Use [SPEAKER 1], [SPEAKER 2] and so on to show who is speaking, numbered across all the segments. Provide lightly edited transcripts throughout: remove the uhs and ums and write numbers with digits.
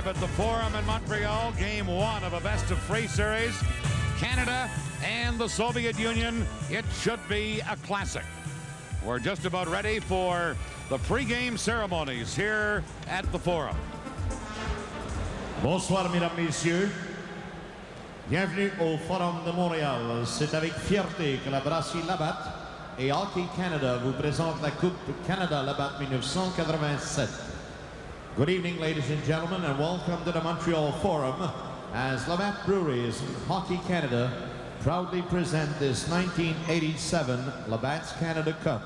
[SPEAKER 1] at the Forum in Montreal, game one of a best-of-3 series. Canada and the Soviet Union. It should be a classic. We're just about ready for the pre-game ceremonies here at the Forum.
[SPEAKER 2] Bonsoir, mesdames, messieurs. Bienvenue au Forum de Montréal. C'est avec fierté que la brasserie Labatt et Hockey Canada vous présente la Coupe Canada Labatt 1987. Good evening, ladies and gentlemen, and welcome to the Montreal Forum as Labatt Breweries and Hockey Canada proudly present this 1987 Labatt's Canada Cup.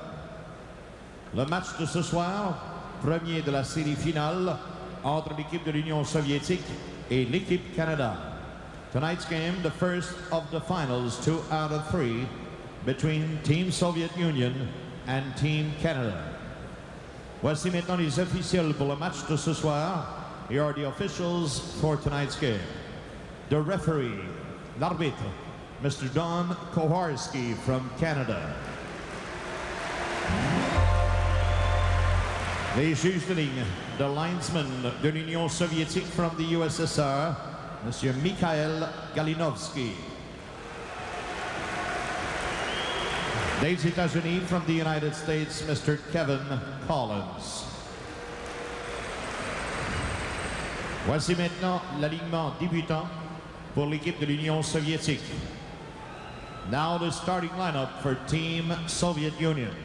[SPEAKER 2] Le match de ce soir, premier de la série finale entre l'équipe de l'Union soviétique et l'équipe Canada. Tonight's game, the first of the finals, 2 out of 3, between Team Soviet Union and Team Canada. Voici maintenant les officiels pour le match de ce soir. Here are the officials for tonight's game. The referee, l'arbitre, Mr. Don Kowarski from Canada. Les juges de ligne, the linesman de l'Union soviétique from the USSR, Monsieur Mikhail Galinovsky. Des États-Unis from the United States, Mr. Kevin Collins. Voici maintenant l'alignement débutant pour l'équipe de l'Union soviétique. Now the starting lineup for Team Soviet Union.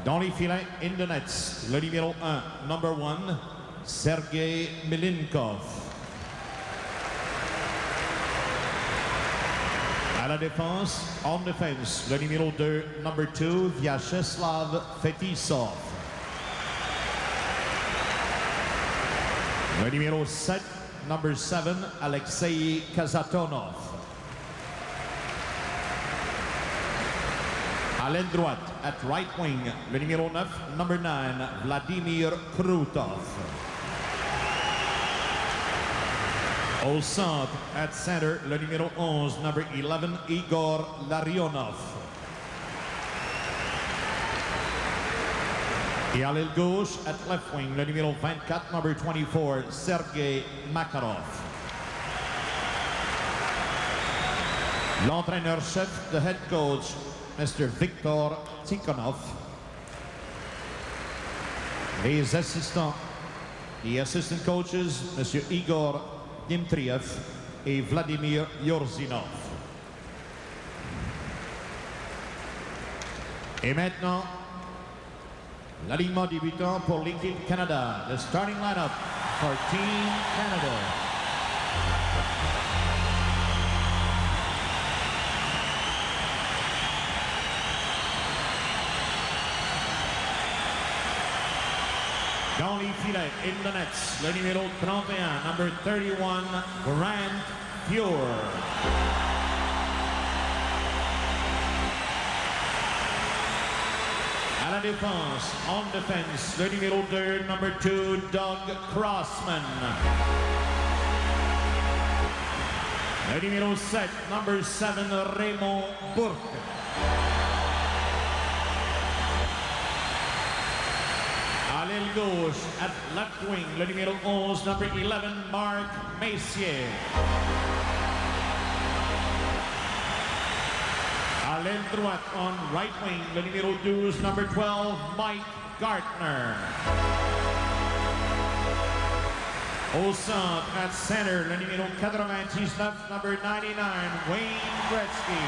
[SPEAKER 2] Dans les filets, in the nets, le numéro 1, number 1, Sergei Milinkov. À la défense, on defense, le numéro 2, number 2, Vyacheslav Fetisov. Le numéro 7, number 7, Alexei Kazatonov. À l'aile droite, at right wing, le numéro 9, number 9, Vladimir Krutov. Au centre, at center, le numéro 11, number 11, Igor Larionov. Et à l'aile gauche, at left wing, le numéro 24, number 24, Sergei Makarov. L'entraîneur-chef, the head coach, Mr. Viktor Tikhonov. Les assistants, the assistant coaches, Mr. Igor Dmitriev et Vladimir Yorzinov. Et maintenant, l'alignement débutant pour l'équipe Canada. The starting lineup for Team Canada. Dans les filets, in the nets, le numéro 31, number 31, Grant Fuhr. À la défense, on defense, le numéro 2, number 2, Doug Crossman. Le numéro 7, number 7, Raymond Bourque. À l'aile gauche, at left wing, le numéro 11, number 11, Marc Messier. À l'aile droite, on right wing, le numéro 12, number 12, Mike Gartner. Au centre, at center, le numéro 99, number 99, Wayne Gretzky.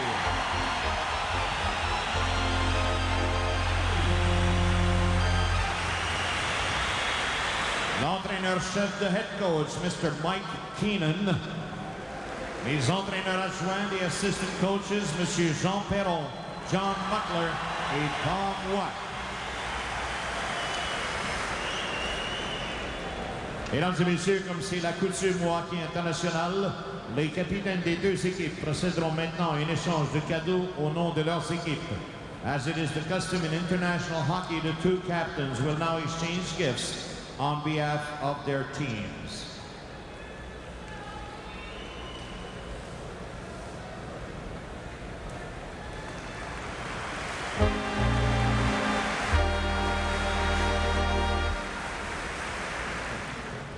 [SPEAKER 2] L'entraîneur-chef, the head coach, Mr. Mike Keenan. Les entraîneurs adjoints, les assistant coaches, M. Jean Perron, John Butler et Tom Watt. Mesdames et messieurs, comme c'est la coutume au hockey international, les capitaines des deux équipes procéderont maintenant à un échange de cadeaux au nom de leurs équipes. As it is the custom in international hockey, the two captains will now exchange gifts on behalf of their teams.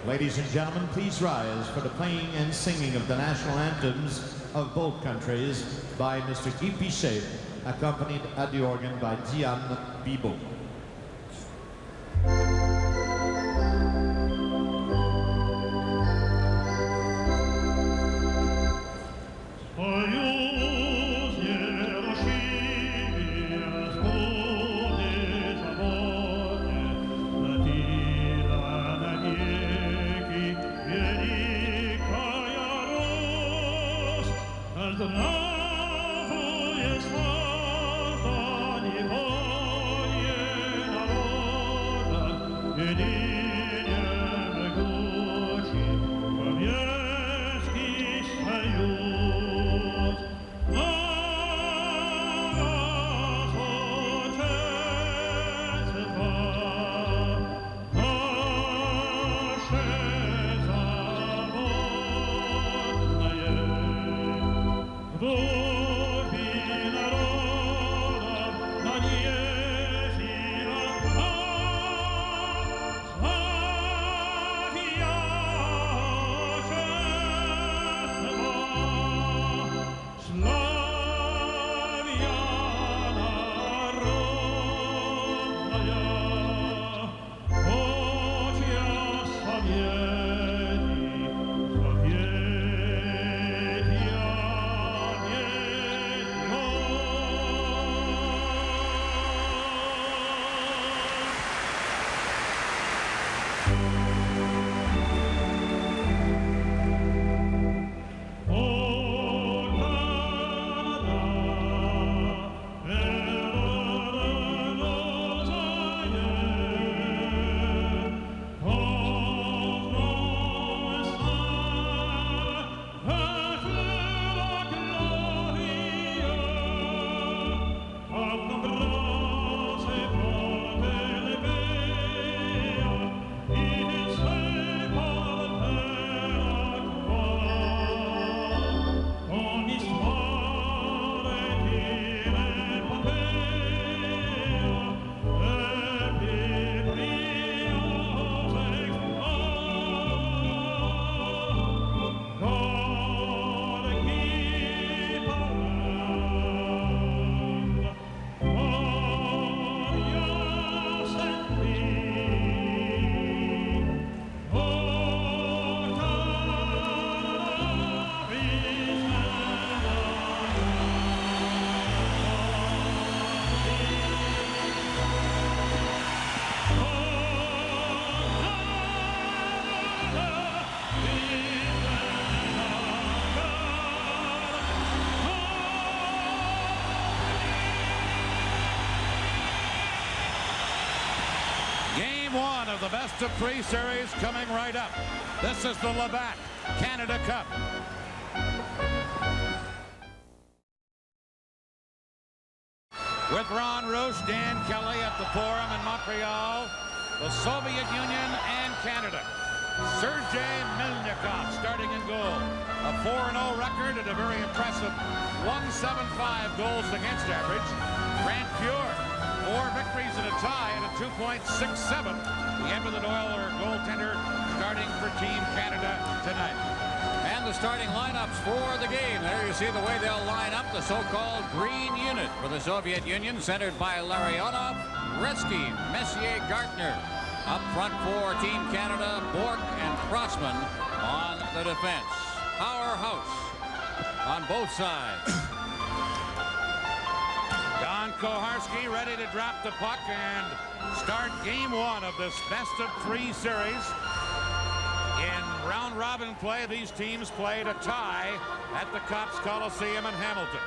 [SPEAKER 2] Ladies and gentlemen, please rise for the playing and singing of the national anthems of both countries by Mr. Guy Pichet, accompanied at the organ by Diane Bibeau.
[SPEAKER 1] One of the best of 3 series coming right up. This is the Labatt Canada Cup. With Ron Roche, Dan Kelly at the Forum in Montreal, the Soviet Union and Canada. Sergei Melnikov starting in goal. A 4-0 record and a very impressive 1.75 goals against average. Grant Fuhr, 4 victories and a tie at a 2.67. The Edmonton Oilers goaltender starting for Team Canada tonight.
[SPEAKER 3] And the starting lineups for the game. There you see the way they'll line up the so-called green unit for the Soviet Union, centered by Larionov, Gretzky, Messier, Gartner. Up front for Team Canada, Bork and Crossman on the defense. Powerhouse on both sides.
[SPEAKER 1] Don Koharski ready to drop the puck and start game 1 of this best-of-3 series. In round-robin play, these teams played a tie at the Copps Coliseum in Hamilton.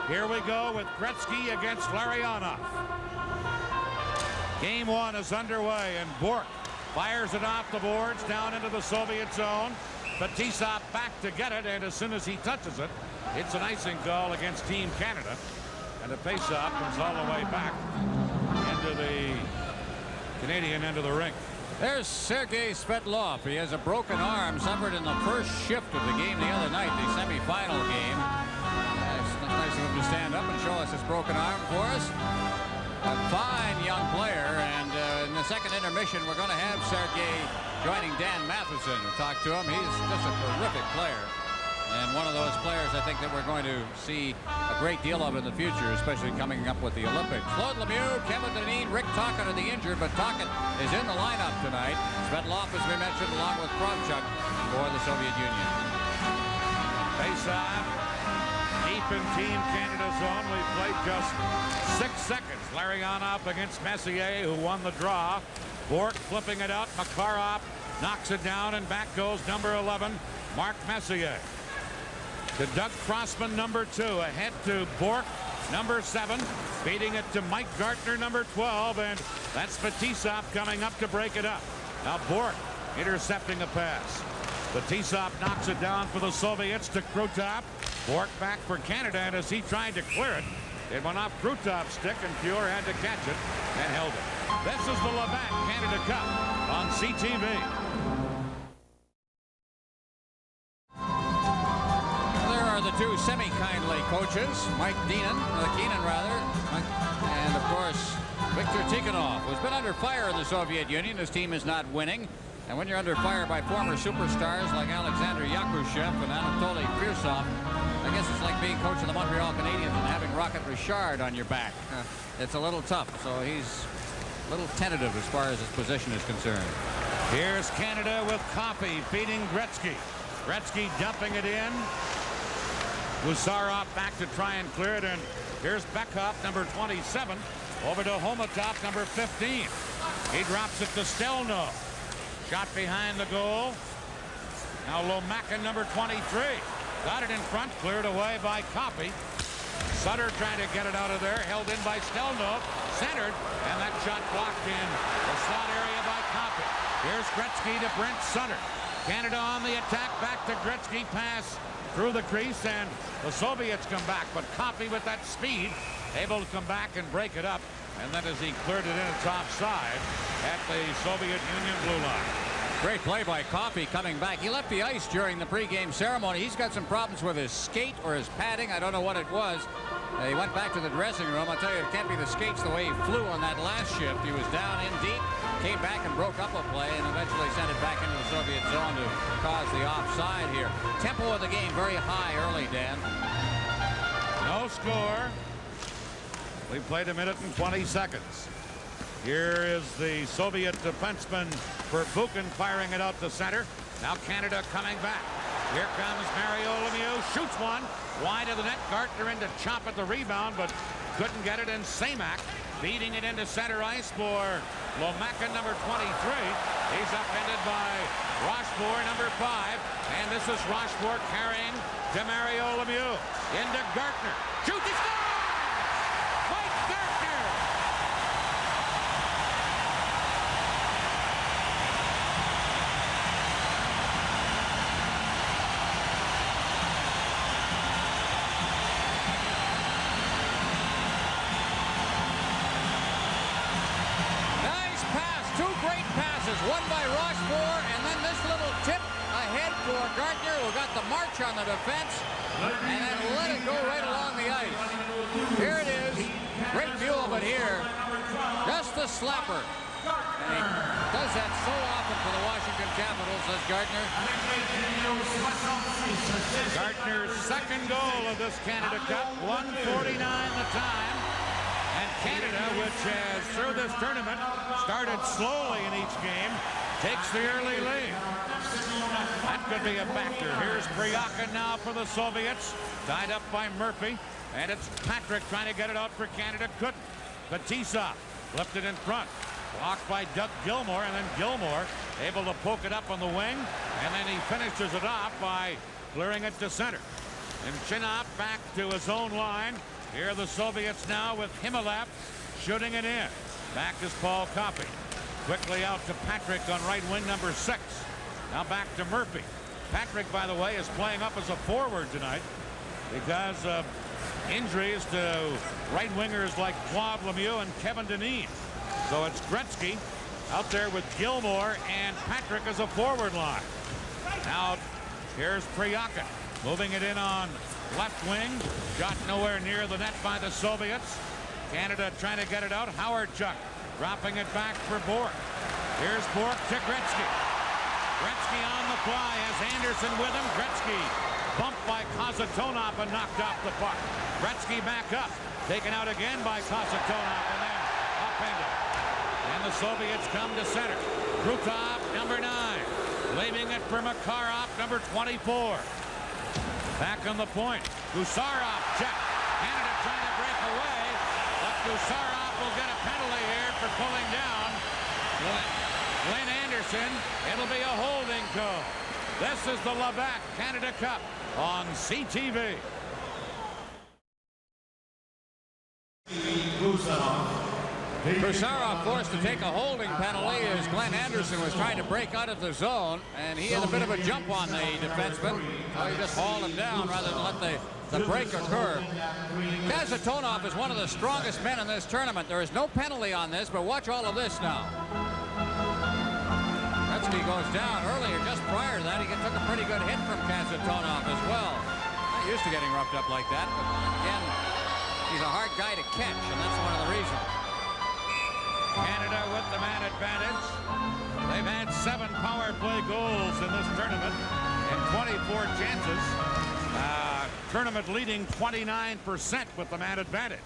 [SPEAKER 1] Here we go with Gretzky against Larionov. Game 1 is underway, and Bork fires it off the boards down into the Soviet zone. Fetisov back to get it, and as soon as he touches it, it's an icing goal against Team Canada. And the faceoff comes all the way back into the Canadian end of the rink.
[SPEAKER 3] There's Sergei Svetlov. He has a broken arm suffered in the first shift of the game the other night, the semifinal game. It's nice of him to stand up and show us his broken arm for us. A fine young player, and in the second intermission, we're going to have Sergei joining Dan Matheson to talk to him. He's just a terrific player. And one of those players I think that we're going to see a great deal of in the future, especially coming up with the Olympics. Claude Lemieux, Kevin Dineen, Rick Tocchet are the injured, but Tocchet is in the lineup tonight. Svetlov, as we mentioned, along with Kravchuk for the Soviet Union.
[SPEAKER 1] Face-off, deep in Team Canada zone. We've played just 6 seconds. Larionov against Messier, who won the draw. Bork flipping it out. Makarov knocks it down, and back goes number 11, Mark Messier. To Doug Crossman, number 2, ahead to Bork, number 7, feeding it to Mike Gartner, number 12, and that's Fetisov coming up to break it up. Now Bork intercepting a pass. Fetisov knocks it down for the Soviets to Krutov. Bork back for Canada, and as he tried to clear it, it went off Krutov's stick, and Pure had to catch it and held it. This is the Labatt Canada Cup on CTV.
[SPEAKER 3] The two semi-kindly coaches, Mike Keenan, and of course Viktor Tikhonov, who's been under fire in the Soviet Union. His team is not winning, and when you're under fire by former superstars like Alexander Yakushev and Anatoly Firsov, I guess it's like being coach of the Montreal Canadiens and having Rocket Richard on your back. It's a little tough, so he's a little tentative as far as his position is concerned.
[SPEAKER 1] Here's Canada with Coffey feeding Gretzky. Gretzky dumping it in. Gusarov back to try and clear it, and here's Beckhoff, number 27, over to Homatov, number 15. He drops it to Stelno. Shot behind the goal. Now Lomakin, number 23. Got it in front, cleared away by Coffey. Sutter trying to get it out of there, held in by Stelno, centered, and that shot blocked in the slot area by Coffey. Here's Gretzky to Brent Sutter. Canada on the attack, back to Gretzky, pass through the crease, and the Soviets come back, but Coffey with that speed able to come back and break it up, and then as he cleared it in, it's offside at the Soviet Union blue line.
[SPEAKER 3] Great play by Coffey coming back. He left the ice during the pregame ceremony. He's got some problems with his skate or his padding. I don't know what it was. He went back to the dressing room. I'll tell you, it can't be the skates the way he flew on that last shift. He was down in deep, came back and broke up a play, and eventually sent it back into the Soviet zone to cause the offside here. Tempo of the game very high early, Dan.
[SPEAKER 1] No score. We played 1 minute and 20 seconds. Here is the Soviet defenseman Verbuchen firing it out to center. Now Canada coming back. Here comes Mario Lemieux, shoots one wide of the net. Gartner in to chop at the rebound, but couldn't get it. And Samak beating it into center ice for Lomakin, number 23. He's upended by Rochefort, number 5. And this is Rochefort carrying to Mario Lemieux. Into Gartner. Shoot, he scores! Mike Gartner!
[SPEAKER 3] Nice pass. Two great passes. One by Rochefort, and then this little tip ahead for Gartner, who got the march on the defense, and then let it go right along the ice. Here it is. Great view of it here. Just the slapper. And he does that so often for the Washington Capitals, says Gartner.
[SPEAKER 1] Gartner's second goal of this Canada Cup, 1:49 the time. And Canada, which has, through this tournament, started slowly in each game, takes the early lead. That could be a factor. Here's Priyakin now for the Soviets, tied up by Murphy. And it's Patrick trying to get it out for Canada. Couldn't. Fetisov lifted in front. Blocked by Doug Gilmour, and then Gilmour able to poke it up on the wing. And then he finishes it off by clearing it to center. And Chinop back to his own line. Here are the Soviets now with Himalev shooting it in. Back is Paul Coffey. Quickly out to Patrick on right wing, number 6. Now back to Murphy. Patrick, by the way, is playing up as a forward tonight because of injuries to right wingers like Claude Lemieux and Kevin Dineen. So it's Gretzky out there with Gilmour and Patrick as a forward line. Now here's Priyakin moving it in on left wing. Shot nowhere near the net by the Soviets. Canada trying to get it out. Howard Chuck dropping it back for Bork. Here's Bork to Gretzky. Gretzky on the fly has Anderson with him. Gretzky bumped by Kasatonov and knocked off the puck. Gretzky back up. Taken out again by Kasatonov and then upended. And the Soviets come to center. Krutov, number 9. Leaving it for Makarov, number 24. Back on the point. Gusarov check. Canada trying to break away. But Gusarov will get a penalty here for pulling down Glenn Anderson. It'll be a holding call. This is the Labatt Canada Cup on CTV.
[SPEAKER 3] Gusarov forced to take a holding penalty as Glenn Anderson was trying to break out of the zone, and he had a bit of a jump on the defenseman. So he just hauled him down rather than let the break occur. Kasatonov is one of the strongest men in this tournament. There is no penalty on this, but watch all of this now. Gretzky goes down earlier. Just prior to that, he took a pretty good hit from Kasatonov as well. Not used to getting roughed up like that, but again, he's a hard guy to catch, and that's one of the reasons.
[SPEAKER 1] Canada with the man advantage. They've had 7 power play goals in this tournament and 24 chances. Tournament leading 29% with the man advantage.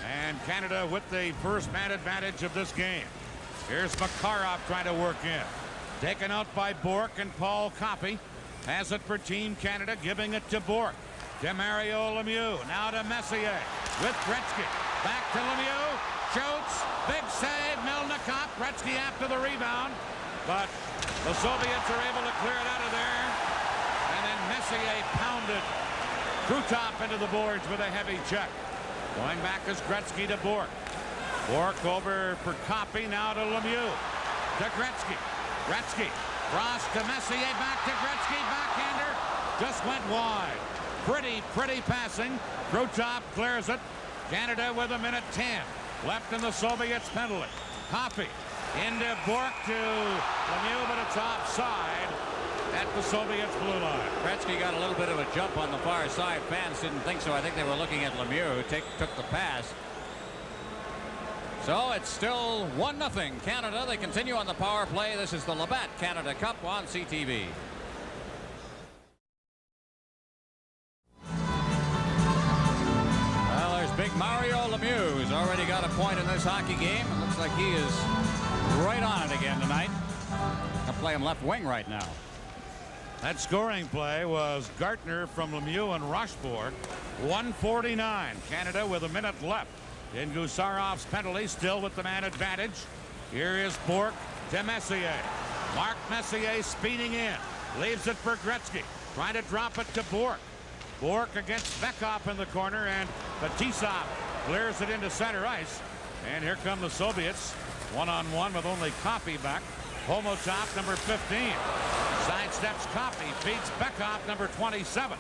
[SPEAKER 1] And Canada with the first man advantage of this game. Here's Makarov trying to work in. Taken out by Bourque and Paul Coffey. Has it for Team Canada, giving it to Bourque. To Mario Lemieux. Now to Messier with Gretzky. Back to Lemieux. Shoots. Big save. Melnikov. Gretzky after the rebound. But the Soviets are able to clear it out of there. And then Messier pounded Krutov into the boards with a heavy check. Going back is Gretzky to Bourque. Bourque over for Coffey. Now to Lemieux. To Gretzky. Gretzky. Cross to Messier. Back to Gretzky. Backhander. Just went wide. Pretty passing. Krutov clears it. Canada with 1:10 left in the Soviets' penalty. Coffey into Bourque to Lemieux, but it's offside at the Soviets' blue line.
[SPEAKER 3] Gretzky got a little bit of a jump on the far side. Fans didn't think so. I think they were looking at Lemieux, who took the pass. So it's still 1-0 Canada. They continue on the power play. This is the Labatt Canada Cup on CTV. Big Mario Lemieux, who's already got a point in this hockey game. It looks like he is right on it again tonight. I'll play him left wing right now.
[SPEAKER 1] That scoring play was Gartner from Lemieux and Rochefort. 1:49. Canada with 1 minute left. In Gusarov's penalty, still with the man advantage. Here is Bourque to Messier. Mark Messier speeding in. Leaves it for Gretzky. Trying to drop it to Bourque. Bourque against Bekov in the corner, and Fetisov clears it into center ice. And here come the Soviets. 1-on-1 with only Coffey back. Homotop, number 15. Sidesteps Coffey, beats Bekov, number 27.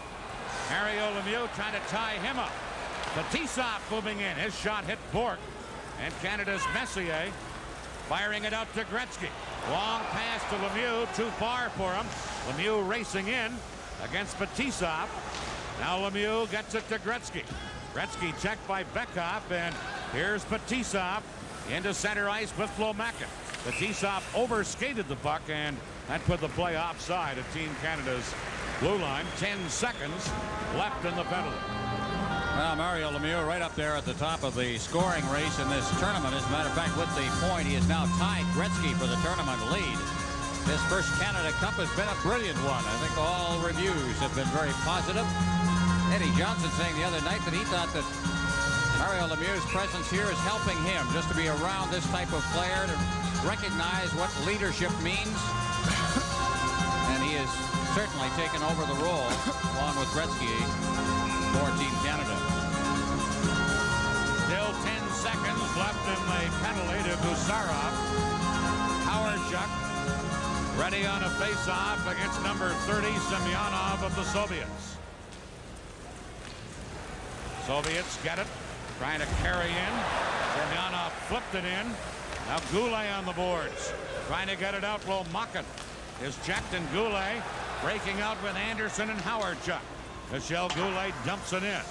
[SPEAKER 1] Mario Lemieux trying to tie him up. Fetisov moving in. His shot hit Bourque. And Canada's Messier firing it out to Gretzky. Long pass to Lemieux, too far for him. Lemieux racing in against Fetisov. Now Lemieux gets it to Gretzky. Gretzky checked by Bekov, and here's Fetisov into center ice with Lomakin. Fetisov overskated the puck, and that put the play offside at Team Canada's blue line. 10 seconds left in the penalty.
[SPEAKER 3] Well, Mario Lemieux right up there at the top of the scoring race in this tournament. As a matter of fact, with the point, he has now tied Gretzky for the tournament lead. His first Canada Cup has been a brilliant one. I think all reviews have been very positive. Eddie Johnson saying the other night that he thought that Mario Lemieux's presence here is helping him just to be around this type of player, to recognize what leadership means. And he has certainly taken over the role along with Gretzky for Team Canada.
[SPEAKER 1] Still 10 seconds left in the penalty to Gusarov. Hawerchuk ready on a face-off against number 30, Semyonov of the Soviets. Soviets get it, trying to carry in. Semyonov flipped it in. Now Goulet on the boards, trying to get it out. Lomakin is checked, and Goulet breaking out with Anderson and Hawerchuk. Michel Goulet dumps it in.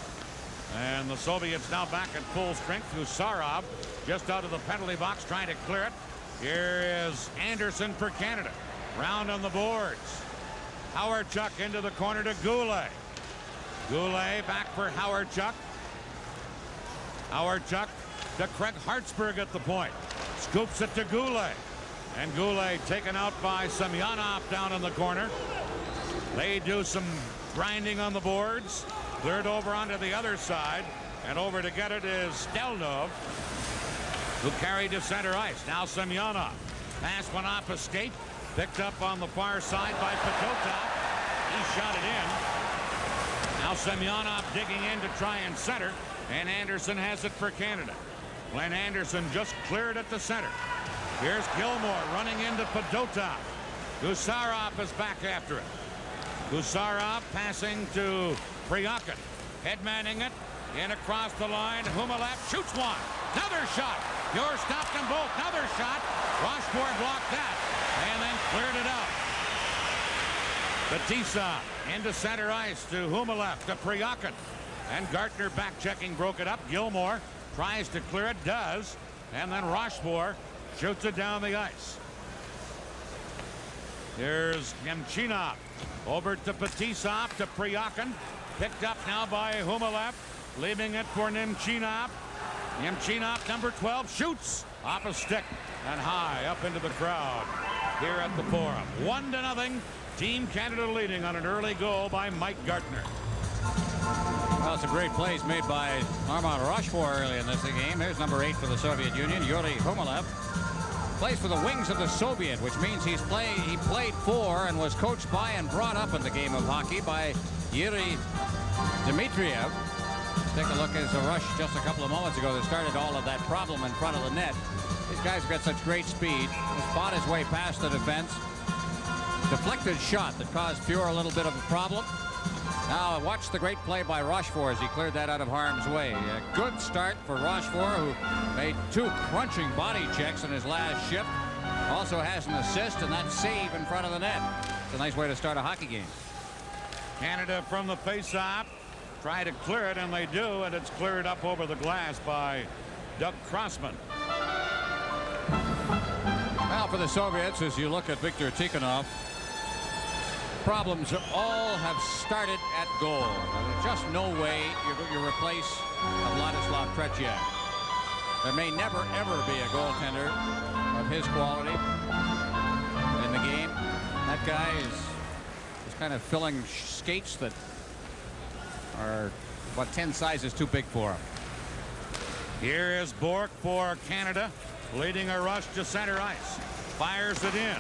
[SPEAKER 1] And the Soviets now back at full strength. Gusarov just out of the penalty box trying to clear it. Here is Anderson for Canada. Round on the boards. Howardchuk into the corner to Goulet. Goulet back for Howardchuk. Howardchuk to Craig Hartsburg at the point. Scoops it to Goulet. And Goulet taken out by Semyonov down in the corner. They do some grinding on the boards. Cleared over onto the other side. And over to get it is Stelnov, who carried to center ice. Now Semyonov. Pass went off a skate. Picked up on the far side by Fedotov. He shot it in. Now Semyonov digging in to try and center. And Anderson has it for Canada. Glenn Anderson just cleared at the center. Here's Gilmore running into Fedotov. Gusarov is back after it. Gusarov passing to Priakin. Headmanning it. In across the line. Humelap shoots one. Another shot. Pure stopped them both. Another shot. Rochefort blocked that. And then cleared it out. Batissa into center ice to Humelap to Priakin. And Gartner back checking, broke it up. Gilmore tries to clear it, does. And then Rochefort shoots it down the ice. Here's Yemchinov over to Batisov to Priakin. Picked up now by Humelap. Leaving it for Nemchinov. Nemchinov, number 12, shoots off a stick and high up into the crowd here at the Forum. 1-0. Team Canada leading on an early goal by Mike Gartner.
[SPEAKER 3] Well, some great plays made by Armand Rochefort early in this game. Here's number 8 for the Soviet Union, Yuri Humelap. Plays for the wings of the Soviet, which means he played for and was coached by and brought up in the game of hockey by Yuri Dmitriev. Take a look as a rush just a couple of moments ago that started all of that problem in front of the net. These guys have got such great speed. He fought his way past the defense. Deflected shot that caused Pure a little bit of a problem. Now watch the great play by Rochefort as he cleared that out of harm's way. A good start for Rochefort, who made 2 crunching body checks in his last shift. Also has an assist and that save in front of the net. It's a nice way to start a hockey game.
[SPEAKER 1] Canada from the face-off. Try to clear it, and they do, and it's cleared up over the glass by Doug Crossman.
[SPEAKER 3] Now for the Soviets, as you look at Viktor Tikhonov, problems all have started at goal. There's just no way you replace Vladislav Tretiak. There may never, ever be a goaltender of his quality in the game. That guy is kind of filling skates that are about 10 sizes too big for him.
[SPEAKER 1] Here is Bourque for Canada, leading a rush to center ice. Fires it in.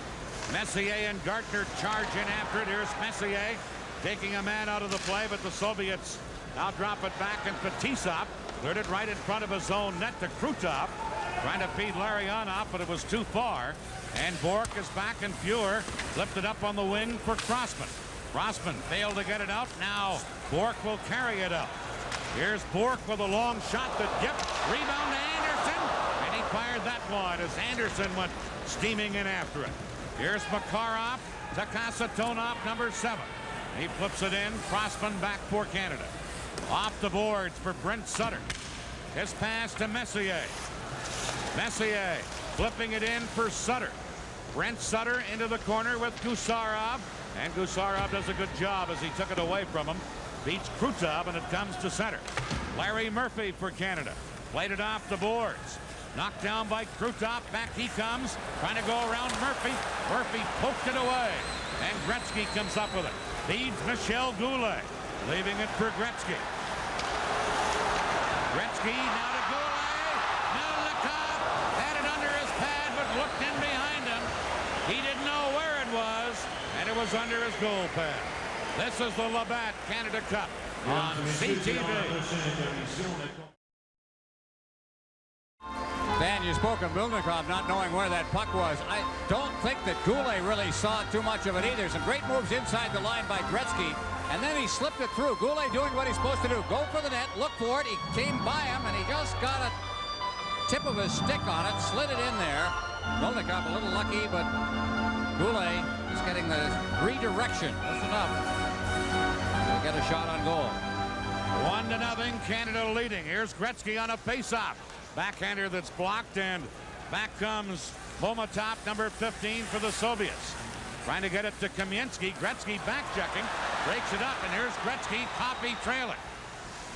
[SPEAKER 1] Messier and Gartner charge in after it. Here's Messier taking a man out of the play, but the Soviets now drop it back, and Fetisov cleared it right in front of his own net to Krutov, trying to feed Larionov, but it was too far. And Bourque is back, and Pure lifted up on the wing for Crossman. Crossman failed to get it out. Now Bourque will carry it up. Here's Bourque with a long shot that dipped. Rebound to Anderson, and he fired that one as Anderson went steaming in after it. Here's Makarov to Kasatonov, number 7. He flips it in. Crossman back for Canada. Off the boards for Brent Sutter. His pass to Messier. Messier flipping it in for Sutter. Brent Sutter into the corner with Gusarov. And Gusarov does a good job as he took it away from him. Beats Krutov, and it comes to center. Larry Murphy for Canada. Played it off the boards. Knocked down by Krutov. Back he comes. Trying to go around Murphy. Murphy poked it away. And Gretzky comes up with it. Feeds Michel Goulet. Leaving it for Gretzky. Gretzky now to Goulet. Melnikov had it under his pad, but looked in behind him. He didn't know where it was, and it was under his goal pad. This is the Labatt Canada Cup on CTV.
[SPEAKER 3] Dan, you spoke of Melnikov not knowing where that puck was. I don't think that Goulet really saw too much of it either. Some great moves inside the line by Gretzky, and then he slipped it through. Goulet doing what he's supposed to do. Go for the net, look for it. He came by him, and he just got a tip of his stick on it, slid it in there. Melnikov a little lucky, but Goulet is getting the redirection. That's enough. He'll get a shot on goal.
[SPEAKER 1] 1-0, Canada leading. Here's Gretzky on a face-off. Backhander that's blocked, and back comes Bomatop, number 15 for the Soviets. Trying to get it to Kamensky. Gretzky back checking. Breaks it up, and here's Gretzky. Copy trailing.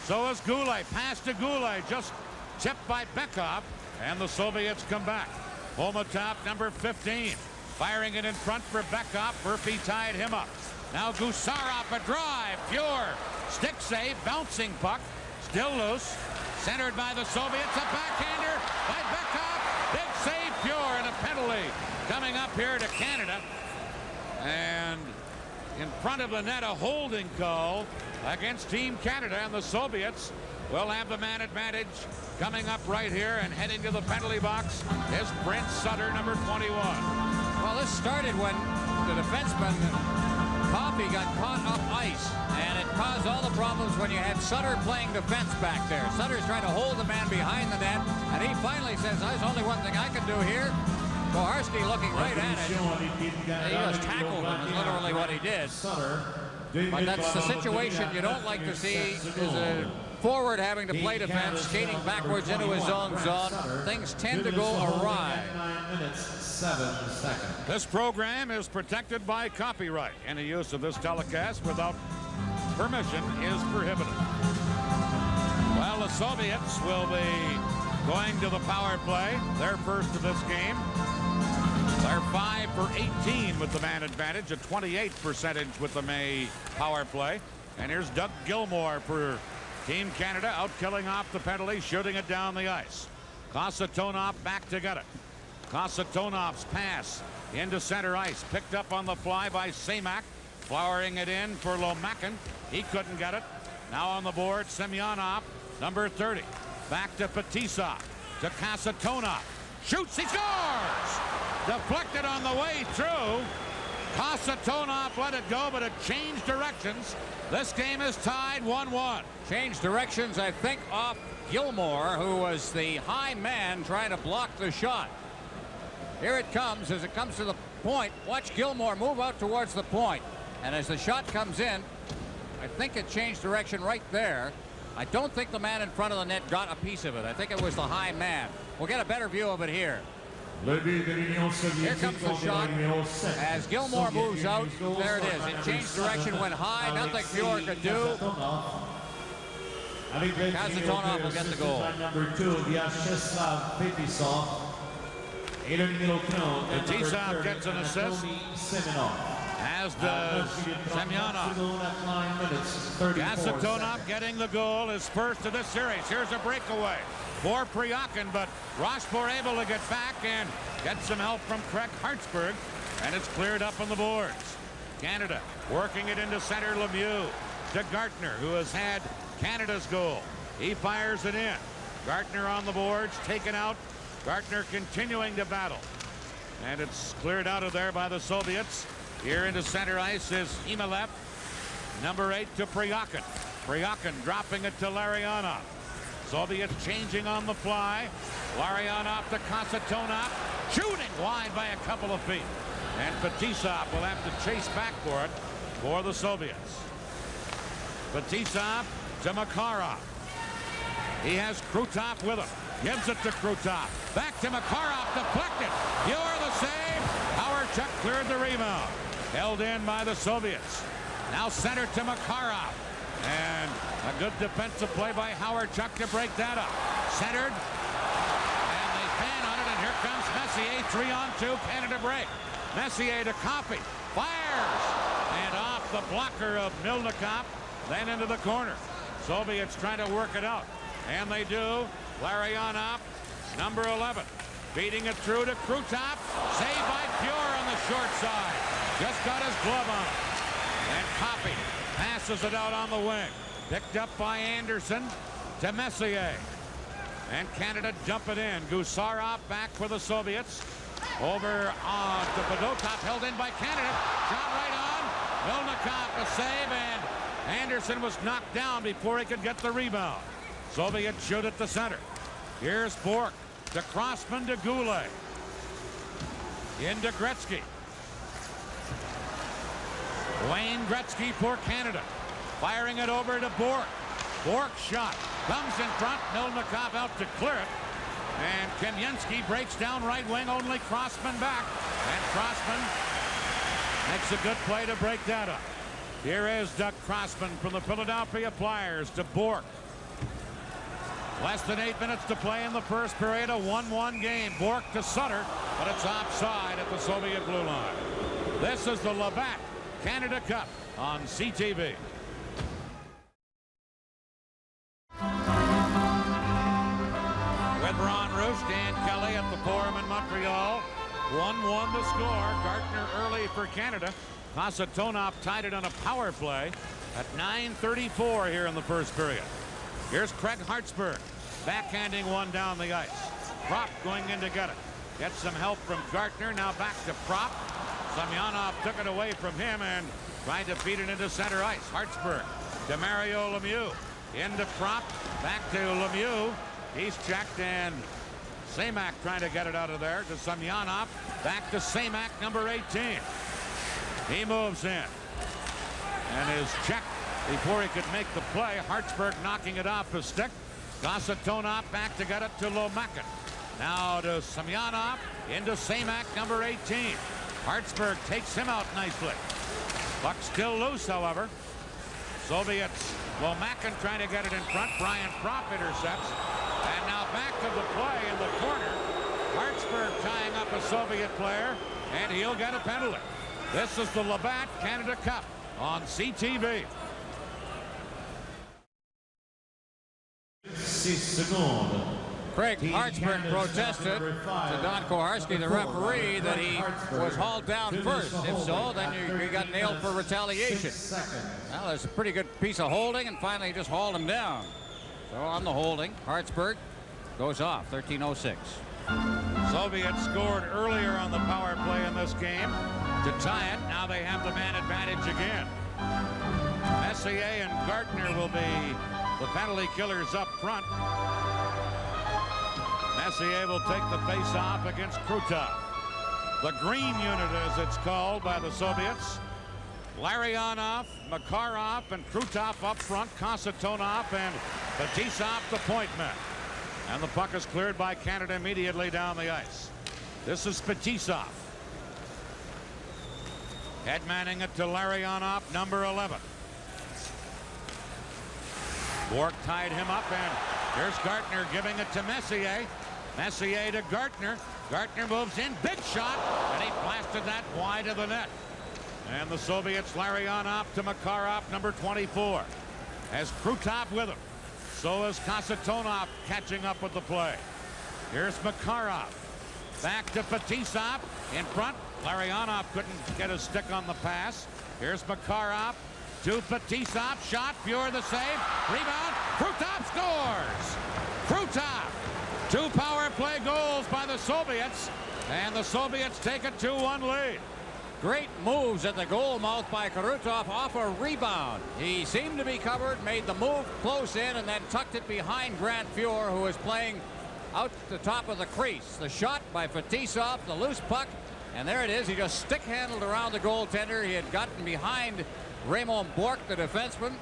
[SPEAKER 1] So is Goulet. Pass to Goulet. Just tipped by Bekov. And the Soviets come back. Homatop, number 15. Firing it in front for Bekov. Murphy tied him up. Now Gusarov, a drive. Pure. Stick save. Bouncing puck. Still loose. Centered by the Soviets. A backhander by Bekov. Big save. Pure. And a penalty coming up here to Canada. And in front of the net, a holding call against Team Canada, and the Soviets will have the man advantage. Coming up right here and heading to the penalty box is Brent Sutter, number 21.
[SPEAKER 3] Well, this started when the defenseman Coffey got caught up ice, and it caused all the problems when you had Sutter playing defense back there. Sutter's trying to hold the man behind the net, and he finally says, there's only one thing I can do here. Koharski looking right at it. He just tackled him, is literally what he did. But that's the situation you don't like to see, is a forward having to play defense, skating backwards into his own zone. Things tend to go awry.
[SPEAKER 2] 9 minutes, 7 seconds.
[SPEAKER 1] This program is protected by copyright. Any use of this telecast without permission is prohibited. Well, the Soviets will be going to the power play, their first of this game. They're 5 for 18 with the man advantage, a 28% with the May power play. And here's Doug Gilmour for Team Canada, out killing off the penalty, shooting it down the ice. Kasatonov back to get it. Kasatonov's pass into center ice, picked up on the fly by Semak, flowering it in for Lomakin. He couldn't get it. Now on the board, Semyonov, number 30. Back to Fetisov, to Kasatonov. Shoots, he scores! Deflected on the way through. Kasatonov let it go, but it changed directions. This game is tied 1-1.
[SPEAKER 3] Changed directions, I think, off Gilmour, who was the high man trying to block the shot. Here it comes as it comes to the point. Watch Gilmour move out towards the point. And as the shot comes in, I think it changed direction right there. I don't think the man in front of the net got a piece of it. I think it was the high man. We'll get a better view of it here. Here comes the shot as Gilmour moves out. There it is. It changed direction, went high. Nothing Pure could do. Kasatonov will get the goal.
[SPEAKER 2] Number 2, Vyacheslav Fetisov.
[SPEAKER 1] Fetisov gets an assist, as does Semyonov. Kasatonov getting the goal, his first of this series. Here's a breakaway for Priakin, but Rochefort able to get back and get some help from Craig Hartsburg, and it's cleared up on the boards. Canada working it into center. Lemieux to Gartner, who has had Canada's goal. He fires it in. Gartner on the boards, taken out. Gartner continuing to battle, and it's cleared out of there by the Soviets. Here into center ice is Imalev, number 8 to Priakin. Priakin dropping it to Larionov. Soviets changing on the fly. Larionov to Kasatonov, shooting wide by a couple of feet. And Fetisov will have to chase back for it for the Soviets. Fetisov to Makarov. He has Krutov with him. Gives it to Krutov. Back to Makarov, deflected. Pure the save. Howard-Chuck cleared the rebound. Held in by the Soviets. Now centered to Makarov. And a good defensive play by Howard-Chuck to break that up. Centered. And they pan on it, and here comes Messier. 3-on-2, Canada break. Messier to Coffey. Fires. And off the blocker of Milnikov. Then into the corner. Soviets trying to work it out. And they do. Larionov, number 11. Beating it through to Krutov. Saved by Pure on the short side. Just got his glove on it. And Coffey passes it out on the wing. Picked up by Anderson to Messier. And Canada dump it in. Gusarov back for the Soviets. Over on to Fedotov, held in by Canada. Shot right on. Milnikov a save, and Anderson was knocked down before he could get the rebound. Soviets shoot at the center. Here's Bork to Crossman to Goulet. Into Gretzky. Wayne Gretzky for Canada. Firing it over to Bork. Bork's shot comes in front. Milnikov out to clear it. And Kamensky breaks down right wing, only Crossman back. And Crossman Makes a good play to break that up. Here is Doug Crossman from the Philadelphia Flyers to Bork. Less than 8 minutes to play in the first period. A 1-1 game. Bork to Sutter, but it's offside at the Soviet blue line. This is the Labatt Canada Cup on CTV. With Ron Roos, Dan Kelly at the Forum in Montreal. 1-1 to score. Gartner early for Canada. Kasatonov tied it on a power play at 9:34 here in the first period. Here's Craig Hartsburg backhanding one down the ice. Prop going in to get it. Gets some help from Gartner. Now back to Prop. Semyonov took it away from him and tried to feed it into center ice. Hartsburg to Mario Lemieux. Into Prop. Back to Lemieux. He's checked, and Semak trying to get it out of there to Semyonov. Back to Semak, number 18. He moves in and is checked before he could make the play. Hartsburg knocking it off his stick. Kasatonov back to get it to Lomakin. Now to Semyonov. Into Semak, number 18. Hartsburg takes him out nicely. Puck still loose, however. Soviets. Lomakin trying to get it in front. Brian Prop intercepts. And now back to the play in the corner. Hartsburg tying up a Soviet player, and he'll get a penalty. This is the Labatt Canada Cup on CTV.
[SPEAKER 2] 6 secondes.
[SPEAKER 3] Craig Hartsburg protested to Don Koharski, the referee, that he was hauled down first. If so, then you got nailed for retaliation. Well, there's a pretty good piece of holding, and finally he just hauled him down. So on the holding, Hartsburg goes off, 13:06.
[SPEAKER 1] Soviets scored earlier on the power play in this game to tie it. Now they have the man advantage again. Messier and Gartner will be the penalty killers up front. Messier will take the face-off against Krutov. The green unit, as it's called by the Soviets. Larionov, Makarov, and Krutov up front. Kasatonov and Fetisov the point men. And the puck is cleared by Canada immediately down the ice. This is Fetisov. Headmanning it to Larionov, number 11. Bork tied him up, and here's Gartner giving it to Messier. Messier to Gartner. Gartner moves in, big shot, and he blasted that wide of the net. And the Soviets, Larionov to Makarov, number 24. Has Krutov with him. So is Kasatonov catching up with the play. Here's Makarov. Back to Fetisov. In front. Larionov couldn't get his stick on the pass. Here's Makarov to Fetisov. Shot. Fuhr the save. Rebound. Krutov scores. Krutov. 2 power play goals by the Soviets. And the Soviets take a 2-1 lead.
[SPEAKER 3] Great moves at the goal mouth by Krutov off a rebound. He seemed to be covered, made the move close in, and then tucked it behind Grant Fuhr, who was playing out the top of the crease. The shot by Fetisov, the loose puck, and there it is. He just stick-handled around the goaltender. He had gotten behind Raymond Bork, the defenseman.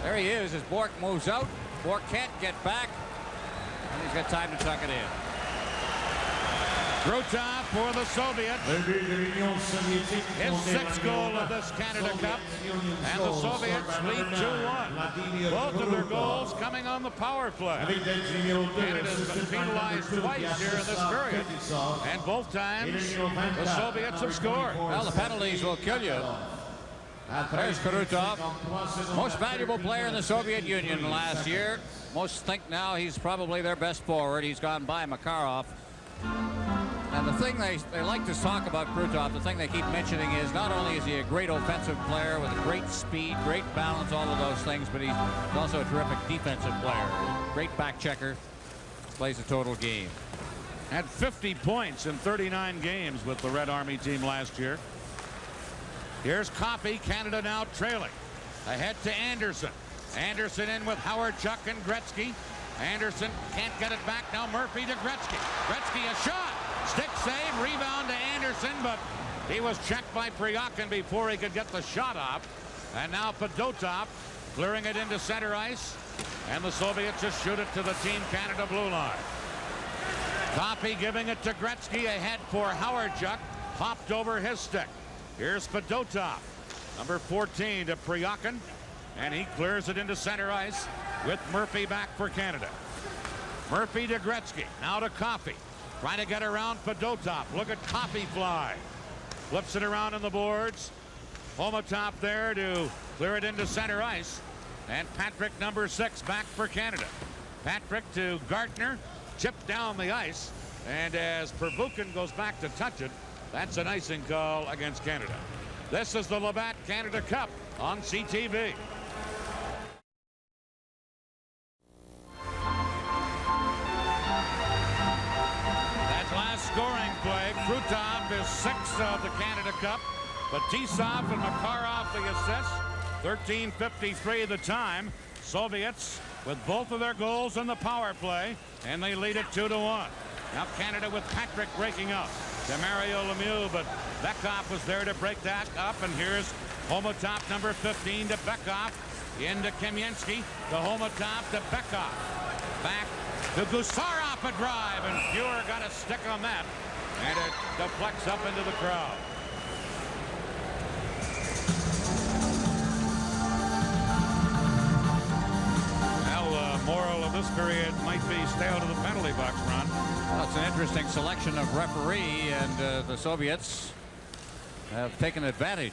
[SPEAKER 3] There he is as Bork moves out. Bork can't get back, and he's got time to tuck it in.
[SPEAKER 1] Krutov for the Soviets. His 6th goal of this Canada Cup. And the Soviets lead 2-1. Both of their goals coming on the power play. Canada's been penalized twice here in this period. And both times the Soviets have scored.
[SPEAKER 3] Well, the penalties will kill you. There's Krutov, most valuable player in the Soviet Union last year. Most think now he's probably their best forward. He's gone by Makarov. And the thing they like to talk about Krutov, the thing they keep mentioning is not only is he a great offensive player with great speed, great balance, all of those things, but he's also a terrific defensive player. Great back checker, plays a total game.
[SPEAKER 1] Had 50 points in 39 games with the Red Army team last year. Here's Coffey, Canada now trailing. Ahead to Anderson. Anderson in with Howard, Chuck, and Gretzky. Anderson can't get it back. Now Murphy to Gretzky. Gretzky a shot. Stick save, rebound to Anderson, but he was checked by Priakin before he could get the shot off. And now Fedotov clearing it into center ice. And the Soviets just shoot it to the Team Canada blue line. Coffey giving it to Gretzky ahead for Howard Chuck. Popped over his stick. Here's Fedotov, number 14 to Priyakin, and he clears it into center ice with Murphy back for Canada. Murphy to Gretzky, now to Coffey, trying to get around Fedotov. Look at Coffey fly. Flips it around on the boards. Homotop there to clear it into center ice. And Patrick, number 6, back for Canada. Patrick to Gardner, chipped down the ice. And as Pervukin goes back to touch it, that's an icing call against Canada. This is the Labatt Canada Cup on CTV. That last scoring play, Krutov is 6th of the Canada Cup. Fetisov and Makarov the assist. 13:53 the time. Soviets with both of their goals in the power play, and they lead it 2-1. Now Canada with Patrick breaking up to Mario Lemieux, but Bekhoff was there to break that up, and here's Homotop, number 15, to Bekhoff, into Kamensky, to Homotop, to Bekhoff. Back to Gusarov, a drive, and Fuhr got a stick on that, and it deflects up into the crowd. Moral of this period might be stay out of the penalty box, Ron.
[SPEAKER 3] Well, it's an interesting selection of referee, and the Soviets have taken advantage.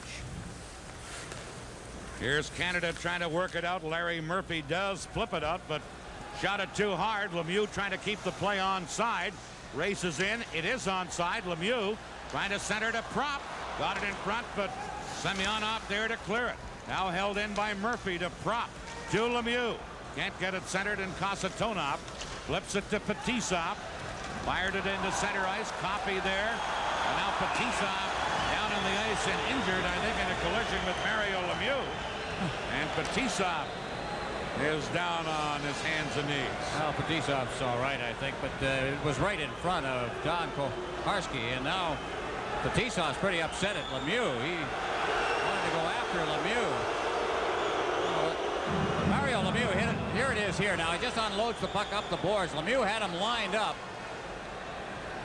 [SPEAKER 1] Here's Canada trying to work it out. Larry Murphy does flip it out, but shot it too hard. Lemieux trying to keep the play onside. Races in. It is onside. Lemieux trying to center to Prop. Got it in front, but Semyonov there to clear it. Now held in by Murphy to Prop. To Lemieux. Can't get it centered, and Kasatonov flips it to Fetisov. Fired it into center ice. Coffey there. And now Fetisov down on the ice and injured, I think, in a collision with Mario Lemieux. And Fetisov is down on his hands and knees.
[SPEAKER 3] Well, Fetisov's all right, I think, but it was right in front of Don Koharski, and now Fetisov's pretty upset at Lemieux. He wanted to go after Lemieux. Mario Lemieux hit it. Here it is here now. He just unloads the puck up the boards. Lemieux had him lined up,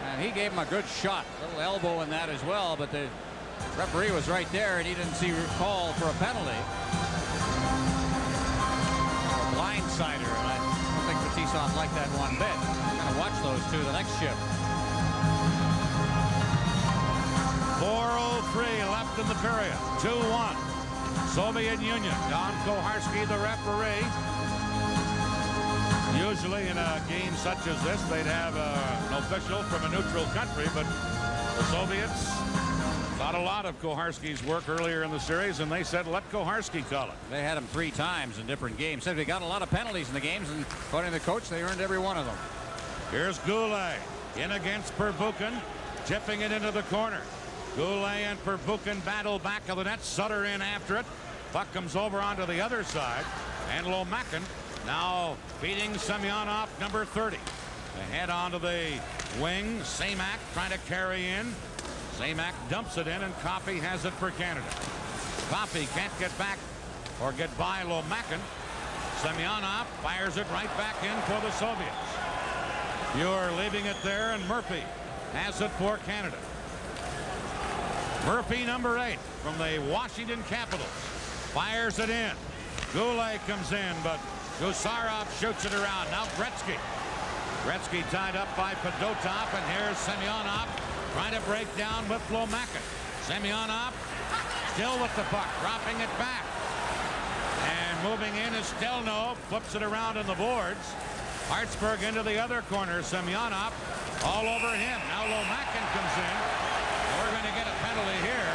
[SPEAKER 3] and he gave him a good shot. A little elbow in that as well, but the referee was right there, and he didn't see a call for a penalty. A blindsider, and I don't think Fetisov liked that one bit. I'm going to watch those two the next shift.
[SPEAKER 1] 4:03 left in the period. 2-1. Soviet Union. Don Koharski, the referee. Usually in a game such as this, they'd have an official from a neutral country, but the Soviets thought a lot of Koharski's work earlier in the series, and they said, let Koharski call it.
[SPEAKER 3] They had him 3 times in different games. Said they got a lot of penalties in the games, and according to the coach, they earned every one of them.
[SPEAKER 1] Here's Goulet in against Pervukin, tipping it into the corner. Goulet and Pervukin battle back of the net. Sutter in after it. Puck comes over onto the other side. And Lomakin now feeding Semyonov, number 30. Ahead onto the wing. Samak trying to carry in. Samak dumps it in, and Coffey has it for Canada. Coffey can't get back or get by Lomakin. Semyonov fires it right back in for the Soviets. You're leaving it there, and Murphy has it for Canada. Murphy, number 8, from the Washington Capitals, fires it in. Goulet comes in, but Gusarov shoots it around. Now Gretzky. Gretzky tied up by Fedotov, and here's Semyonov trying to break down with Lomakin. Semyonov still with the puck, dropping it back. And moving in is Stelno, flips it around on the boards. Hartsburg into the other corner. Semyonov all over him. Now Lomakin comes in. We're going to get a penalty here.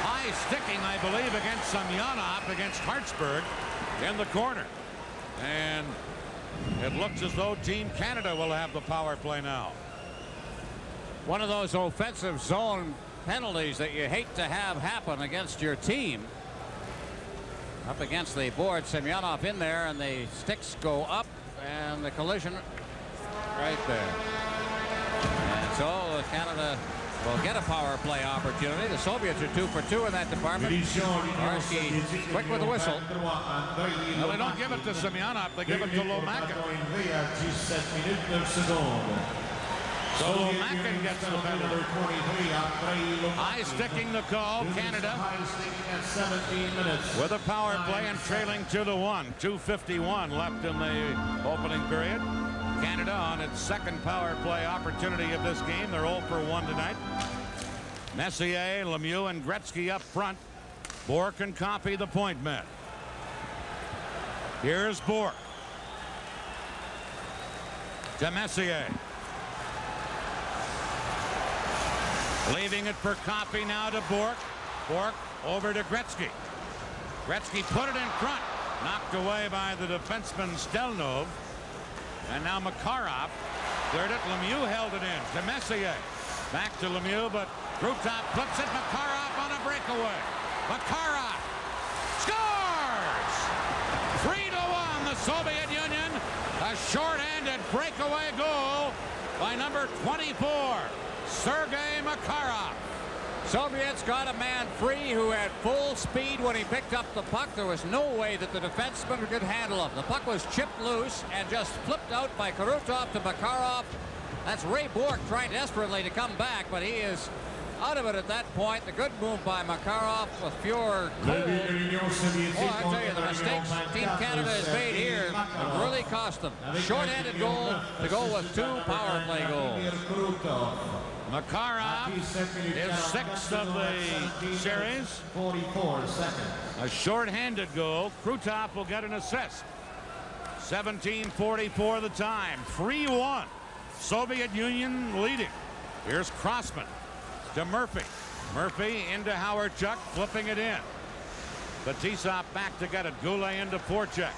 [SPEAKER 1] High sticking, I believe, against Semyonov against Hartsburg in the corner. And it looks as though Team Canada will have the power play now.
[SPEAKER 3] One of those offensive zone penalties that you hate to have happen against your team. Up against the board, Semyonov in there, and the sticks go up, and the collision right there. And so Canada will get a power play opportunity. The Soviets are 2 for 2 in that department. Koharski quick with the whistle.
[SPEAKER 1] Well, they don't give it to Semyonov, they give it to Lomakin. So Lomakin gets the penalty. High high-sticking the call. Canada
[SPEAKER 2] High-sticking at 17 minutes.
[SPEAKER 1] with a power play and trailing 2-1. 2:51 left in the opening period. Canada on its second power play opportunity of this game. They're 0 for 1 tonight. Messier, Lemieux, and Gretzky up front. Bourque can copy the point men. Here's Bourque. To Messier. Leaving it for copy now to Bourque. Bourque over to Gretzky. Gretzky put it in front. Knocked away by the defenseman Stelnov. And now Makarov cleared it. Lemieux held it in to Messier. Back to Lemieux, but Krutov flips it. Makarov on a breakaway. Makarov scores! 3-1 the Soviet Union. A short-handed breakaway goal by number 24, Sergei Makarov.
[SPEAKER 3] Soviets got a man free who had full speed when he picked up the puck. There was no way that the defenseman could handle him. The puck was chipped loose and just flipped out by Krutov to Makarov. That's Ray Bourque trying desperately to come back, but he is out of it at that point. The good move by Makarov with fewer goals. Oh, I tell you, the mistakes Team Canada has made here really cost them. Short-handed goal to go with 2 power play goals.
[SPEAKER 1] Makarov is 6th of the series.
[SPEAKER 2] 44 seconds.
[SPEAKER 1] A short-handed goal. Krutov will get an assist. 17:44 the time. 3-1. Soviet Union leading. Here's Crossman to Murphy. Murphy into Howardchuk, flipping it in. Fetisov back to get it. Goulet into Voracek.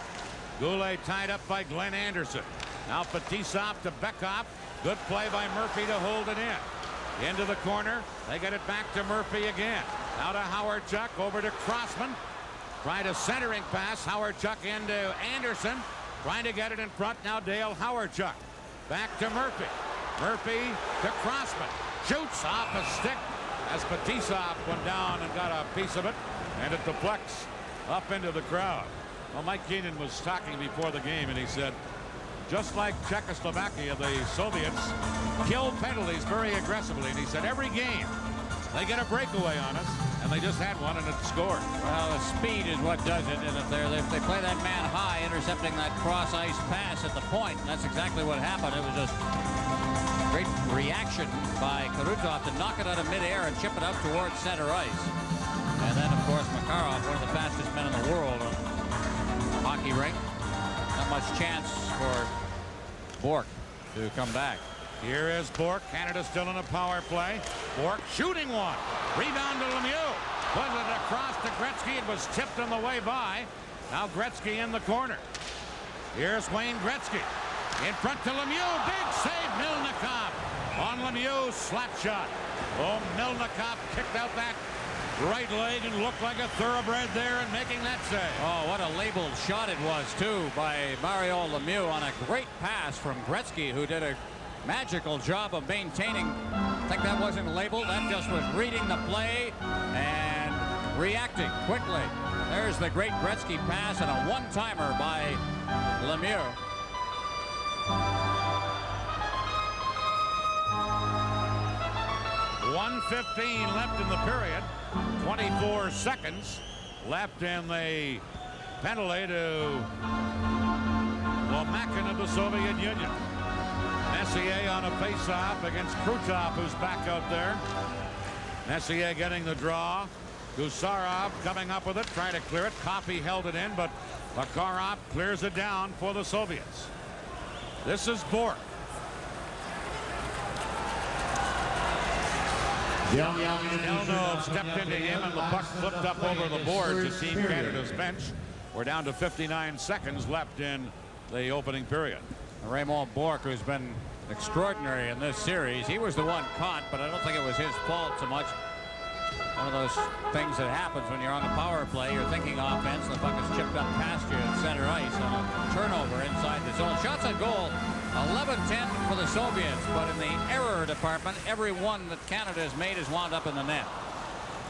[SPEAKER 1] Goulet tied up by Glenn Anderson. Now Fetisov to Bekov. Good play by Murphy to hold it in. Into the corner. They get it back to Murphy again. Now to Howardchuk. Over to Crossman. Tried a centering pass. Howardchuk into Anderson. Trying to get it in front. Now Dale Howardchuk. Back to Murphy. Murphy to Crossman. Shoots off a stick as Fetisov went down and got a piece of it. And it deflects up into the crowd. Well, Mike Keenan was talking before the game, and he said, just like Czechoslovakia, the Soviets kill penalties very aggressively. And he said every game they get a breakaway on us, and they just had one and it scored.
[SPEAKER 3] Well, the speed is what does it, and if they play that man high, intercepting that cross-ice pass at the point, and that's exactly what happened. It was just great reaction by Krutov to knock it out of midair and chip it out towards center ice. And then, of course, Makarov, one of the fastest men in the world on a hockey rink. Not much chance for Bourque to come back.
[SPEAKER 1] Here is Bourque. Canada still in a power play. Bourque shooting one. Rebound to Lemieux. Put it across to Gretzky. It was tipped on the way by. Now Gretzky in the corner. Here's Wayne Gretzky. In front to Lemieux. Big save. Milnikov on Lemieux. Slap shot. Oh, Milnikov kicked out that right leg and looked like a thoroughbred there and making that save.
[SPEAKER 3] Oh, what a labeled shot it was, too, by Mario Lemieux on a great pass from Gretzky, who did a magical job of maintaining. I think that wasn't labeled. That just was reading the play and reacting quickly. There's the great Gretzky pass and a one-timer by Lemieux.
[SPEAKER 1] .1:15 left in the period. 24 seconds left in the penalty to Lomakin of the Soviet Union. Messier on a face-off against Krutov, who's back out there. Messier getting the draw. Gusarov coming up with it, trying to clear it. Coffey held it in, but Makarov clears it down for the Soviets. This is Bourque. Stelnov stepped into him, and the puck flipped up over the boards to Team Canada's bench. We're down to 59 seconds left in the opening period.
[SPEAKER 3] Raymond Bourque, who's been extraordinary in this series. He was the one caught, but I don't think it was his fault so much. One of those things that happens when you're on the power play. You're thinking offense, and the puck is chipped up past you at center ice on a turnover inside the zone. Shots on goal, 11-10 for the Soviets, but in the error department, every one that Canada has made has wound up in the net.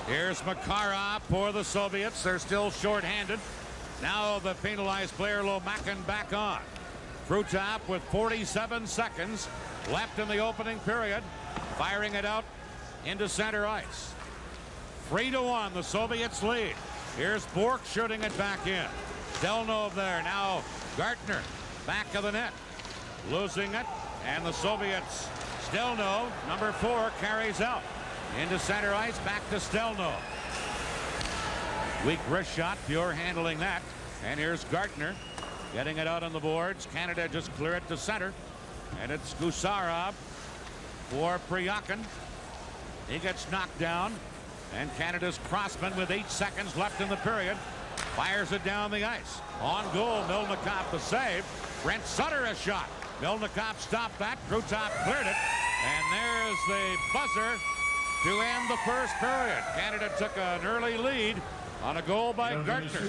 [SPEAKER 1] Here's Makarov for the Soviets. They're still short-handed. Now the penalized player Lomakin back on. Krutov with 47 seconds left in the opening period, firing it out into center ice. 3-1, the Soviets lead. Here's Bork shooting it back in. Stelnov there. Now Gartner, back of the net, losing it, and the Soviets. Stelnov, number 4, carries out into center ice. Back to Stelnov. Weak wrist shot. Pure handling that. And here's Gartner getting it out on the boards. Canada just clear it to center, and it's Gusarov for Priyakin. He gets knocked down, and Canada's Crossman, with 8 seconds left in the period, fires it down the ice. On goal, Milnikov the save. Brent Sutter a shot. Milnikov stopped that. Krutov cleared it, and there's the buzzer to end the first period. Canada took an early lead on a goal by Gartner,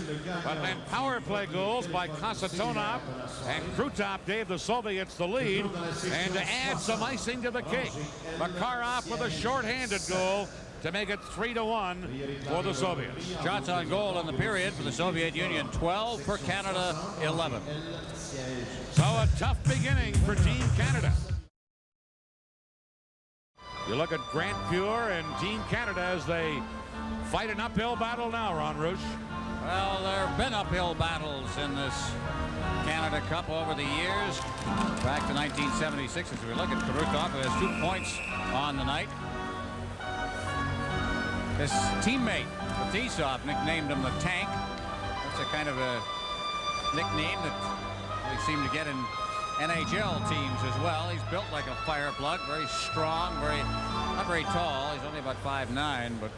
[SPEAKER 1] but then power play goals by Kasatonov and Krutov gave the Soviets the lead, and to add some icing to the cake, Makarov with a shorthanded goal to make it 3-1 for the Soviets.
[SPEAKER 3] Shots on goal in the period for the Soviet Union, 12 for Canada, 11.
[SPEAKER 1] So a tough beginning for Team Canada. You look at Grant Fuhr and Team Canada as they fight an uphill battle now, Ron Rouge.
[SPEAKER 3] Well, there have been uphill battles in this Canada Cup over the years. Back to 1976, as we look at Krutov, who has 2 points on the night. His teammate, Fetisov, nicknamed him the Tank. That's a kind of a nickname that we seem to get in NHL teams as well. He's built like a fire plug, very strong, not very tall. He's only about 5'9", but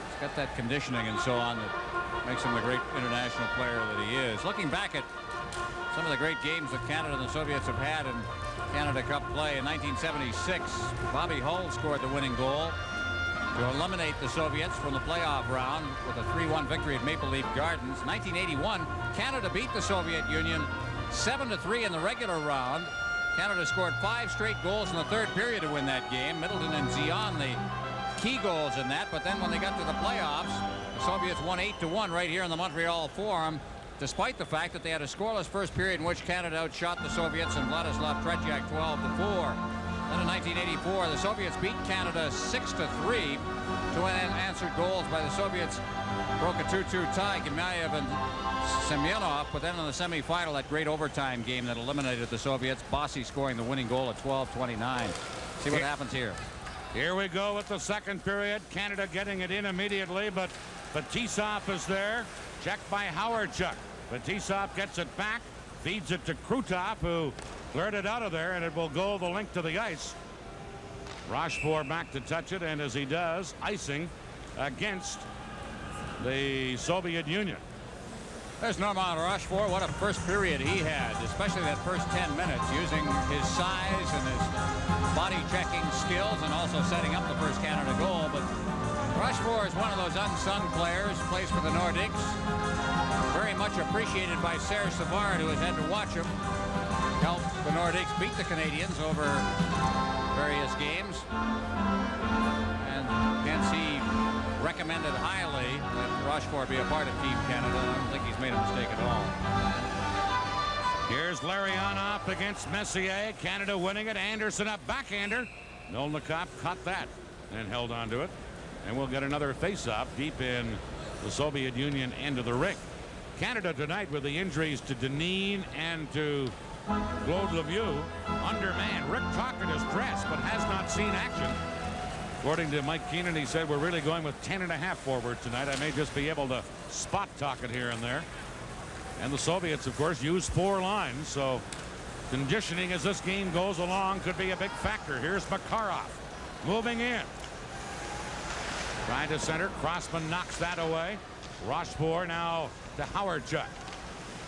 [SPEAKER 3] he's got that conditioning and so on that makes him the great international player that he is. Looking back at some of the great games that Canada and the Soviets have had in Canada Cup play, in 1976, Bobby Hull scored the winning goal to eliminate the Soviets from the playoff round with a 3-1 victory at Maple Leaf Gardens. 1981, Canada beat the Soviet Union 7-3 in the regular round. Canada scored 5 straight goals in the third period to win that game. Middleton and Zion, the key goals in that, but then when they got to the playoffs, the Soviets won 8-1 right here in the Montreal Forum, despite the fact that they had a scoreless first period in which Canada outshot the Soviets and Vladislav Tretiak 12-4. Then in 1984, the Soviets beat Canada 6-3. 2 unanswered goals by the Soviets broke a 2-2 tie. Gemayev and Semyonov, but then in the semifinal, that great overtime game that eliminated the Soviets, Bossy scoring the winning goal at 12:29. See what happens here.
[SPEAKER 1] Here we go with the second period. Canada getting it in immediately, but Fetisov is there. Checked by Howardchuk. Fetisov gets it back, feeds it to Krutov, who cleared it out of there, and it will go the length of the ice. Rochefort back to touch it, and as he does, icing against the Soviet Union.
[SPEAKER 3] There's Normand Rochefort. What a first period he had, especially that first 10 minutes, using his size and his body checking skills and also setting up the first Canada goal. But Rochefort is one of those unsung players, plays for the Nordiques. Very much appreciated by Serge Savard, who has had to watch him help the Nordiques beat the Canadians over various games. And hence he recommended highly that Rochefort be a part of Team Canada. I don't think he's made a mistake at all.
[SPEAKER 1] Here's Larionov against Messier. Canada winning it. Anderson up backhander. Milnikov caught that and held on to it. And we'll get another face-off deep in the Soviet Union end of the ring. Canada tonight with the injuries to Deneen and to Claude Lemieux. Undermanned. Rick Tocchet is dressed but has not seen action. According to Mike Keenan, he said we're really going with 10.5 forward tonight. I may just be able to spot Tocchet here and there. And the Soviets, of course, use 4 lines, so conditioning as this game goes along could be a big factor. Here's Makarov moving in. Trying to center. Crossman knocks that away. Rochefort now to Howardchuk.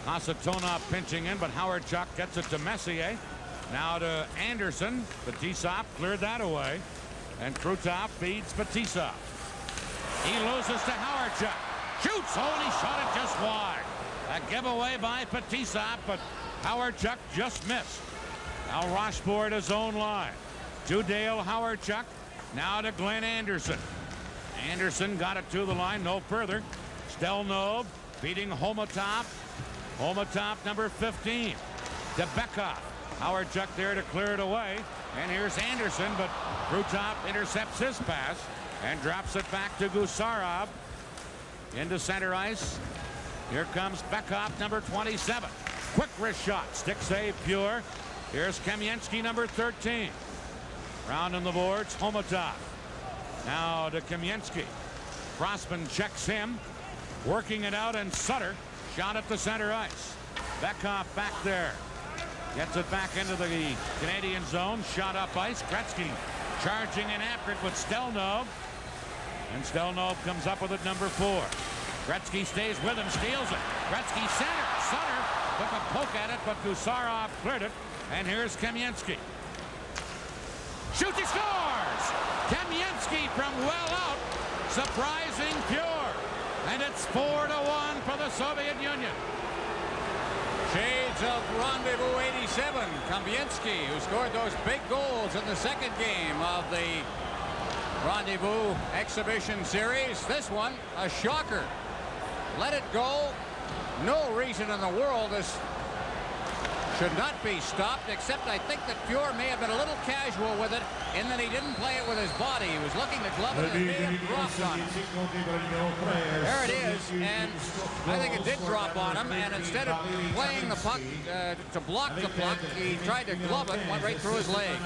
[SPEAKER 1] Kasatonov pinching in, but Howardchuk gets it to Messier. Now to Anderson. Fetisov cleared that away. And Krutov feeds Fetisov. He loses to Howardchuk. Shoots! Oh, and he shot it just wide. A giveaway by Fetisov, but Howardchuk just missed. Now Rochefort at his own line. To Dale Howardchuk. Now to Glenn Anderson. Anderson got it to the line, no further. Stelnov beating Homotop. Homotop number 15. To Bekov. Howardchuk there to clear it away. And here's Anderson, but Krutov intercepts his pass and drops it back to Gusarov into center ice. Here comes Bekov, number 27. Quick wrist shot, stick save, pure. Here's Kamensky, number 13. Round on the boards, Homotov. Now to Kamensky. Crossman checks him, working it out, and Sutter shot at the center ice. Bekov back there. Gets it back into the Canadian zone. Shot up ice. Gretzky charging in after it with Stelnov. And Stelnov comes up with it, number 4. Gretzky stays with him, steals it. Gretzky center. Sutter took a poke at it, but Gusarov cleared it. And here's Kamensky. Shoots, he scores! Kamensky from well out. Surprising pure. And it's 4-1 for the Soviet Union.
[SPEAKER 3] Shades of Rendezvous 87. Kamensky, who scored those big goals in the second game of the Rendezvous exhibition series. This one, a shocker. Let it go. No reason in the world this should not be stopped, except I think that Pure may have been a little casual with it in that he didn't play it with his body. He was looking to glove it and it may have dropped on him. There it is, and I think it did drop on him, and instead of playing the puck to block the puck, he tried to glove it and went right through his legs.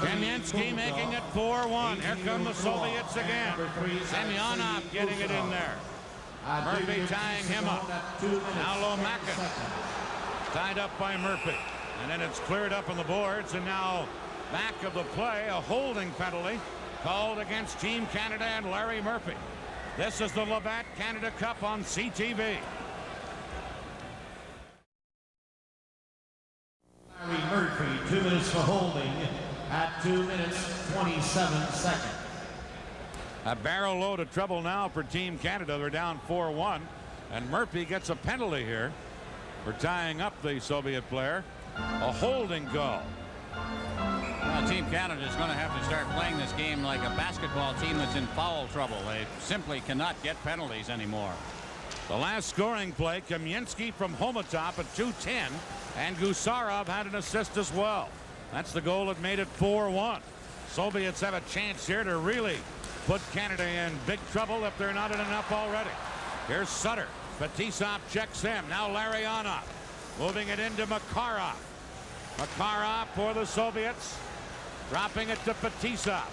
[SPEAKER 1] Kamensky making it 4-1. Here come the Soviets again. Semyonov getting it in there. Murphy tying him up. Now Lomakin tied up by Murphy. And then it's cleared up on the boards, and now back of the play, a holding penalty called against Team Canada and Larry Murphy. This is the Labatt Canada Cup on CTV.
[SPEAKER 2] Larry Murphy, 2 minutes for holding at 2 minutes 27 seconds.
[SPEAKER 1] A barrel load of trouble now for Team Canada. They're down 4-1, and Murphy gets a penalty here for tying up the Soviet player. A holding call.
[SPEAKER 3] Well, Team Canada is going to have to start playing this game like a basketball team that's in foul trouble. They simply cannot get penalties anymore.
[SPEAKER 1] The last scoring play, Kamensky from Homotop at 2:10, and Gusarov had an assist as well. That's the goal that made it 4-1. Soviets have a chance here to really put Canada in big trouble if they're not in enough already. Here's Sutter. Fetisov checks him. Now Larionov moving it into Makarov. Makarov for the Soviets. Dropping it to Fetisov.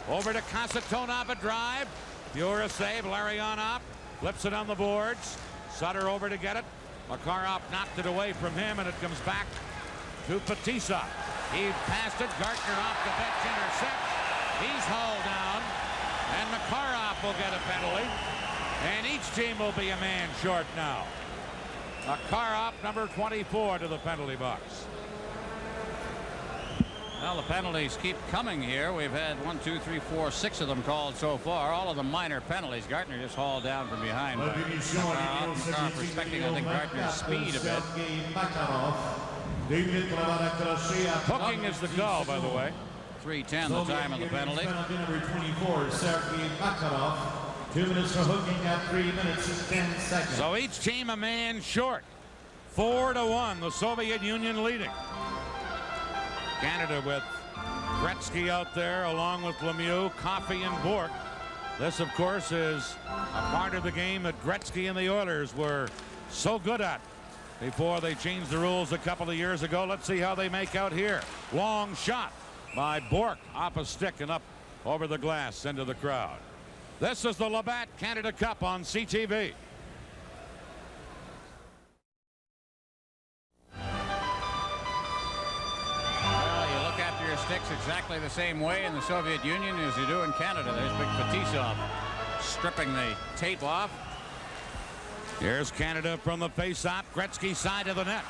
[SPEAKER 1] Over to Kasatonov, a drive. Pure a save. Larionov flips it on the boards. Sutter over to get it. Makarov knocked it away from him, and it comes back to Fetisov. He passed it. Gartner off the bench intercept. He's hauled down, and Makarov will get a penalty. And each team will be a man short now. Makarov, number 24, to the penalty box.
[SPEAKER 3] Well, the penalties keep coming here. We've had 1, 2, 3, 4, 6 of them called so far. All of them minor penalties. Gartner just hauled down from behind. Makarov respecting, I think, Gartner's speed a bit.
[SPEAKER 1] Hooking is the call, by the way.
[SPEAKER 3] 3:10 the time of the penalty.
[SPEAKER 2] Number 24, Sergei Makarov. 2 minutes for hooking at 3 minutes and 10 seconds.
[SPEAKER 1] So each team a man short. 4-1, the Soviet Union leading. Canada with Gretzky out there along with Lemieux, Coffey, and Bourque. This, of course, is a part of the game that Gretzky and the Oilers were so good at before they changed the rules a couple of years ago. Let's see how they make out here. Long shot by Bourque off a stick and up over the glass into the crowd. This is the Labatt Canada Cup on CTV.
[SPEAKER 3] Well, you look after your sticks exactly the same way in the Soviet Union as you do in Canada. There's big Fetisov stripping the tape off.
[SPEAKER 1] Here's Canada from the face-off. Gretzky side of the net.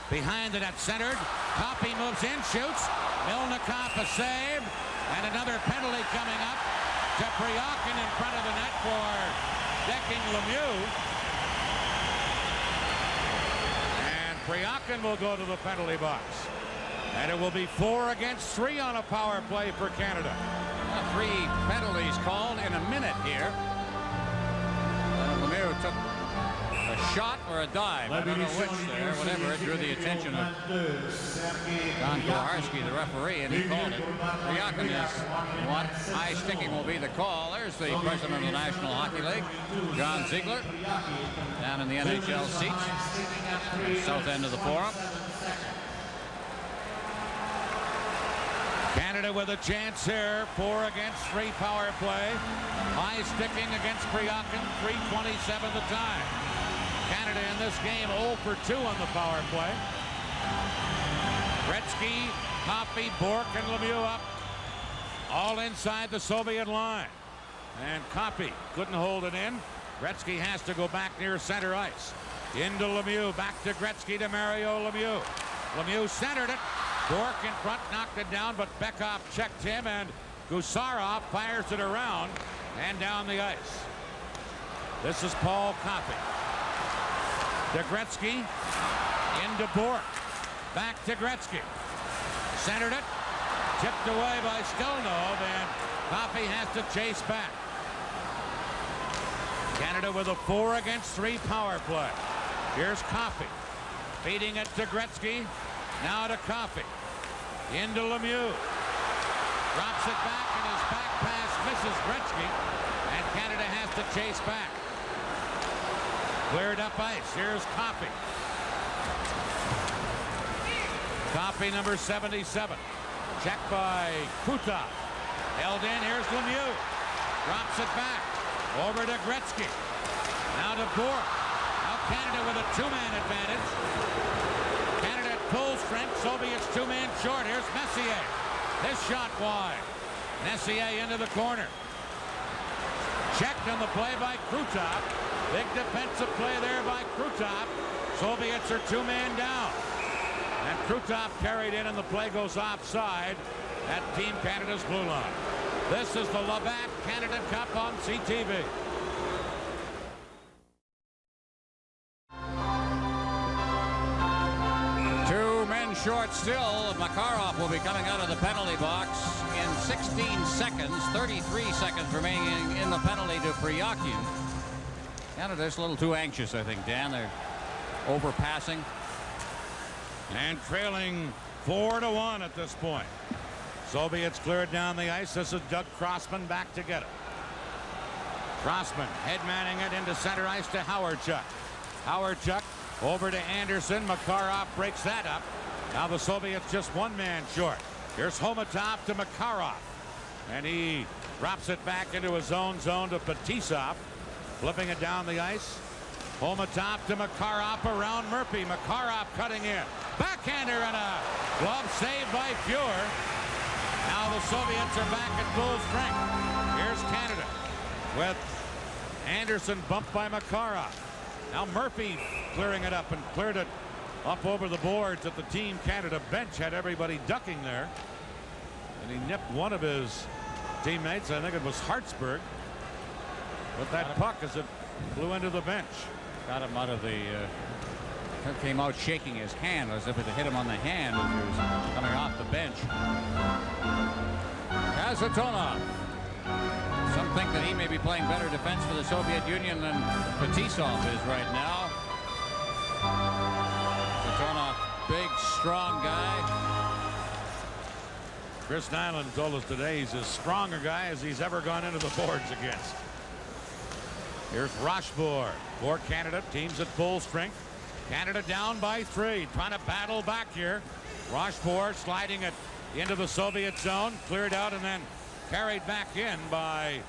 [SPEAKER 1] Behind the net, centered. Coffey moves in, shoots. Milnikov a save. And another penalty coming up to Priakin in front of the net for decking Lemieux. And Priakin will go to the penalty box. And it will be 4 against 3 on a power play for Canada.
[SPEAKER 3] 3 penalties called in a minute here. Lemieux took A shot or a dive, I don't know which there. Whatever, it drew the attention of Don Kowarski, the referee, and he called it. Priakin is what? High sticking will be the call. There's the president of the National Hockey League, John Ziegler, down in the NHL seats, south end of the forum.
[SPEAKER 1] Canada with a chance here. 4 against 3 power play. High sticking against Priakin. 3:27 the time. Canada in this game 0 for 2 on the power play. Gretzky, Coffey, Bourque, and Lemieux up. All inside the Soviet line. And Coffey couldn't hold it in. Gretzky has to go back near center ice. Into Lemieux. Back to Gretzky to Mario Lemieux. Lemieux centered it. Bourque in front, knocked it down, but Bekov checked him, and Gusarov fires it around and down the ice. This is Paul Coffey. To Gretzky, into Bourque, back to Gretzky. Centered it, tipped away by Stelnov, and Coffey has to chase back. Canada with a 4 against 3 power play. Here's Coffey, feeding it to Gretzky. Now to Coffey. Into Lemieux. Drops it back, and his back pass misses Gretzky. And Canada has to chase back. Cleared up ice. Here's Coffey. Coffey, number 77. Checked by Kutov. Held in. Here's Lemieux. Drops it back. Over to Gretzky. Now to Bourque. Now Canada with a 2-man advantage. Canada at full strength. Soviets 2-man short. Here's Messier. This shot wide. Messier into the corner. Checked on the play by Krutov. Big defensive play there by Krutov. Soviets are 2-man down. And Krutov carried in, and the play goes offside at Team Canada's blue line. This is the Labatt Canada Cup on CTV.
[SPEAKER 3] Short still. Makarov will be coming out of the penalty box in 16 seconds. 33 seconds remaining in the penalty to Priakin. Canada's a little too anxious, I think, Dan. They're overpassing.
[SPEAKER 1] And trailing 4-1 at this point. Soviets cleared down the ice. This is Doug Crossman back to get it. Crossman head manning it into center ice to Howardchuk. Howardchuk over to Anderson. Makarov breaks that up. Now the Soviets just 1-man short. Here's Homatov to Makarov. And he drops it back into his own zone to Fetisov. Flipping it down the ice. Homatov to Makarov around Murphy. Makarov cutting in. Backhander and a glove saved by Fuhr. Now the Soviets are back at full strength. Here's Canada with Anderson bumped by Makarov. Now Murphy clearing it up, and cleared it up over the boards at the Team Canada bench. Had everybody ducking there. And he nipped one of his teammates. I think it was Hartsburg. But that puck as it flew into the bench.
[SPEAKER 3] Got him out of the... came out shaking his hand as if it had hit him on the hand as he was coming off the bench. Kasatonov. Some think that he may be playing better defense for the Soviet Union than Fetisov is right now. Kasatonov, big, strong guy.
[SPEAKER 1] Chris Nyland told us today he's as strong a guy as he's ever gone into the boards against. Here's Rochefort for Canada. Teams at full strength. Canada down by 3. Trying to battle back here. Rochefort sliding it into the Soviet zone. Cleared out and then carried back in by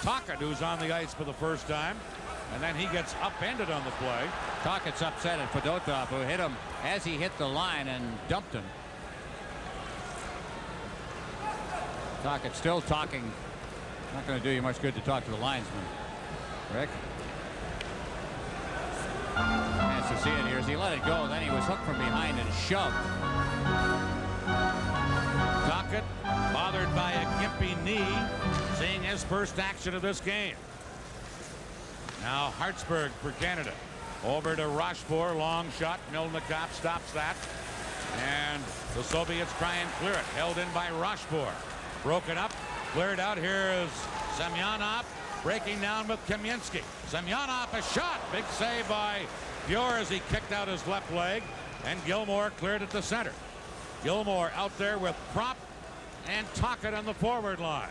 [SPEAKER 1] Tocchet, who's on the ice for the first time. And then he gets upended on the play.
[SPEAKER 3] Tocchet's upset at Fedotov, who hit him as he hit the line and dumped him. Tocchet still talking. Not going to do you much good to talk to the linesman. Rick. Has to see it here as he let it go. Then he was hooked from behind and shoved.
[SPEAKER 1] Tocchet bothered by a gimpy knee, seeing his first action of this game. Now Hartsburg for Canada. Over to Rochefort, long shot. Milnikov stops that. And the Soviets try and clear it. Held in by Rochefort. Broken up, cleared out. Here is Semyonov. breaking down with Kamensky. Semyonov, a shot. Big save by Bure as he kicked out his left leg. And Gilmour cleared at the center. Gilmour out there with Prop and Tocchet on the forward line.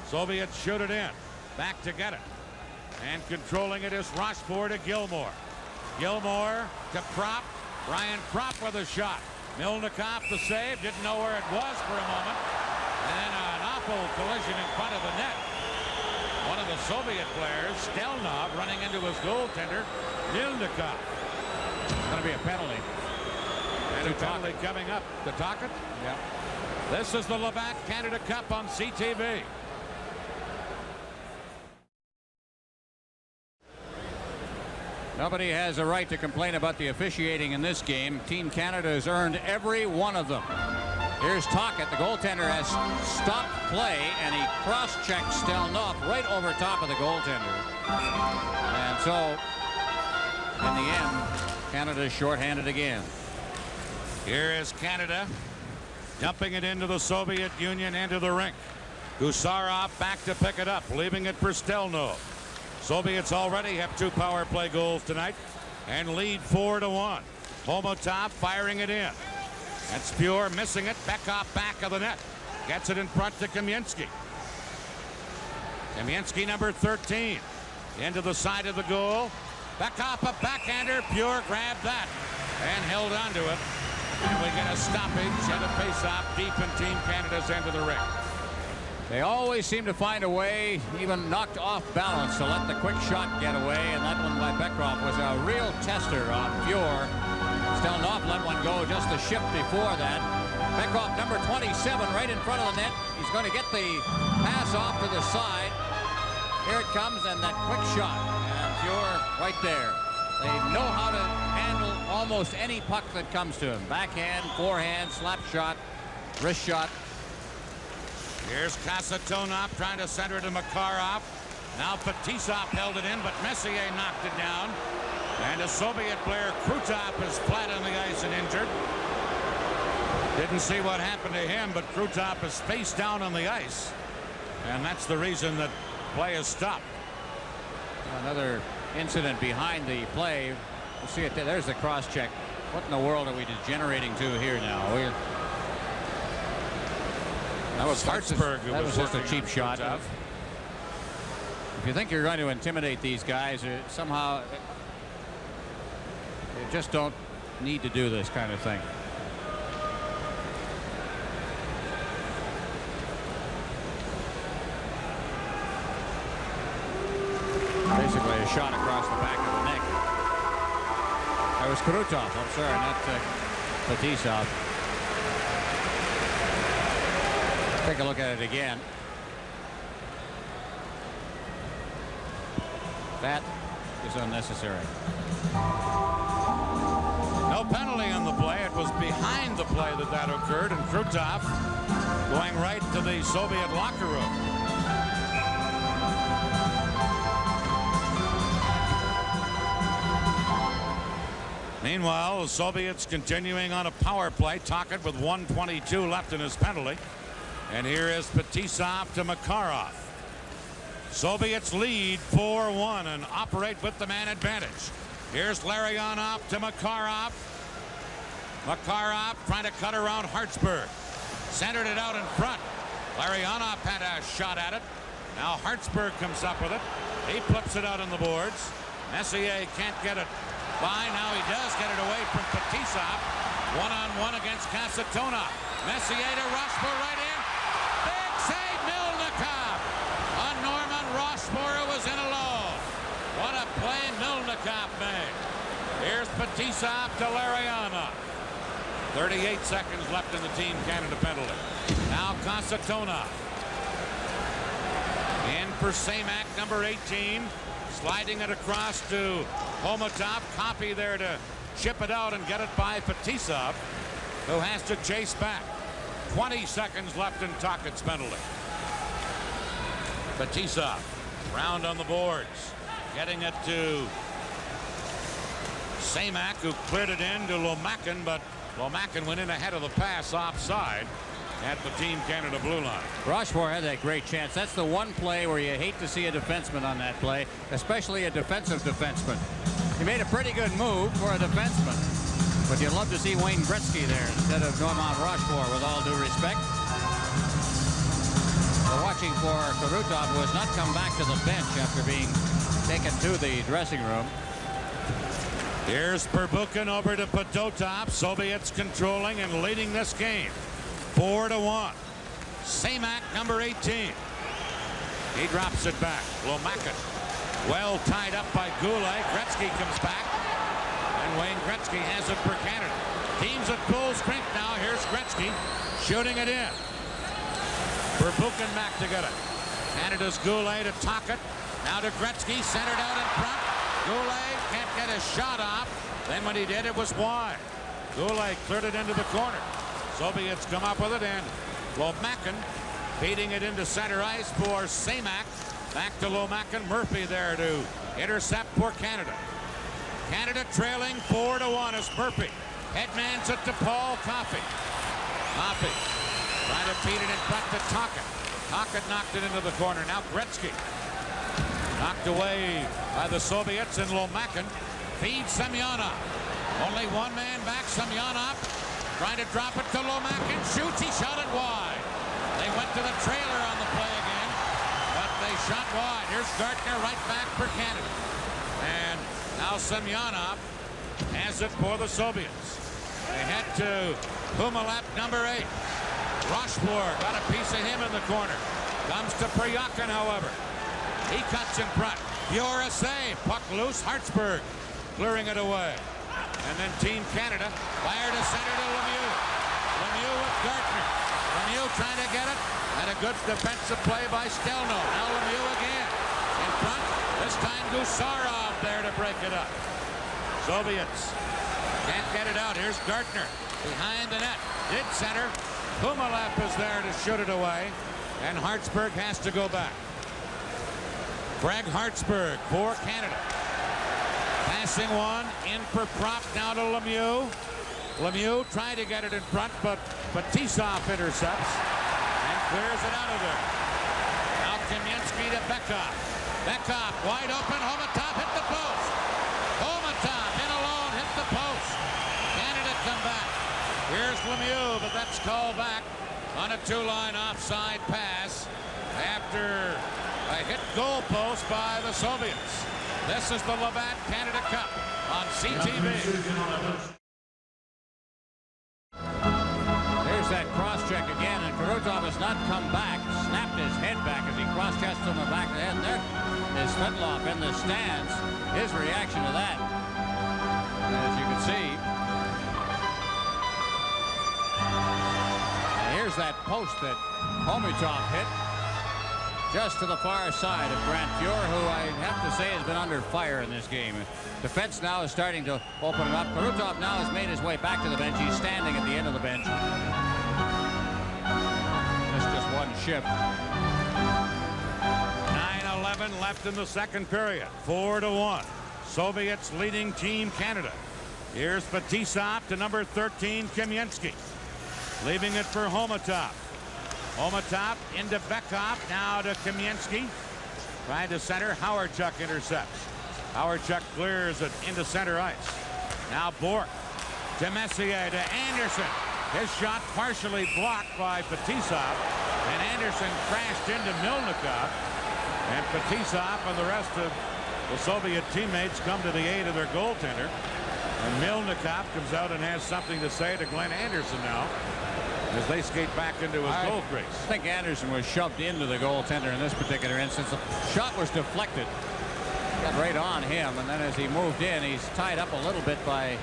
[SPEAKER 1] Soviets shoot it in. Back to get it. And controlling it is Rochefort to Gilmour. Gilmour to Prop. Brian Prop with a shot. Milnikov the save. Didn't know where it was for a moment. And an awful collision in front of the net. One of the Soviet players, Stelnov, running into his goaltender, Milnikov.
[SPEAKER 3] It's going to be a penalty.
[SPEAKER 1] And a penalty coming up. To Tocchet?
[SPEAKER 3] Yeah.
[SPEAKER 1] This is the Labatt Canada Cup on CTV.
[SPEAKER 3] Nobody has a right to complain about the officiating in this game. Team Canada has earned every one of them. Here's Tocchet. The goaltender has stopped play, and he cross-checked Stelnov right over top of the goaltender. And so, in the end, Canada is shorthanded again.
[SPEAKER 1] Here is Canada dumping it into the Soviet Union into the rink. Gusarov back to pick it up, leaving it for Stelnov. Soviets already have 2 power play goals tonight and lead 4-1. Homotov firing it in. And Spure missing it. Bekhoff back of the net. Gets it in front to Kamensky. Kamensky, number 13. Into the side of the goal. Bekhoff, a backhander. Pure grabbed that and held onto it. And we get a stoppage and a face-off deep in Team Canada's end of the ring.
[SPEAKER 3] They always seem to find a way, even knocked off balance, to let the quick shot get away, and that one by Bekhoff was a real tester on Pure. Stelnov let one go just a shift before that. Bekhoff, number 27, right in front of the net. He's going to get the pass off to the side. Here it comes, and that quick shot. And Pure right there. They know how to handle almost any puck that comes to him. Backhand, forehand, slap shot, wrist shot.
[SPEAKER 1] Here's Kasatonov trying to center it to Makarov. Now Fetisov held it in, but Messier knocked it down. And a Soviet player, Krutov, is flat on the ice and injured. Didn't see what happened to him, but Krutov is face down on the ice. And that's the reason that play is stopped.
[SPEAKER 3] Another incident behind the play. You see it there. There's the cross check. What in the world are we degenerating to here now? That was
[SPEAKER 1] Hartsburg.
[SPEAKER 3] That was just a cheap shot. If you think you're going to intimidate these guys, somehow you just don't need to do this kind of thing. Basically a shot across the back of the neck. That was Krutov. I'm sorry, not Fetisov. Take a look at it again. That is unnecessary.
[SPEAKER 1] No penalty on the play. It was behind the play that occurred, and Krutov going right to the Soviet locker room. Meanwhile, the Soviets continuing on a power play. Tocchet with 1:22 left in his penalty. And here is Fetisov to Makarov. Soviets lead 4-1 and operate with the man advantage. Here's Larionov to Makarov. Makarov trying to cut around Hartsburg. Centered it out in front. Larionov had a shot at it. Now Hartsburg comes up with it. He flips it out on the boards. Messier can't get it by. Now he does get it away from Fetisov. One-on-one against Kasatonov. Messier to Rochefort right in. Big save, Milnikov. On Norman Rochefort, who was in alone. What a play Milnikov made. Here's Fetisov to Larionov. 38 seconds left in the Team Canada penalty. Now Kasatonov. In for Samak, number 18. Sliding it across to Homotov. Copy there to chip it out and get it by Fetisov, who has to chase back. 20 seconds left in Tocchet's penalty. Fetisov, round on the boards. Getting it to Samak, who cleared it in to Lomakin, but Lomakin went in ahead of the pass offside. at the Team Canada blue line.
[SPEAKER 3] Rochefort had that great chance. That's the one play where you hate to see a defenseman on that play, especially a defensive defenseman. He made a pretty good move for a defenseman, but you'd love to see Wayne Gretzky there instead of Normand Rochefort, with all due respect. We're watching for Karutov, who has not come back to the bench after being taken to the dressing room.
[SPEAKER 1] Here's Perbukin over to Podotov. Soviets controlling and leading this game 4-1. Semak, number 18. He drops it back. Lomakin well tied up by Goulet. Gretzky comes back, and Wayne Gretzky has it for Canada. Teams at full strength now. Here's Gretzky shooting it in. Perbukin back to get it. Canada's Goulet to Tocchet. Now to Gretzky, centered out in front. Goulet can't get a shot off. Then when he did, it was wide. Goulet cleared it into the corner. Soviets come up with it, and Lomakin feeding it into center ice for Semak. Back to Lomakin. Murphy there to intercept for Canada. Canada trailing 4-1 as Murphy headmans it to Paul Coffey. Coffey trying to feed it in front to Tocchet. Tocchet knocked it into the corner. Now Gretzky. Knocked away by the Soviets, and Lomakin feeds Semyonov. Only one man back. Semyonov trying to drop it to Lomakin. Shoots. He shot it wide. They went to the trailer on the play again, but they shot wide. Here's Gartner right back for Canada. And now Semyonov has it for the Soviets. They head to Pumalep, number 8. Rochefort got a piece of him in the corner. Comes to Pryakin, however. He cuts in front. Fiora save. Puck loose. Hartsburg clearing it away. And then Team Canada fire to center to Lemieux. Lemieux with Gartner. Lemieux trying to get it. And a good defensive play by Stelno. Now Lemieux again. In front. This time Gusarov there to break it up. Soviets can't get it out. Here's Gartner behind the net. Did center. Pumalep is there to shoot it away. And Hartsburg has to go back. Greg Hartsburg for Canada. Passing one in for Prop, now to Lemieux. Lemieux trying to get it in front, but Fetisov intercepts and clears it out of there. Now Kamensky to Bekov. Bekov wide open. Homatov hit the post. Homatov in alone, hit the post. Canada come back. Here's Lemieux, but that's called back on a two-line offside pass after a hit goal post by the Soviets. This is the Labatt Canada Cup on CTV.
[SPEAKER 3] There's that cross-check again, and Karutov has not come back. Snapped his head back as he cross-checks on the back of the head. And there is Svetlov in the stands. His reaction to that, as you can see. And here's that post that Homatov hit. Just to the far side of Grant Fuhr, who I have to say has been under fire in this game. Defense now is starting to open it up. Karutov now has made his way back to the bench. He's standing at the end of the bench. That's just one shift.
[SPEAKER 1] 9:11 left in the second period. 4-1. Soviets leading Team Canada. Here's Fetisov to number 13, Kamensky. Leaving it for Homatov. Homatov into Bekov, now to Kamensky. Trying to center. Howardchuk intercepts. Howardchuk clears it into center ice. Now Bourque to Messier to Anderson. His shot partially blocked by Fetisov, and Anderson crashed into Milnikov. And Fetisov and the rest of the Soviet teammates come to the aid of their goaltender. And Milnikov comes out and has something to say to Glenn Anderson now, as they skate back into his goal crease.
[SPEAKER 3] I think Anderson was shoved into the goaltender in this particular instance. The shot was deflected. Got right on him, and then as he moved in, he's tied up a little bit by,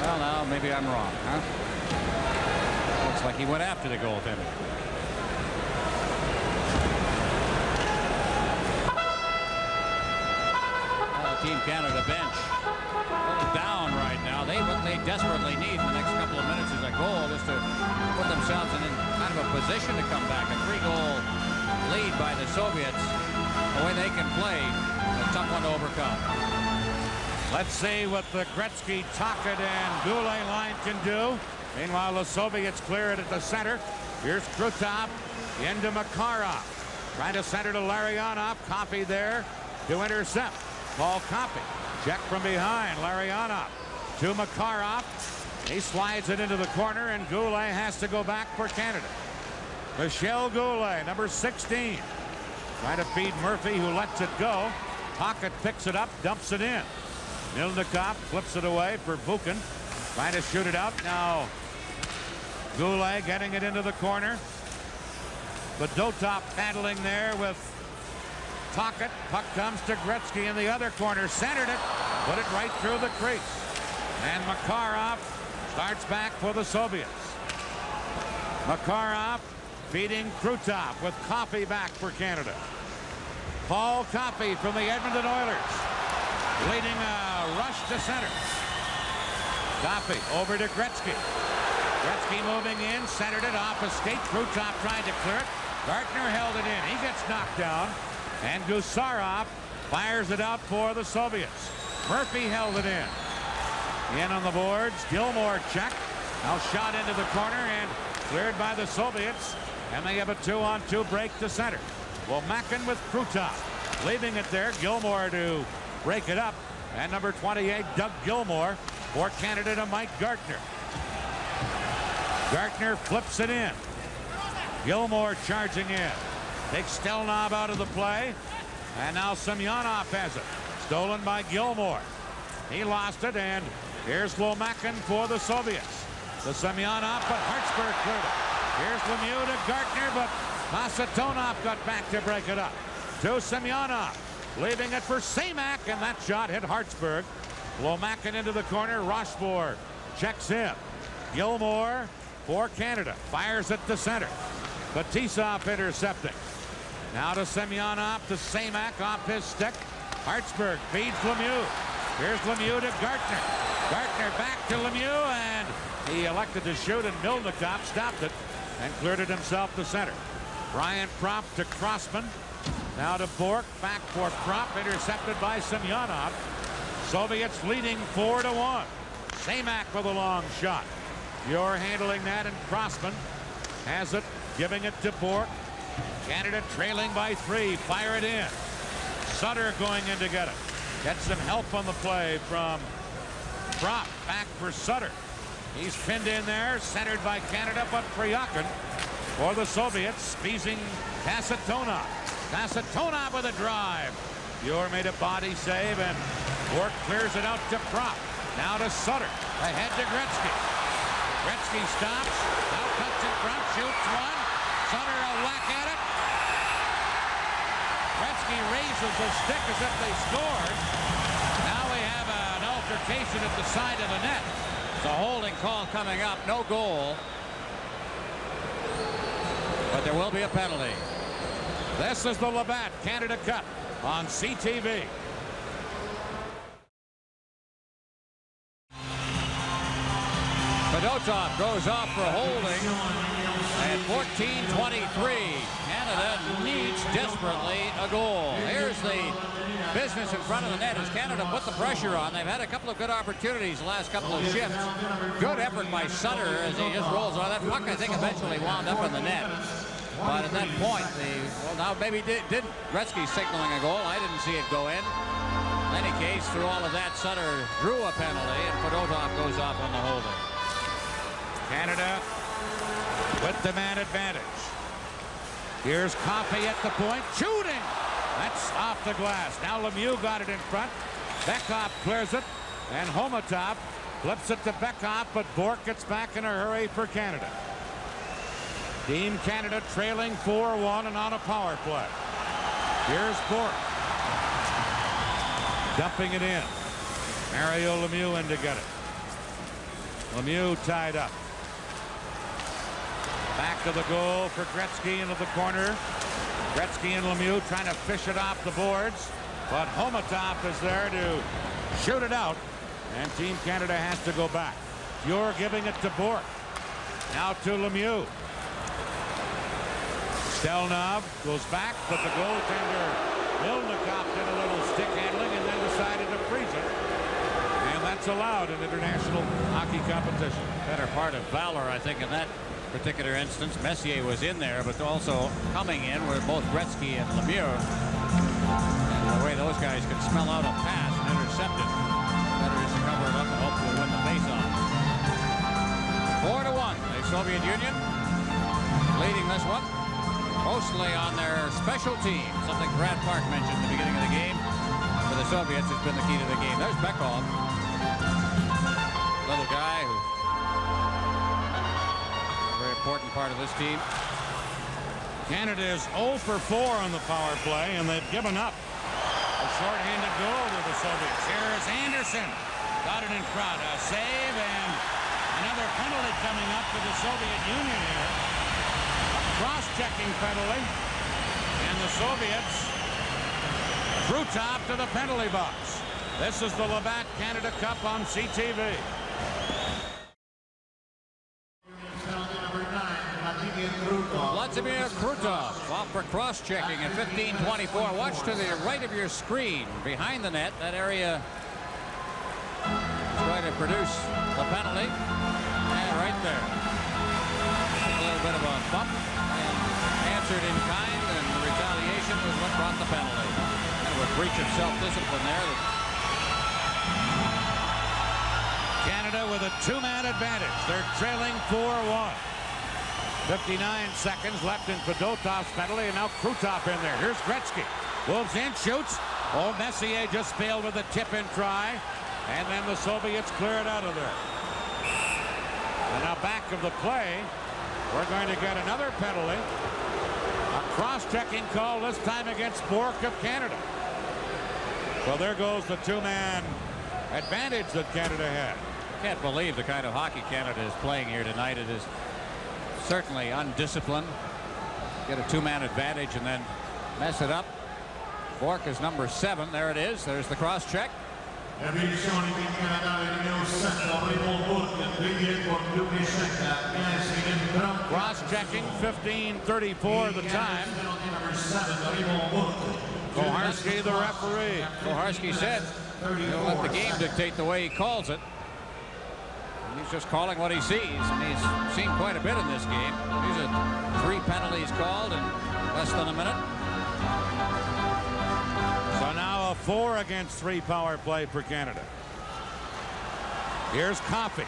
[SPEAKER 3] well, now maybe I'm wrong, huh? Looks like he went after the goaltender. Team Canada bench a little down right now. What they desperately need in the next couple of minutes is a goal, just to put themselves in kind of a position to come back. A 3-goal lead by the Soviets. The way they can play, a tough one to overcome.
[SPEAKER 1] Let's see what the Gretzky, Tocchet, and Goulet line can do. Meanwhile, the Soviets clear it at the center. Here's Krutov into Makarov. Trying to center to Larionov. Coffey there to intercept. Paul Coffey. Check from behind. Larionov to Makarov. He slides it into the corner, and Goulet has to go back for Canada. Michel Goulet, number 16. Trying to feed Murphy, who lets it go. Pocket picks it up, dumps it in. Milnikov flips it away for Vukin. Trying to shoot it out. Now Goulet getting it into the corner. But Dotop paddling there with Tocchet. Puck comes to Gretzky in the other corner. Centered it. Put it right through the crease. And Makarov starts back for the Soviets. Makarov feeding Krutov with Coffey back for Canada. Paul Coffey from the Edmonton Oilers leading a rush to center. Coffey over to Gretzky. Gretzky moving in, centered it off a skate. Krutov trying to clear it. Gartner held it in. He gets knocked down. And Gusarov fires it out for the Soviets. Murphy held it in. In on the boards. Gilmore check. Now shot into the corner and cleared by the Soviets. And they have a 2-on-2 break to center. Womakin with Krutov. Leaving it there. Gilmore to break it up. And number 28, Doug Gilmore, for Canada to Mike Gartner. Gartner flips it in. Gilmore charging in. Takes Stelnov out of the play. And now Semyonov has it. Stolen by Gilmore. He lost it, and here's Womakin for the Soviets. The Semyonov, but Hartsburg cleared it. Here's Lemieux to Gartner, but Kasatonov got back to break it up. To Semyonov. Leaving it for Semak, and that shot hit Hartsburg. Womakin into the corner. Rochefort checks in. Gilmore for Canada. Fires it to center. Batisov intercepting. Now to Semyonov, to Semak off his stick. Hartsburg feeds Lemieux. Here's Lemieux to Gartner. Gartner back to Lemieux, and he elected to shoot, and Milnikov stopped it and cleared it himself to center. Brian Propp to Crossman. Now to Bork, back for Propp, intercepted by Semyonov. Soviets leading 4-1. Semak with a long shot. You're handling that, and Crossman has it, giving it to Bork. Canada trailing by 3. Fire it in. Sutter going in to get it. Gets some help on the play from Propp. Back for Sutter. He's pinned in there, centered by Canada, but Priyakin for the Soviets, squeezing Kasatonov. Kasatonov with a drive. Muir made a body save, and Bork clears it out to Propp. Now to Sutter. Ahead to Gretzky. Gretzky stops. Now cuts in front. Shoots one. Sutter a whack at it. Gretzky raises the stick as if they scored. Now we have an altercation at the side of the net.
[SPEAKER 3] It's a holding call coming up. No goal. But there will be a penalty.
[SPEAKER 1] This is the Labatt Canada Cup on CTV.
[SPEAKER 3] Fedotov goes off for holding at 14:23. Canada needs desperately a goal. Here's the business in front of the net as Canada put the pressure on. They've had a couple of good opportunities the last couple of shifts. Good effort by Sutter as he just rolls on. That puck, I think, eventually wound up in the net. But at that point, now maybe didn't Gretzky signaling a goal. I didn't see it go in. In any case, through all of that, Sutter drew a penalty, and Fedotov goes off on the holding.
[SPEAKER 1] Canada with the man advantage. Here's Coffey at the point, shooting. That's off the glass. Now Lemieux got it in front. Bekhoff clears it, and Homatov flips it to Bekhoff, but Bork gets back in a hurry for Canada. Team Canada trailing 4-1 and on a power play. Here's Bork. Dumping it in. Mario Lemieux in to get it. Lemieux tied up. Back to the goal for Gretzky into the corner. Gretzky and Lemieux trying to fish it off the boards. But Homatov is there to shoot it out. And Team Canada has to go back. You're giving it to Bork. Now to Lemieux. Stelnov goes back, but the goaltender Milnikov did a little stick handling and then decided to freeze it. And that's allowed in international hockey competition.
[SPEAKER 3] Better part of valor, I think, in that particular instance. Messier was in there, but also coming in were both Gretzky and Lemieux. And the way those guys could smell out a pass and intercept it, better just to cover it up and hopefully win the faceoff. 4-1, the Soviet Union leading this one, mostly on their special team, something Brad Park mentioned at the beginning of the game. For the Soviets, has been the key to the game. There's Bekov, little guy who important part of this team.
[SPEAKER 1] Canada is 0 for 4 on the power play, and they've given up a shorthanded goal to the Soviets. Here's Anderson. Got it in front. A save, and another penalty coming up for the Soviet Union here. A cross-checking penalty, and the Soviets through top to the penalty box. This is the Labatt Canada Cup on CTV.
[SPEAKER 3] Vladimir Krutov off for cross-checking at 15:24. Watch to the right of your screen, behind the net. That area is going to produce the penalty. And right there, a little bit of a bump, and answered in kind, and the retaliation was what brought the penalty. Kind of a breach of self-discipline there.
[SPEAKER 1] Canada with a two-man advantage. They're trailing 4-1. 59 seconds left in Fedotov's penalty, and now Krutov in there. Here's Gretzky. Moves in, shoots. Oh, Messier just failed with a tip-in try, and then the Soviets clear it out of there. And now back of the play, we're going to get another penalty. A cross-checking call, this time against Bork of Canada. So there goes the two-man advantage that Canada had.
[SPEAKER 3] Can't believe the kind of hockey Canada is playing here tonight. It is certainly undisciplined. Get a two-man advantage and then mess it up. Bork is number 7. There it is. There's the cross-check.
[SPEAKER 1] Cross-checking, 15:34 the time. Koharski, the referee.
[SPEAKER 3] Koharski said he'll let the game dictate the way he calls it. He's just calling what he sees, and he's seen quite a bit in this game. These are 3 penalties called in less than a minute.
[SPEAKER 1] So now a 4-against-3 power play for Canada. Here's Coffey.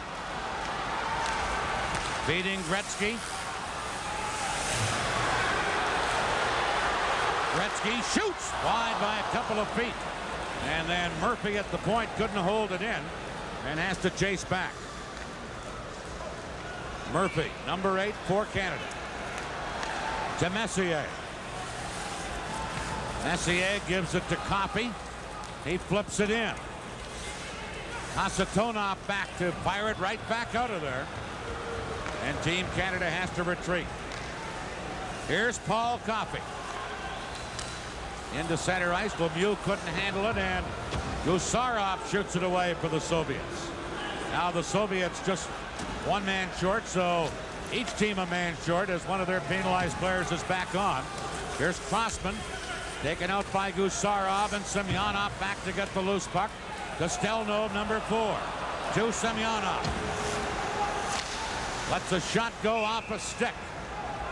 [SPEAKER 1] Feeding Gretzky. Gretzky shoots wide by a couple of feet. And then Murphy at the point couldn't hold it in and has to chase back. Murphy, number 8 for Canada. To Messier. Messier gives it to Coffey. He flips it in. Kasatonov back to fire it right back out of there. And Team Canada has to retreat. Here's Paul Coffey. Into center ice. Lemieux couldn't handle it, and Gusarov shoots it away for the Soviets. Now the Soviets just one man short, so each team a man short as one of their penalized players is back on. Here's Crossman, taken out by Gusarov, and Semyonov back to get the loose puck. Kostelnov, number 4, to Semyonov. Lets a shot go off a stick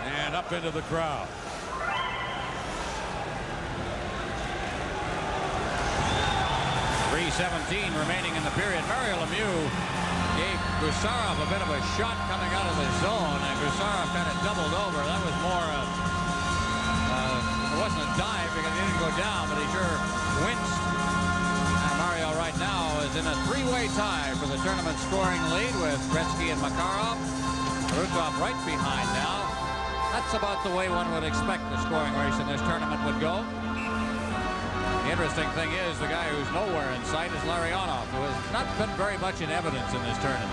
[SPEAKER 1] and up into the crowd.
[SPEAKER 3] .3:17 remaining in the period. Mario Lemieux gave Gusarov a bit of a shot coming out of the zone, and Gusarov kind of doubled over. That was more it wasn't a dive because he didn't go down, but he sure winced. And Mario right now is in a 3-way tie for the tournament scoring lead with Gretzky and Makarov. Krutov right behind now. That's about the way one would expect the scoring race in this tournament would go. The interesting thing is the guy who's nowhere in sight is Larionov, who has not been very much in evidence in this tournament.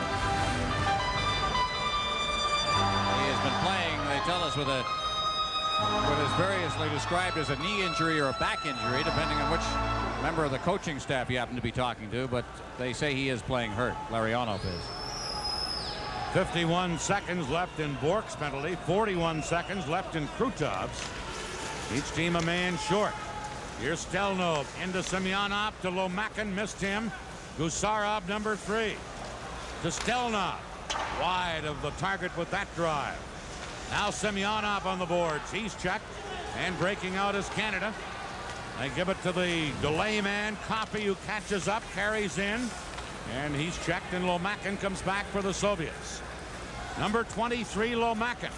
[SPEAKER 3] He has been playing, they tell us, with what is variously described as a knee injury or a back injury, depending on which member of the coaching staff you happen to be talking to, but they say he is playing hurt. Larionov is.
[SPEAKER 1] 51 seconds left in Bork's penalty, 41 seconds left in Krutov's. Each team a man short. Here's Stelnov into Semyonov to Lomakin, missed him. Gusarov, number 3. To Stelnov. Wide of the target with that drive. Now Semyonov on the boards. He's checked. And breaking out is Canada. They give it to the delay man, Copy, who catches up, carries in. And he's checked, and Lomakin comes back for the Soviets. Number 23, Lomakin.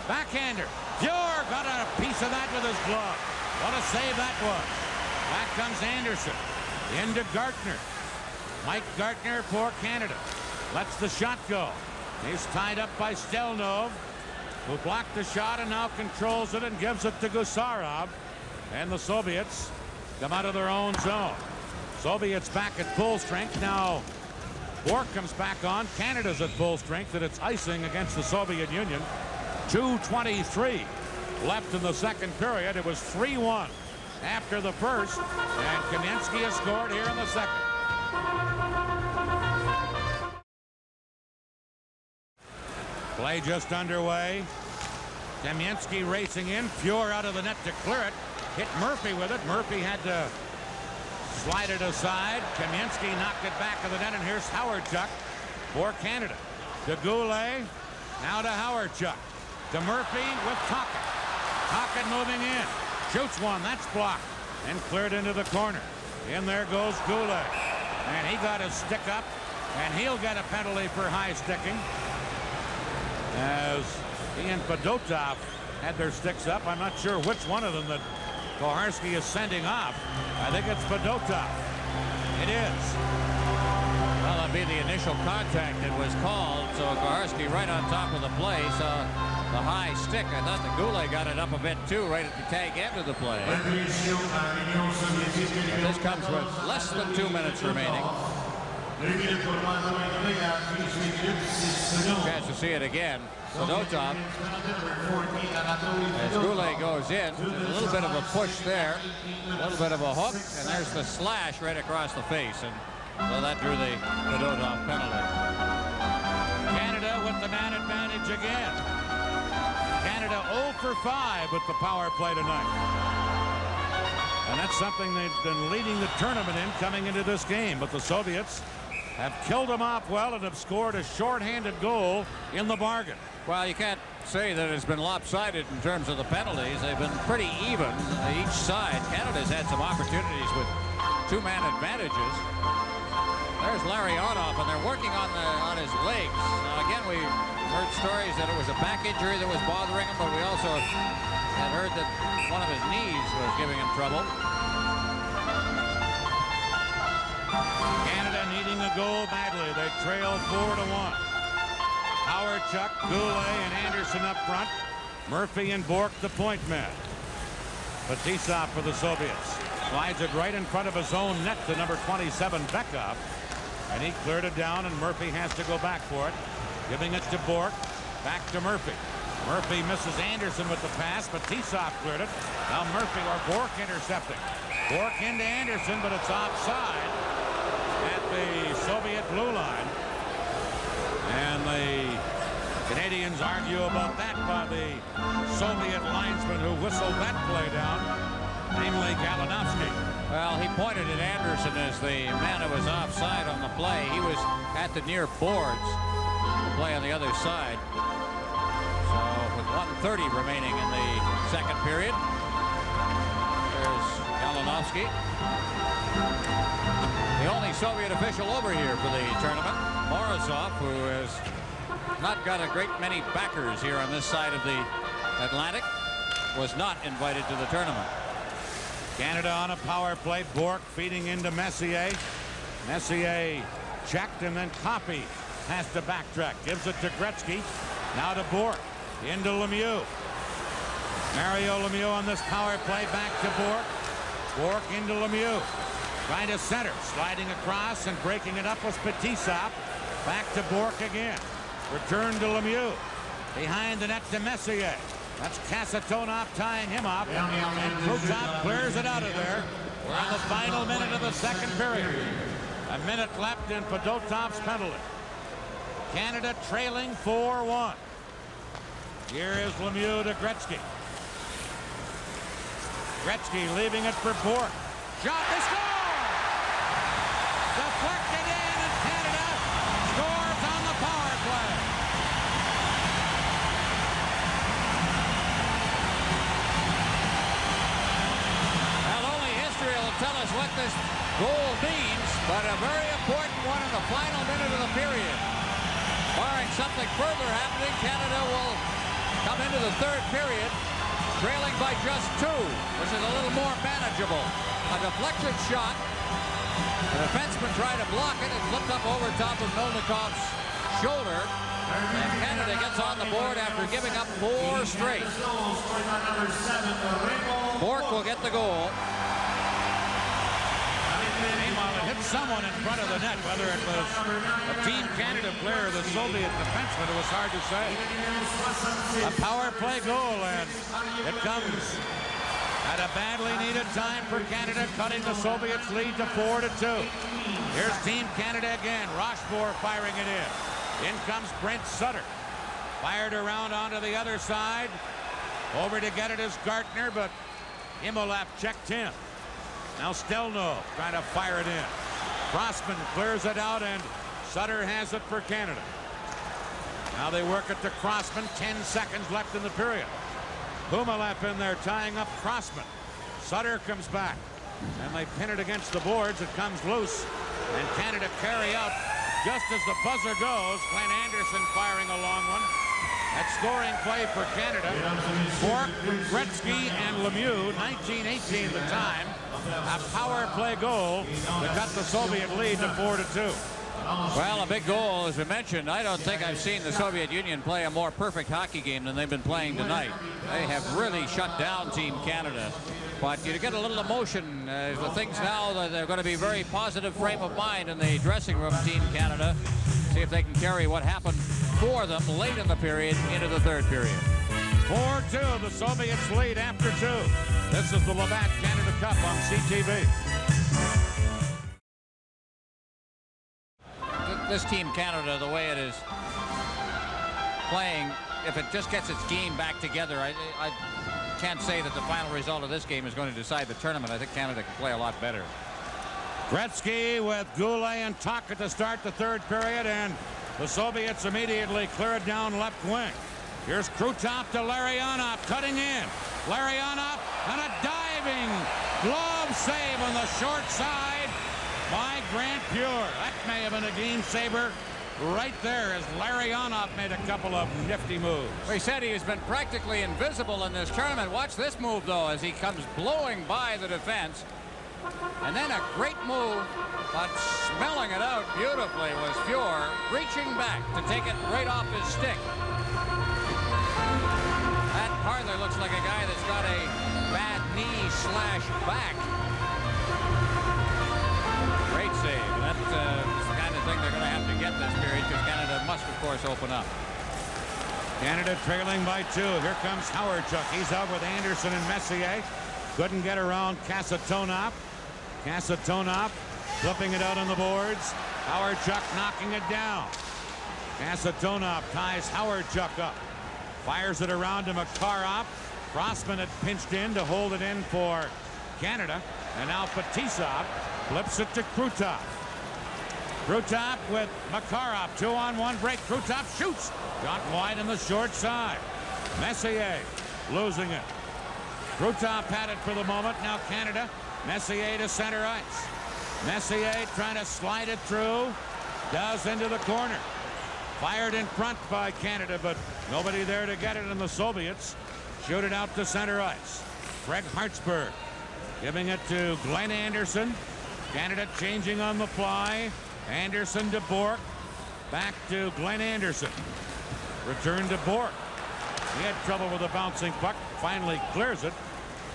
[SPEAKER 1] Backhander. Fjord got a piece of that with his glove. What a save that was. Back comes Anderson. Into Gartner. Mike Gartner for Canada. Lets the shot go. He's tied up by Stelnov, who blocked the shot and now controls it and gives it to Gusarov. And the Soviets come out of their own zone. Soviets back at full strength. Now Bork comes back on. Canada's at full strength, and it's icing against the Soviet Union. 2:23 left in the second period. It was 3-1 after the first, and Kamensky has scored here in the second. Play just underway. Kamensky racing in. Fjord out of the net to clear it. Hit Murphy with it. Murphy had to slide it aside. Kamensky knocked it back of the net, and here's Howardchuk for Canada. To Goulet. Now to Howardchuk. To Murphy with Tocchet. Tocchet moving in. Shoots one. That's blocked. And cleared into the corner. In there goes Goulet. And he got his stick up. And he'll get a penalty for high sticking. As he and Fedotov had their sticks up. I'm not sure which one of them that Koharski is sending off. I think it's Fedotov. It is.
[SPEAKER 3] Well, that'd be the initial contact that was called. So Koharski right on top of the play. Saw the high stick. I thought the Goulet got it up a bit too, right at the tag end of the play. This comes with less than 2 minutes remaining. Chance to see it again. Fedotov, as Goulet goes in, there's a little bit of a push there, a little bit of a hook, and there's the slash right across the face, and so that drew the Fedotov penalty.
[SPEAKER 1] Canada with the man advantage again. Canada 0 for 5 with the power play tonight. And that's something they've been leading the tournament in coming into this game, but the Soviets have killed them off well and have scored a shorthanded goal in the bargain.
[SPEAKER 3] Well, you can't say that it's been lopsided in terms of the penalties. They've been pretty even each side. Canada's had some opportunities with two-man advantages. There's Larionov, and they're working on his legs. Now, again, we heard stories that it was a back injury that was bothering him, but we also had heard that one of his knees was giving him trouble.
[SPEAKER 1] Canada needing a goal badly. They trail 4-1. Howardchuk, Goulet, and Anderson up front. Murphy and Bork the point men. Fetisov for the Soviets. Slides it right in front of his own net to number 27, Bekov. And he cleared it down, and Murphy has to go back for it. Giving it to Bork. Back to Murphy. Murphy misses Anderson with the pass, but Fetisov cleared it. Now Murphy or Bork intercepting. Bork into Anderson, but it's offside at the Soviet blue line. And the Canadians argue about that by the Soviet linesman who whistled that play down, namely Galinovsky.
[SPEAKER 3] Well, he pointed at Anderson as the man who was offside on the play. He was at the near boards to play on the other side. So with 1:30 remaining in the second period, there's Galinovsky. The only Soviet official over here for the tournament, Morozov, who has not got a great many backers here on this side of the Atlantic, was not invited to the tournament.
[SPEAKER 1] Canada on a power play. Bork feeding into Messier. Messier checked, and then Copy has to backtrack. Gives it to Gretzky. Now to Bork. Into Lemieux. Mario Lemieux on this power play. Back to Bork. Bork into Lemieux. Trying to center. Sliding across and breaking it up with Fetisov. Back to Bork again. Return to Lemieux. Behind the net to Messier. That's Kasatonov tying him up. And Krutov clears it out of there. We're in the final minute of the second period. A minute left in Fedotov's penalty. Canada trailing 4-1. Here is Lemieux to Gretzky. Gretzky leaving it for Bork. Shot, they score! Deflected in, and Canada scores on the power play.
[SPEAKER 3] Well, only history will tell us what this goal means, but a very important one in the final minute of the period. Barring something further happening, Canada will come into the third period trailing by just 2, which is a little more manageable. A deflected shot. The defenseman tried to block it. It flipped up over top of Melnikov's shoulder. And Canada gets on the board after giving up 4 straight. Bork will get the goal.
[SPEAKER 1] Meanwhile, it hit someone in front of the net, whether it was a Team Canada player or the Soviet defenseman, it was hard to say. A power play goal, and it comes at a badly needed time for Canada, cutting the Soviets' lead to 4-2. Here's Team Canada again. Rochefort firing it in. In comes Brent Sutter. Fired around onto the other side. Over to get it is Gartner, but Imolap checked him. Now Stelno trying to fire it in. Crossman clears it out, and Sutter has it for Canada. Now they work it to Crossman. 10 seconds left in the period. Humalep in there tying up Crossman. Sutter comes back, and they pin it against the boards. It comes loose, and Canada carry out just as the buzzer goes. Glenn Anderson firing a long one. That scoring play for Canada. Bork, Gretzky, and Lemieux, 1918 the time. A power play goal to cut the Soviet lead to 4-2.
[SPEAKER 3] Well, a big goal, as we mentioned. I don't think I've seen the Soviet Union play a more perfect hockey game than they've been playing tonight. They have really shut down Team Canada. But you get a little emotion. The things now that they're going to be very positive frame of mind in the dressing room, Team Canada. See if they can carry what happened for them late in the period into the third period.
[SPEAKER 1] 4-2, the Soviets lead after 2. This is the Labatt Canada Cup on CTV.
[SPEAKER 3] This Team Canada, the way it is playing, if it just gets its game back together, I can't say that the final result of this game is going to decide the tournament. I think Canada can play a lot better.
[SPEAKER 1] Gretzky with Goulet and Tuck to start the third period, and the Soviets immediately clear it down left wing. Here's Krutov to Larionov, cutting in. Larionov, and a diving glove save on the short side by Grant Pure. That may have been a game saver right there, as Larionov made a couple of nifty moves.
[SPEAKER 3] Well, he said he has been practically invisible in this tournament. Watch this move, though, as he comes blowing by the defense. And then a great move, but smelling it out beautifully was Pure, reaching back to take it right off his stick. That hardly looks like a guy that's got a bad knee/back. Great save. That's the kind of thing they're going to have to get this period, because Canada must, of course, open up.
[SPEAKER 1] Canada trailing by 2. Here comes Howardchuk. He's out with Anderson and Messier. Couldn't get around Kasatonov. Kasatonov flipping it out on the boards. Howardchuk knocking it down. Kasatonov ties Howardchuk up. Fires it around to Makarov. Crossman had pinched in to hold it in for Canada. And now Fetisov flips it to Krutov. Krutov with Makarov. 2-on-1 break. Krutov shoots. Got wide on the short side. Messier losing it. Krutov had it for the moment. Now Canada. Messier to center ice. Messier trying to slide it through. Does into the corner. Fired in front by Canada, but nobody there to get it, and the Soviets shoot it out to center ice. Craig Hartsburg giving it to Glenn Anderson. Canada changing on the fly. Anderson to Bork. Back to Glenn Anderson. Return to Bork. He had trouble with the bouncing puck. Finally clears it.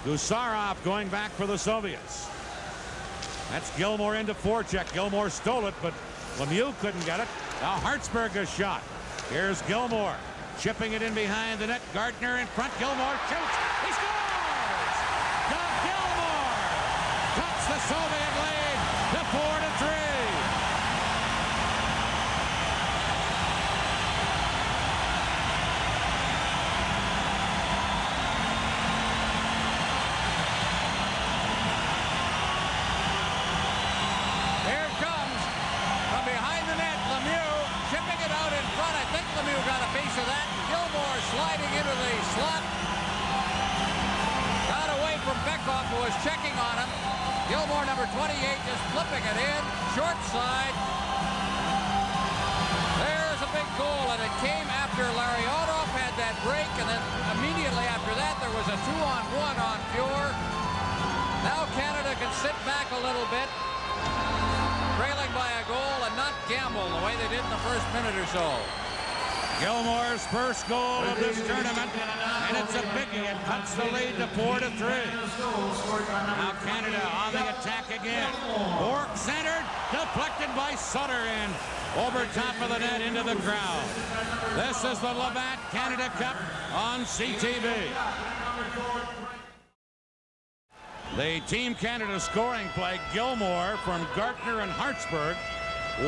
[SPEAKER 1] Gusarov going back for the Soviets. That's Gilmore into forecheck. Gilmore stole it, but Lemieux couldn't get it. Now Hartsburg is shot. Here's Gilmore chipping it in behind the net. Gardner in front. Gilmore shoots. He scores! Doug Gilmore cuts the Soviet lead to 4-3.
[SPEAKER 3] Here comes waiting on him. Gilmore, number 28, just flipping it in. Short side. There's a big goal, and it came after Larionov had that break, and then immediately after that, there was a 2-on-1 on Fuhr. Now Canada can sit back a little bit, trailing by a goal, and not gamble the way they did in the first minute or so.
[SPEAKER 1] Gilmore's first goal of this tournament, and it's a biggie. It cuts the lead to 4-3. Now Canada on the attack again. Bork centered, deflected by Sutter, and over top of the net into the crowd. This is the Labatt Canada Cup on CTV. The Team Canada scoring play, Gilmore from Gartner and Hartsburg,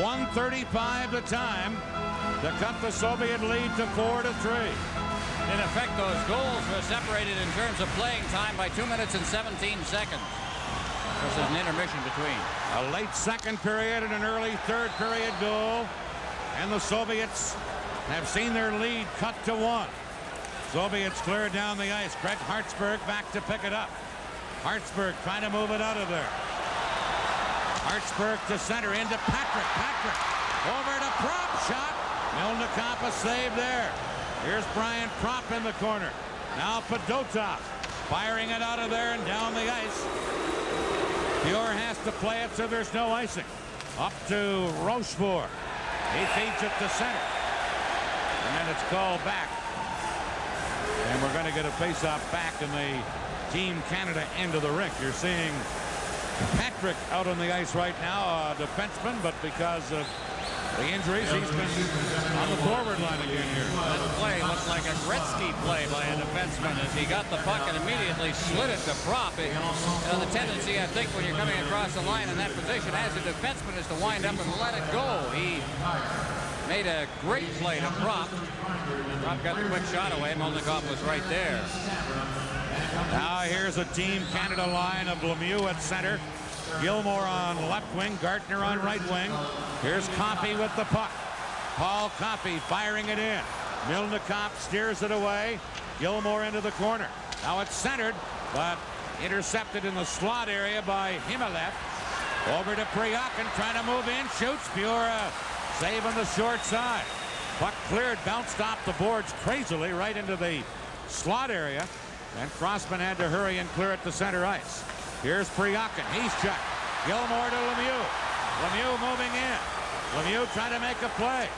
[SPEAKER 1] 1:35 the time to cut the Soviet lead to 4-3.
[SPEAKER 3] In effect, those goals were separated in terms of playing time by 2 minutes and 17 seconds. This is an intermission between.
[SPEAKER 1] A late second period and an early third period goal, and the Soviets have seen their lead cut to 1. Soviets clear down the ice. Greg Hartsburg back to pick it up. Hartsburg trying to move it out of there. Hartsburg to center into Patrick. Patrick over to Prop shot. Milnikov a save there. Here's Brian Prop in the corner. Now Fedotov firing it out of there and down the ice. Fuhr has to play it so there's no icing. Up to Rochefort. He feeds it to center. And then it's called back. And we're going to get a face-off back in the Team Canada end of the rink. You're seeing Patrick out on the ice right now, a defenseman, but because of the injuries, he's been on the forward line again here.
[SPEAKER 3] That play looked like a Gretzky play by a defenseman as he got the puck and immediately slid it to Prop. You know, the tendency, I think, when you're coming across the line in that position as a defenseman is to wind up and let it go. He made a great play to Prop. Prop got the quick shot away. Milnikov was right there.
[SPEAKER 1] Now here's a Team Canada line of Lemieux at center. Gilmore on left wing, Gartner on right wing. Here's Coffey with the puck. Paul Coffey firing it in. Milnikov steers it away. Gilmore into the corner. Now it's centered, but intercepted in the slot area by Himmelev. Over to Priakin, trying to move in, shoots. Fuhr save on the short side. Puck cleared, bounced off the boards crazily right into the slot area. And Crossman had to hurry and clear it to center ice. Here's Priakin. He's checked. Gilmore to Lemieux. Lemieux moving in. Lemieux trying to make a play.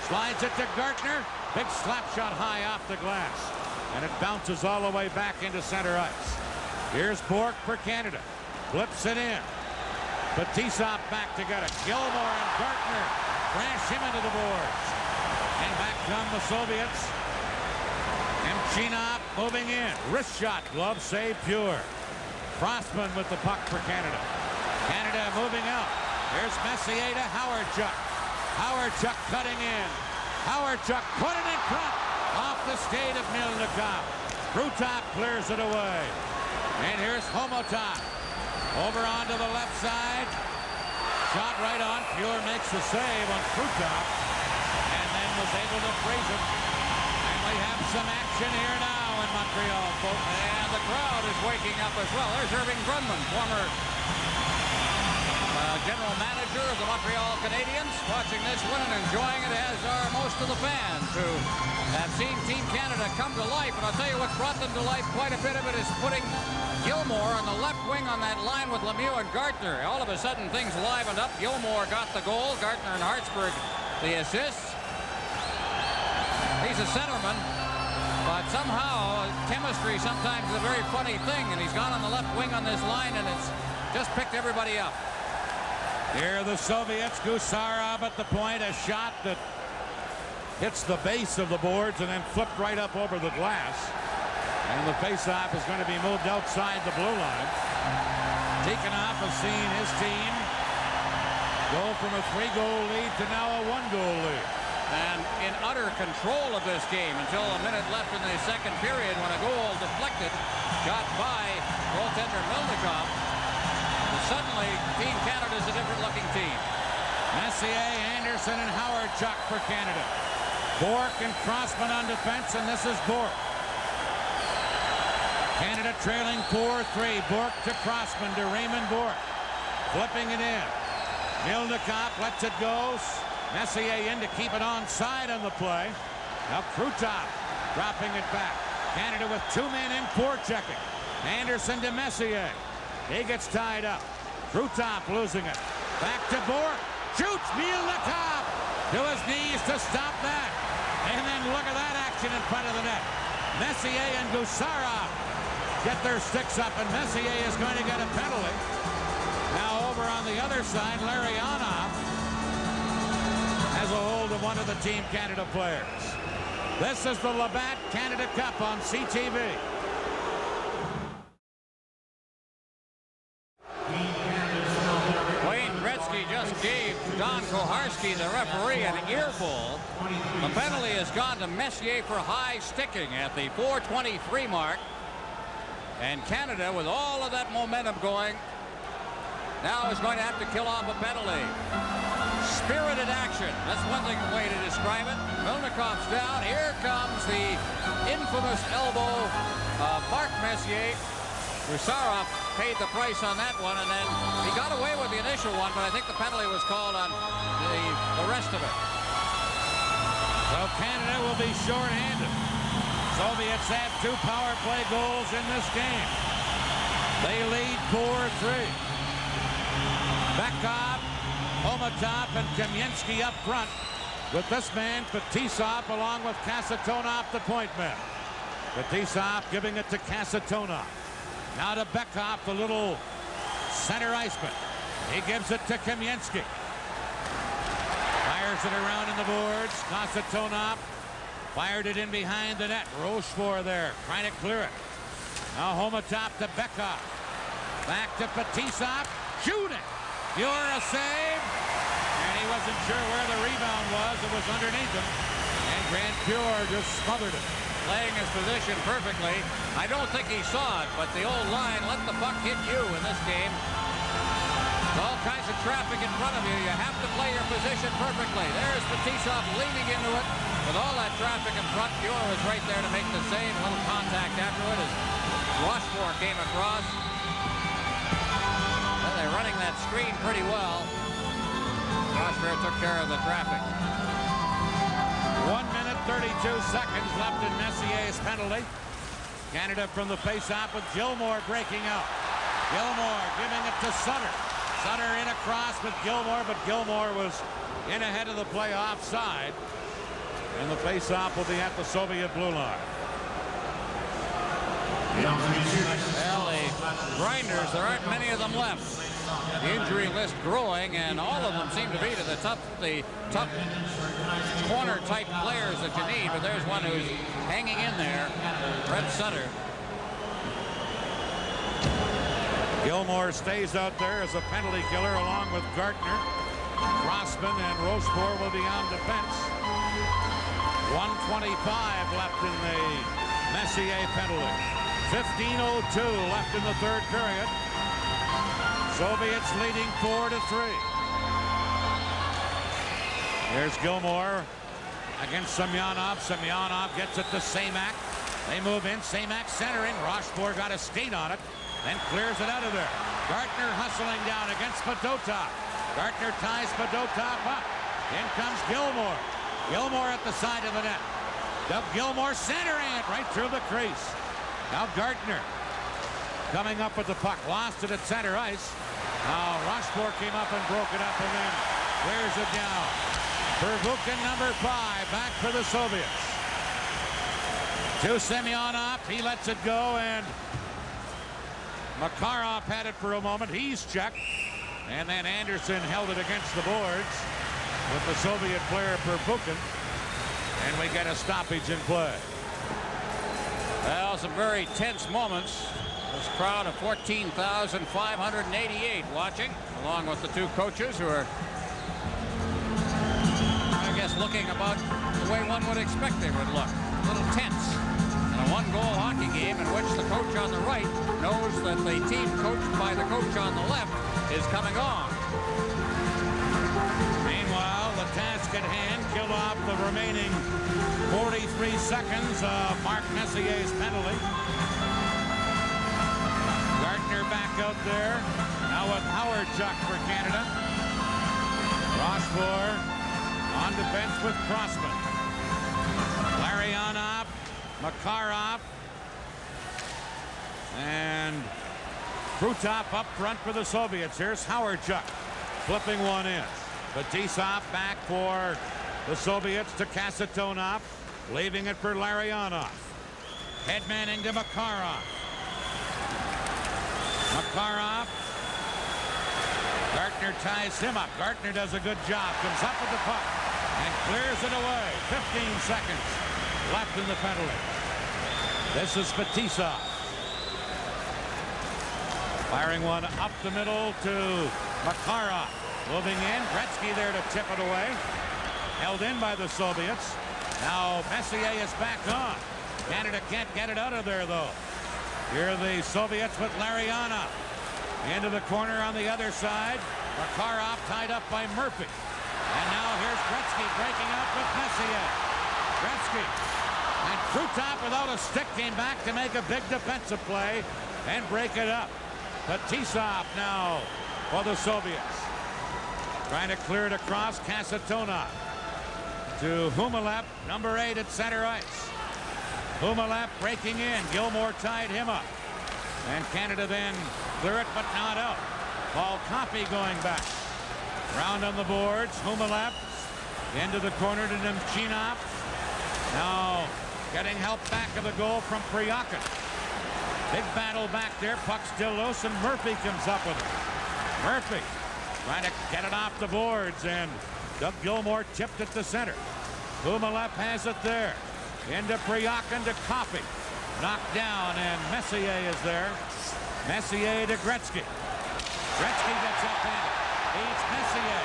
[SPEAKER 1] Slides it to Gartner. Big slap shot high off the glass. And it bounces all the way back into center ice. Here's Bork for Canada. Flips it in. Batisov back to get it. Gilmore and Gartner crash him into the boards. And back come the Soviets. Emchinov moving in. Wrist shot. Glove save Fuhr. Crossman with the puck for Canada. Canada moving out. Here's Messier to Howardchuk. Howardchuk cutting in. Howardchuk put it in front. Off the skate of Milnikov. Krutov clears it away. And here's Homotov. Over onto the left side. Shot right on. Fuhr makes the save on Krutov. And then was able to freeze him. And we have some action here now in Montreal, folks.
[SPEAKER 3] And the crowd is waking up as well. There's Irving Grundman, former general manager of the Montreal Canadiens, watching this one and enjoying it, as are most of the fans who have seen Team Canada come to life. And I'll tell you what's brought them to life, quite a bit of it is putting Gilmore on the left wing on that line with Lemieux and Gartner. All of a sudden, things livened up. Gilmore got the goal. Gartner and Hartsburg the assists. He's a centerman, but somehow chemistry sometimes is a very funny thing, and he's gone on the left wing on this line, and it's just picked everybody up.
[SPEAKER 1] Here are the Soviets. Gusarov at the point. A shot that hits the base of the boards and then flipped right up over the glass. And the faceoff is going to be moved outside the blue line. Tikhonov has seen his team go from a 3-goal lead to now a 1-goal lead.
[SPEAKER 3] And in utter control of this game until a minute left in the second period when a goal deflected, shot by goaltender Milnikov. Suddenly, Team Canada is a different-looking team.
[SPEAKER 1] Messier, Anderson, and Howardchuk for Canada. Bork and Crossman on defense, and this is Bork. Canada trailing 4-3. Bourque to Crossman to Raymond Bourque. Flipping it in. Milnikov lets it go. Messier in to keep it onside on the play. Now Krutov dropping it back. Canada with 2 men in forechecking. Anderson to Messier. He gets tied up. Krutov losing it. Back to Bourque. Shoots Milnikov to his knees to stop that. And then look at that action in front of the net. Messier and Gusarov get their sticks up, and Messier is going to get a penalty. Now over on the other side, Larionov has a hold of one of the Team Canada players. This is the Labatt Canada Cup on CTV.
[SPEAKER 3] Wayne Gretzky just gave Don Koharski, the referee, an earful. The penalty has gone to Messier for high sticking at the 4:23 mark. And Canada, with all of that momentum going, now is going to have to kill off a penalty. Spirited action. That's one way to describe it. Milnikov's down. Here comes the infamous elbow of Mark Messier. Gusarov paid the price on that one, and then he got away with the initial one, but I think the penalty was called on the rest of it.
[SPEAKER 1] So Canada will be short-handed. Soviets have 2 power play goals in this game. They lead 4-3. Bekov, Homatov, and Kamensky up front with this man, Fetisov, along with Kasatonov, the point man. Fetisov giving it to Kasatonov. Now to Bekov, the little center iceman. He gives it to Kamensky. Fires it around in the boards. Kasatonov fired it in behind the net. Rochefort there, trying to clear it. Now Homatov to Bekov. Back to Fetisov. Shooting. You're a save. And he wasn't sure where the rebound was. It was underneath him. And Grand Pure just smothered it.
[SPEAKER 3] Playing his position perfectly. I don't think he saw it, but the old line, let the puck hit you in this game. All kinds of traffic in front of you. You have to play your position perfectly. There's Fetisov leaning into it. With all that traffic in front, Pure was right there to make the save. A little contact after it as Rochefort came across. Well, they're running that screen pretty well. Rochefort took care of the traffic.
[SPEAKER 1] 1 minute, 32 seconds left in Messier's penalty. Canada from the face-off with Gilmour breaking out. Gilmour giving it to Sutter. Sutter in across with Gilmour, but Gilmour was in ahead of the play offside. And the face-off will be at the Soviet blue line.
[SPEAKER 3] Well, the grinders, there aren't many of them left. The injury list growing, and all of them seem to be to the tough corner-type players that you need. But there's one who's hanging in there, Red Sutter.
[SPEAKER 1] Gilmour stays out there as a penalty killer along with Gartner. Crossman and Rochefort will be on defense. 1:25 left in the Messier penalty. 15:02 left in the third period. Soviets leading 4-3. Here's Gilmour against Semyonov. Semyonov gets it to Semak. They move in. Semak centering. Rochefort got a skate on it, then clears it out of there. Gartner hustling down against Fedotov. Gartner ties Fedotov up. In comes Gilmour. Gilmour at the side of the net. Doug Gilmour centering it right through the crease. Now Gartner coming up with the puck. Lost it at center ice. Now Rochefort came up and broke it up and then clears it down. Pervukin, number 5, back for the Soviets. To Semyonov. He lets it go, and Makarov had it for a moment. He's checked. And then Anderson held it against the boards with the Soviet player Pervukin. And we get a stoppage in play.
[SPEAKER 3] Well, some very tense moments. This crowd of 14,588 watching, along with the 2 coaches who are, I guess, looking about the way one would expect they would look. A little tense. In a 1-goal hockey game in which the coach on the right knows that the team coached by the coach on the left is coming on.
[SPEAKER 1] Meanwhile, the task at hand, kill off the remaining 43 seconds of Mark Messier's penalty. back out there. Now with Howard Chuck for Canada. Rochefort on defense with Crossman. Larionov, Makarov, and Krutov up front for the Soviets. Here's Howard Chuck flipping one in. Fetisov back for the Soviets to Kasatonov, leaving it for Larionov. Headmanning to Makarov. Makarov. Gartner ties him up. Gartner does a good job. Comes up with the puck and clears it away. 15 seconds left in the penalty. This is Fetisov. Firing one up the middle to Makarov. Moving in. Gretzky there to tip it away. Held in by the Soviets. Now Messier is back on. Canada can't get it out of there, though. Here are the Soviets with Larionov. Into the corner on the other side. Makarov tied up by Murphy. And now here's Gretzky breaking out with Messier. Gretzky. And Krutov without a stick came back to make a big defensive play and break it up. Fetisov now for the Soviets. Trying to clear it across. Kasatonov to Humelep, number 8 at center ice. Humelep breaking in. Gilmore tied him up. And Canada then clear it, but not out. Paul Coffey going back. Round on the boards. Humelep into the corner to Nemchinov. Now getting help back of the goal from Priakin. Big battle back there. Puck still loose, and Murphy comes up with it. Murphy trying to get it off the boards, and Doug Gilmore tipped it to center. Humelep has it there. Into Priakin to Coffey. Knocked down, and Messier is there. Messier to Gretzky. Gretzky gets up-handed. Beats Messier.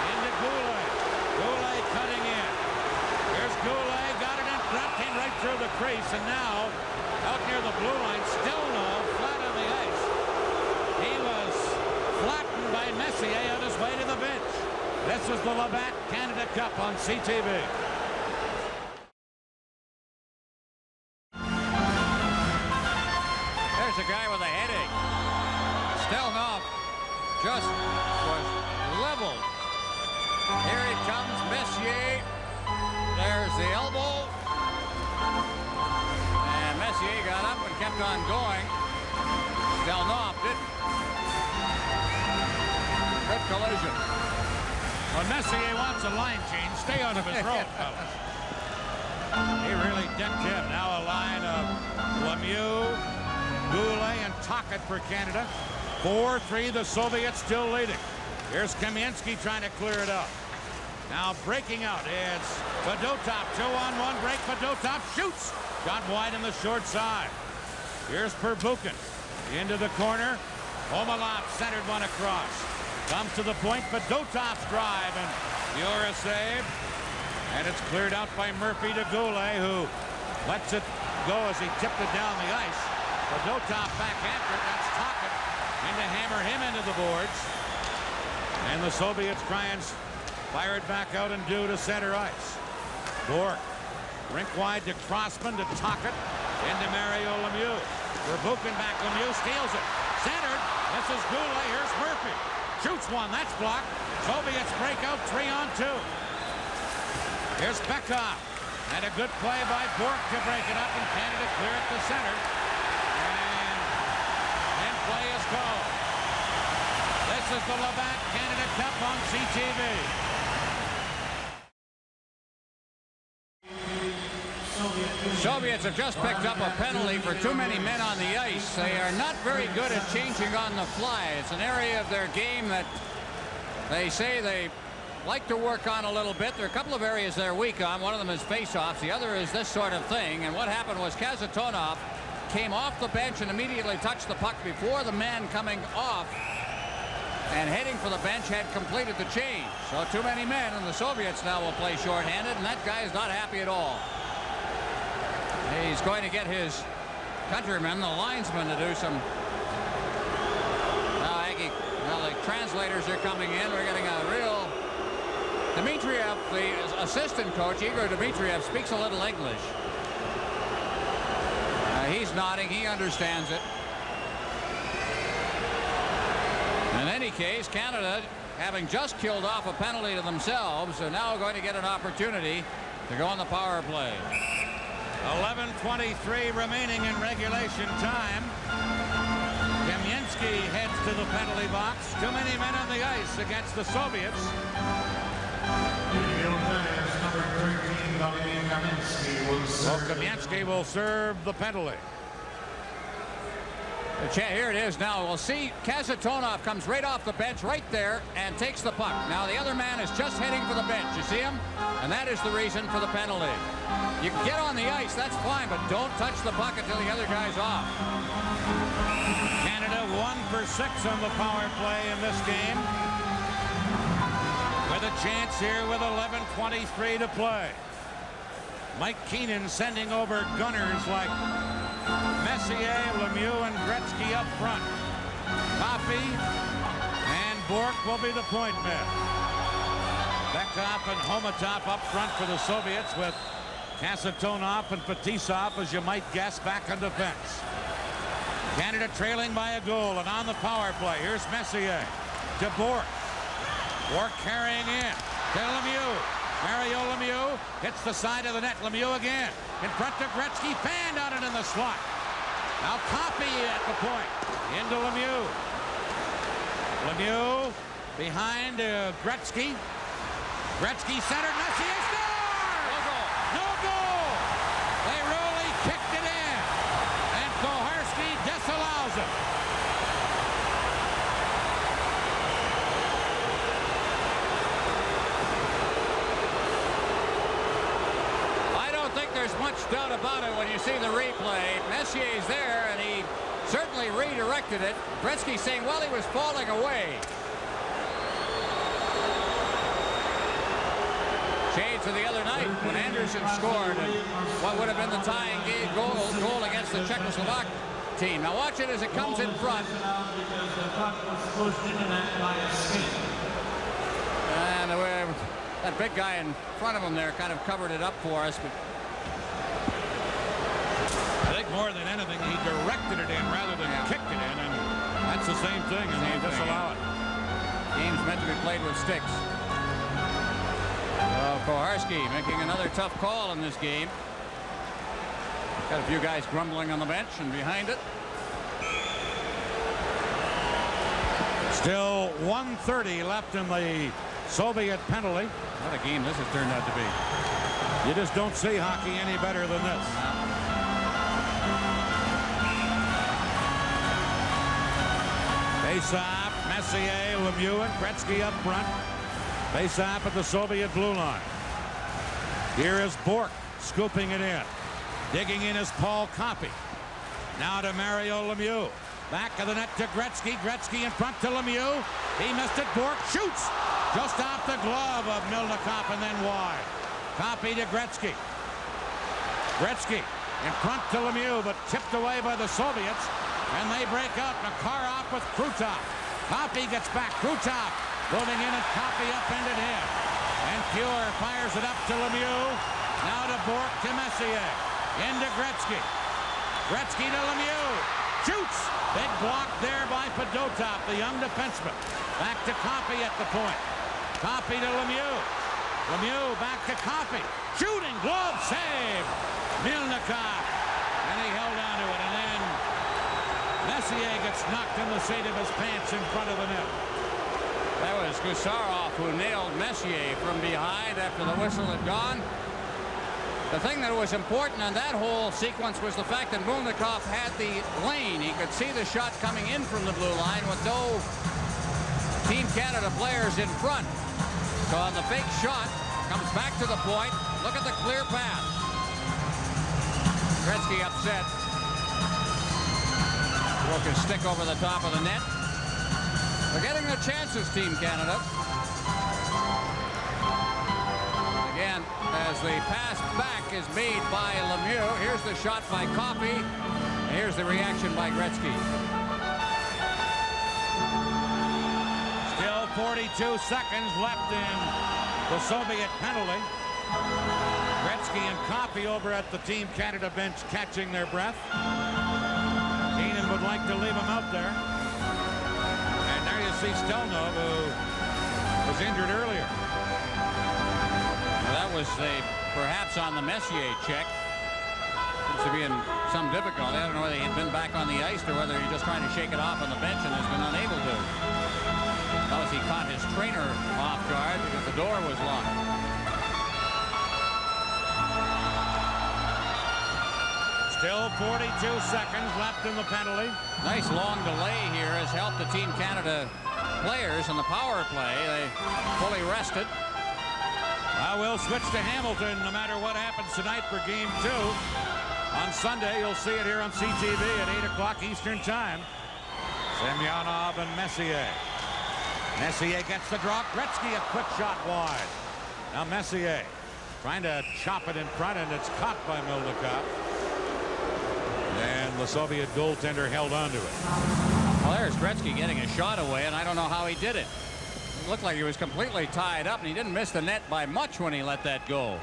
[SPEAKER 1] Into Goulet. Goulet cutting in. Here's Goulet. Got it in front. Came right through the crease, and now out near the blue line, Stelnov flat on the ice. He was flattened by Messier on his way to the bench. This is the Labatt Canada Cup on CTV.
[SPEAKER 3] There's a guy with a headache. Stelnov just was leveled. Here he comes, Messier. There's the elbow. And Messier got up and kept on going. Stelnov didn't. Good collision.
[SPEAKER 1] When Messier wants a line change, stay out of his road, fellas. He really decked him. Now a line of Lemieux, Goulet, and Tocchet for Canada. 4-3, the Soviets still leading. Here's Kamensky trying to clear it out. Now breaking out, it's Fedotov. 2-on-1 break. Fedotov shoots. Got wide on the short side. Here's Perbukin. Into the corner. Omalov centered one across. Comes to the point. Fedotov's drive, and Fiora save. And it's cleared out by Murphy to Goulet, who lets it go as he tipped it down the ice. Fedotov back after it. That's Tocchet. And to hammer him into the boards. And the Soviets try and fire it back out and due to center ice. Bourque. Rink wide to Crossman to Tocchet. Into Mario Lemieux. Perbukin back. Lemieux steals it. Centered. This is Goulet. Here's Murphy. Shoots one. That's blocked. Soviets break out 3-on-2. Here's Bekov. And a good play by Bourque to break it up, and Canada clear it to center. And play is called. This is the Labatt Canada Cup on CTV.
[SPEAKER 3] Soviets have just picked up a penalty for too many men on the ice. They are not very good at changing on the fly. It's an area of their game that they say they like to work on a little bit. There are a couple of areas they're weak on. One of them is face-offs. The other is this sort of thing. And what happened was Kasatonov came off the bench and immediately touched the puck before the man coming off and heading for the bench had completed the change. So too many men, and the Soviets now will play shorthanded, and that guy is not happy at all. He's going to get his countrymen, the linesmen, to do some... Well, the translators are coming in. We're getting a real... Dmitriev, the assistant coach, Igor Dmitriev, speaks a little English. He's nodding. He understands it. any case, Canada, having just killed off a penalty to themselves, are now going to get an opportunity to go on the power play.
[SPEAKER 1] 11:23 remaining in regulation time. Kamensky heads to the penalty box. Too many men on the ice against the Soviets. Well, Kamensky will serve the penalty.
[SPEAKER 3] Here it is now. We'll see Kasatonov comes right off the bench right there and takes the puck. Now the other man is just heading for the bench. You see him? And that is the reason for the penalty. You can get on the ice, that's fine, but don't touch the puck until the other guy's off.
[SPEAKER 1] Canada 1 for 6 on the power play in this game. With a chance here with 11:23 to play. Mike Keenan sending over gunners like Messier, Lemieux, and Gretzky up front. Coffey and Bork will be the point men. Bekov and Homatov up front for the Soviets, with Kasatonov and Fetisov, as you might guess, back on defense. Canada trailing by a goal, and on the power play, here's Messier to Bork. Bork carrying in to Lemieux. Mario Lemieux hits the side of the net. Lemieux again in front of Gretzky, fanned on it in the slot. Now Coffey at the point, into Lemieux. Lemieux behind Gretzky. Gretzky centered, Messier scores!
[SPEAKER 3] No goal.
[SPEAKER 1] No goal! They really kicked it in, and Koharski disallows it.
[SPEAKER 3] I don't think there's much doubt about it when you see the replay. Messier's there, and he certainly redirected it. Gretzky saying, well, he was falling away. Shades of the other night when Anderson scored and what would have been the tying goal against the Czechoslovak team. Now watch it as it comes in front. And that big guy in front of him there kind of covered it up for us. But
[SPEAKER 1] I think more than anything, he directed it in rather than kicked it in, and that's the same thing, and they disallow it.
[SPEAKER 3] Game's meant to be played with sticks. Koharski making another tough call in this game. Got a few guys grumbling on the bench and behind it.
[SPEAKER 1] Still 1:30 left in the Soviet penalty.
[SPEAKER 3] What a game this has turned out to be.
[SPEAKER 1] You just don't see hockey any better than this. Face-off, Messier, Lemieux, and Gretzky up front. Face-off at the Soviet blue line. Here is Bork scooping it in. Digging in is Paul Coffey. Now to Mario Lemieux. Back of the net to Gretzky. Gretzky in front to Lemieux. He missed it. Bork shoots just off the glove of Milnikov and then wide. Coffey to Gretzky. Gretzky in front to Lemieux, but tipped away by the Soviets. And they break out. Makarov with Krutov. Coffey gets back. Krutov moving in, and Coffey upended him. And Fuhr fires it up to Lemieux. Now to Bork to Messier. Into Gretzky. Gretzky to Lemieux. Shoots. Big block there by Fedotov, the young defenseman. Back to Coffey at the point. Coffey to Lemieux. Lemieux back to Coffey. Shooting glove save. Milnikov. And he held on to it. And then Messier gets knocked in the seat of his pants in front of the net.
[SPEAKER 3] That was Gusarov who nailed Messier from behind after the whistle had gone. The thing that was important on that whole sequence was the fact that Milnikov had the lane. He could see the shot coming in from the blue line with no Team Canada players in front. So on the fake shot, comes back to the point. Look at the clear path. Gretzky upset. Broke his stick over the top of the net. They're getting their chances, Team Canada. Again, as the pass back is made by Lemieux. Here's the shot by Coffey. And here's the reaction by Gretzky.
[SPEAKER 1] Still 42 seconds left in the Soviet penalty. Gretzky and Coffey over at the Team Canada bench catching their breath. Keenan would like to leave him out there. And there you Alexei Stelnov, who was injured earlier.
[SPEAKER 3] Well, that was perhaps on the Messier check. Seems to be in some difficulty. I don't know whether he'd been back on the ice or whether he's just trying to shake it off on the bench and has been unable to. Unless he caught his trainer off guard because the door was locked.
[SPEAKER 1] Still 42 seconds left in the penalty.
[SPEAKER 3] Nice long delay here has helped the Team Canada players in the power play. They fully rested.
[SPEAKER 1] We'll switch to Hamilton no matter what happens tonight for Game 2. On Sunday, you'll see it here on CTV at 8 o'clock Eastern Time. Semyonov and Messier. Messier gets the draw. Gretzky, a quick shot wide. Now Messier trying to chop it in front, and it's caught by Milnikov. And the Soviet goaltender held on to it.
[SPEAKER 3] Well, there's Gretzky getting a shot away, and I don't know how he did it. It looked like he was completely tied up, and he didn't miss the net by much when he let that go.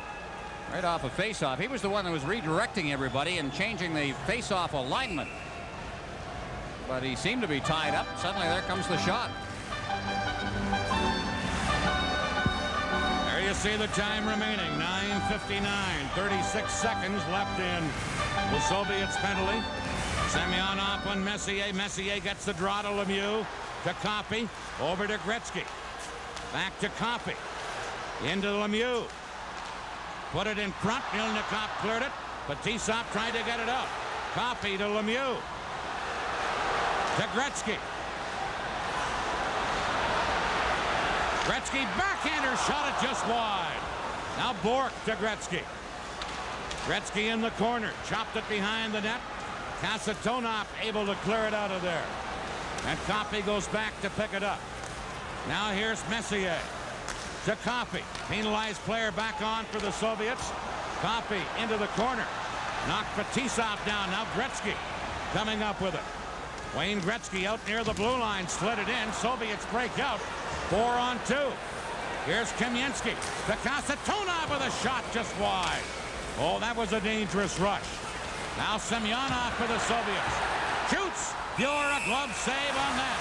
[SPEAKER 3] Right off a face-off. He was the one that was redirecting everybody and changing the face-off alignment. But he seemed to be tied up. Suddenly there comes the shot.
[SPEAKER 1] There you see the time remaining. 9:59. 36 seconds left in the Soviets' penalty. Semyonov on Messier. Messier gets the draw to Lemieux. To Coffey. Over to Gretzky. Back to Coffey. Into Lemieux. Put it in front. Milnikov cleared it. Fetisov tried to get it up. Coffey to Lemieux. To Gretzky. Gretzky backhander shot it just wide. Now Bork to Gretzky. Gretzky in the corner. Chopped it behind the net. Kasatonov able to clear it out of there. And Coffey goes back to pick it up. Now here's Messier. To Coffey. Penalized player back on for the Soviets. Coffey into the corner. Knocked Fetisov down. Now Gretzky coming up with it. Wayne Gretzky out near the blue line. Slid it in. Soviets break out. 4-on-2. Here's Kamensky. To Kasatonov with a shot just wide. Oh, that was a dangerous rush. Now Semyonov for the Soviets. Shoots. Pure, a glove save on that.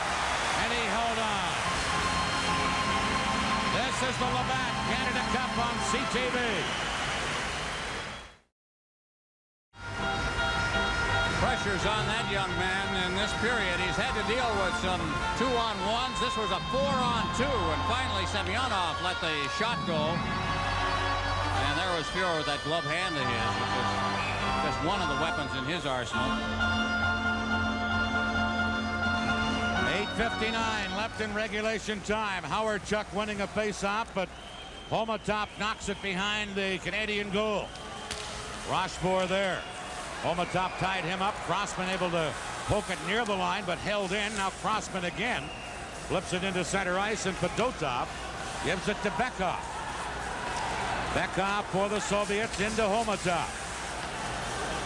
[SPEAKER 1] And he held on. This is the Labatt Canada Cup on CTV.
[SPEAKER 3] Pressure's on that young man in this period. He's had to deal with some 2-on-1s. This was a 4-on-2, and finally Semyonov let the shot go. And there was Fuhrer with that glove hand of his, which is just one of the weapons in his arsenal.
[SPEAKER 1] 8:59 left in regulation time. Howard Chuck winning a face-off, but Homatop knocks it behind the Canadian goal. Rochefort there. Homatop tied him up. Crossman able to poke it near the line, but held in. Now Crossman again flips it into center ice, and Fedotov gives it to Bekov. Bekov for the Soviets into Homatop.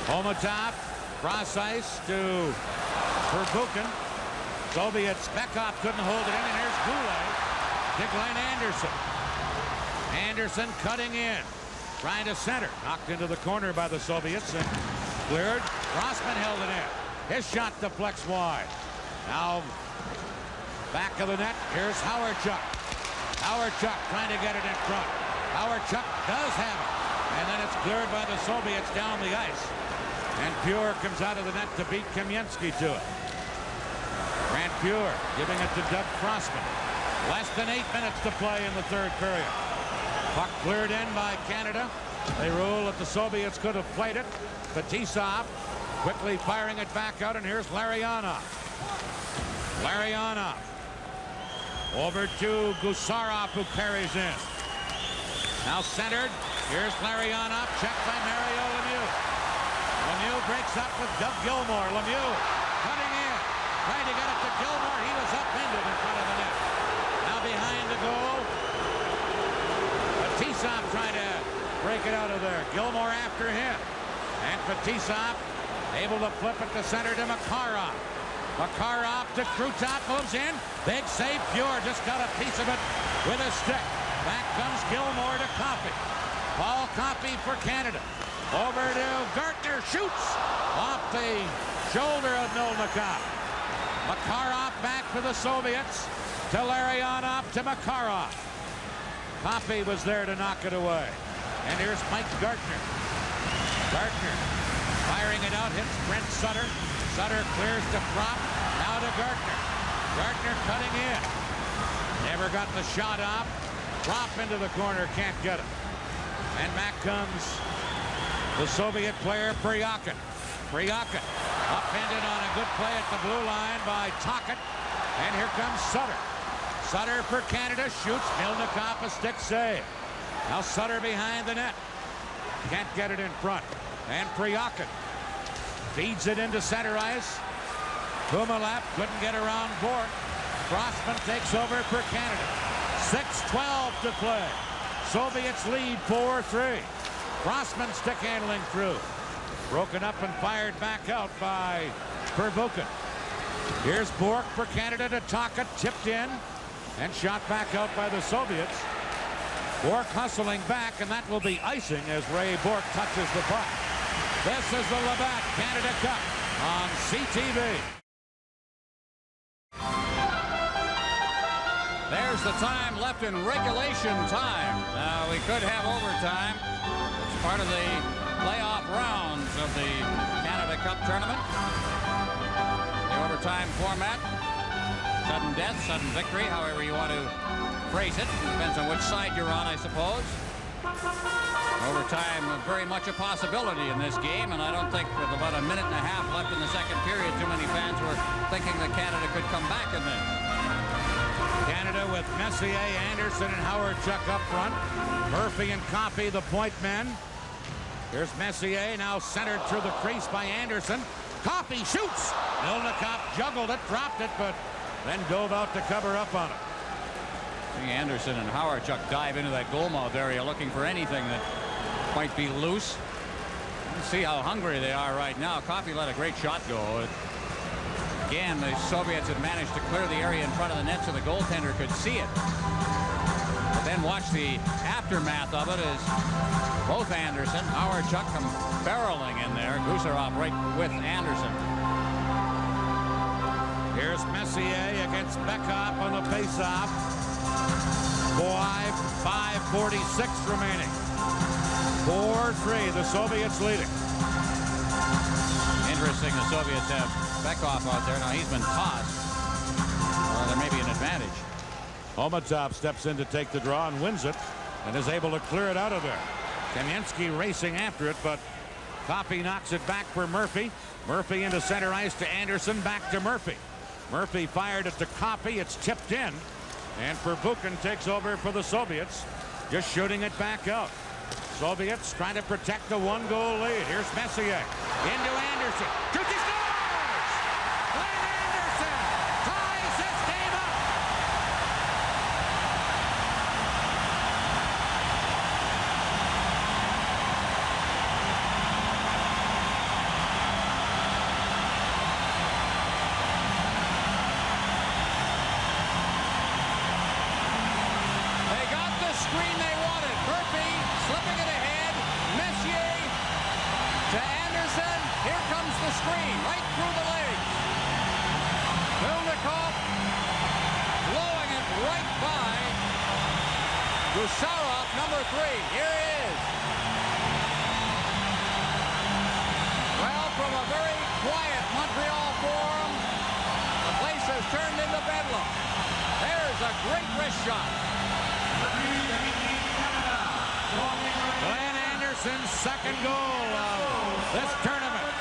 [SPEAKER 1] Homatop cross ice to Verbuchen. Soviets. Bekov couldn't hold it in, and here's Goulet to Glenn Anderson. Anderson cutting in, trying to center. Knocked into the corner by the Soviets and cleared. Crossman held it in. His shot deflects wide. Now back of the net. Here's Howard Chuck. Howard Chuck trying to get it in front. Howard Chuck does have it. And then it's cleared by the Soviets down the ice. And Fuhrer comes out of the net to beat Kamensky to it. Grant Fuhrer giving it to Doug Crossman. Less than 8 minutes to play in the third period. Puck cleared in by Canada. They rule that the Soviets could have played it. Fetisov quickly firing it back out, and here's Larionov. Larionov over to Gusarov, who carries in. Now centered. Here's Larionov, checked by Mario Lemieux. Lemieux breaks up with Doug Gilmour. Lemieux cutting in, trying to get it to Gilmour. He was upended in front of the net. Now behind the goal. Fetisov trying to break it out of there. Gilmour after him. And Fetisov able to flip it to center to Makarov. Makarov to Krutov, moves in. Big save. Fuhrer just got a piece of it with a stick. Back comes Gilmour to Coffey. Paul Coffey for Canada. Over to Gartner. Shoots off the shoulder of Milnikov. Makarov back for the Soviets. to Larionov to Makarov. Poppy was there to knock it away. And here's Mike Gartner. Gartner firing it out, hits Brent Sutter. Sutter clears to Prop. Now to Gartner. Gartner cutting in. Never got the shot off. Prop into the corner, can't get it. And back comes the Soviet player Pryakin. Pryakin upended on a good play at the blue line by Tocchet. And here comes Sutter. Sutter for Canada shoots. Milnikov a stick save. Now Sutter behind the net. Can't get it in front. And Pryakin feeds it into center ice. Kumalap couldn't get around Bork. Crossman takes over for Canada. 6:12 to play. Soviets lead 4-3. Crossman stick handling through. Broken up and fired back out by Pervukin. Here's Bork for Canada to Tocchet, tipped in and shot back out by the Soviets. Bork hustling back, and that will be icing as Ray Bork touches the puck. This is the Labatt Canada Cup on CTV.
[SPEAKER 3] There's the time left in regulation time. Now we could have overtime. It's part of the playoff rounds of the Canada Cup tournament. The overtime format. Sudden death, sudden victory, however you want to phrase it. Depends on which side you're on, I suppose. Overtime very much a possibility in this game, and I don't think with about a minute and a half left in the second period, too many fans were thinking that Canada could come back in this.
[SPEAKER 1] Canada with Messier, Anderson, and Howard Chuck up front. Murphy and Coffey, the point men. Here's Messier, now centered through the crease by Anderson. Coffey shoots! Milnikov juggled it, dropped it, but then dove out to cover up on it.
[SPEAKER 3] Anderson and Howard Chuck dive into that goalmouth area looking for anything that might be loose. Let's see how hungry they are right now. Coffey let a great shot go. Again, the Soviets had managed to clear the area in front of the net so the goaltender could see it. But then watch the aftermath of it as both Anderson, Howard Chuck come barreling in there. Gusarov right with Anderson.
[SPEAKER 1] Here's Messier against Bekhoff on the faceoff. 5:46 remaining. 4-3, the Soviets leading.
[SPEAKER 3] Interesting, the Soviets have Bekhoff out there. Now he's been tossed. Well, there may be an advantage.
[SPEAKER 1] Omatov steps in to take the draw and wins it and is able to clear it out of there. Kamensky racing after it, but Coffey knocks it back for Murphy. Murphy into center ice to Anderson, back to Murphy. Murphy fired it to Coffey. It's tipped in. And Pervukin takes over for the Soviets, just shooting it back out. Soviets trying to protect the one-goal lead. Here's Messier into Anderson. Shoots, he scores! Glenn Anderson ties this game up.
[SPEAKER 3] Screen they wanted. Murphy slipping it ahead. Messier to Anderson. Here comes the screen right through the legs. Milnikov blowing it right by Gusarov, number 3. Here he is. Well, from a very quiet Montreal Forum, the place has turned into bedlam. There's a great wrist shot.
[SPEAKER 1] Glenn Anderson's second goal of this tournament.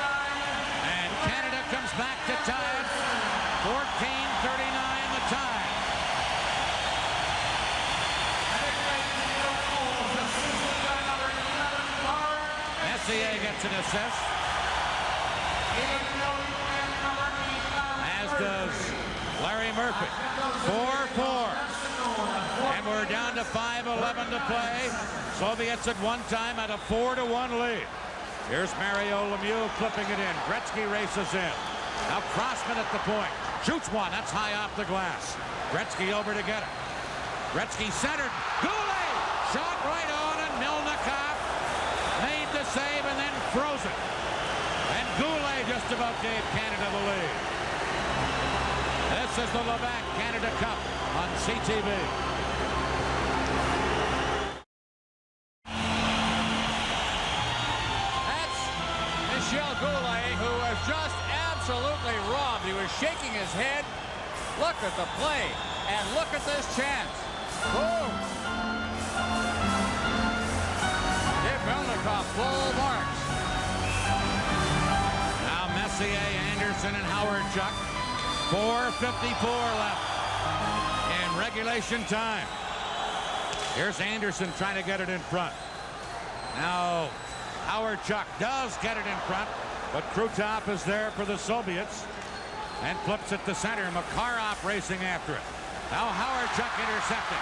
[SPEAKER 1] And Canada comes back to tie it. 14:39 the tie. Messier gets an assist. As does Larry Murphy. 4-4. And we're down to 5:11 to play. Soviets at one time had a 4-1 lead. Here's Mario Lemieux clipping it in. Gretzky races in. Now Crossman at the point. Shoots one. That's high off the glass. Gretzky over to get it. Gretzky centered. Goulet! Shot right on, and Milnikov made the save and then froze it. And Goulet just about gave Canada the lead. This is the Labatt Canada Cup on CTV.
[SPEAKER 3] That's Michel Goulet, who was just absolutely robbed. He was shaking his head. Look at the play, and look at this chance. Boom! Give Melnikov full marks.
[SPEAKER 1] Now Messier, Anderson, and Howard Chuck. 4:54 left in regulation time. Here's Anderson trying to get it in front. Now Howard Chuck does get it in front, but Krutov is there for the Soviets and flips it to center. Makarov racing after it. Now Howard Chuck intercepted.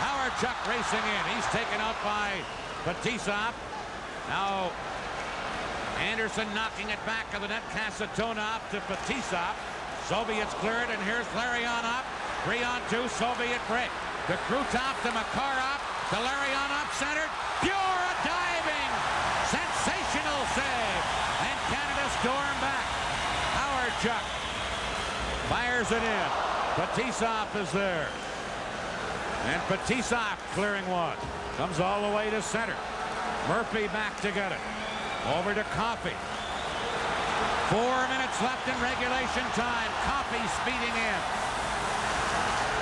[SPEAKER 1] Howard Chuck racing in. He's taken out by Fetisov. Now Anderson knocking it back of the net. Kasatonov to Fetisov. Soviets clear it, and here's Larionov. 3-on-2, Soviet break. To Krutov, to Makarov, to Larionov, centered. Pure diving! Sensational save! And Canada storm back. Howard Chuck fires it in. Fetisov is there. And Fetisov clearing one. Comes all the way to center. Murphy back to get it. Over to Coffey. 4 minutes left in regulation time. Coffey speeding in.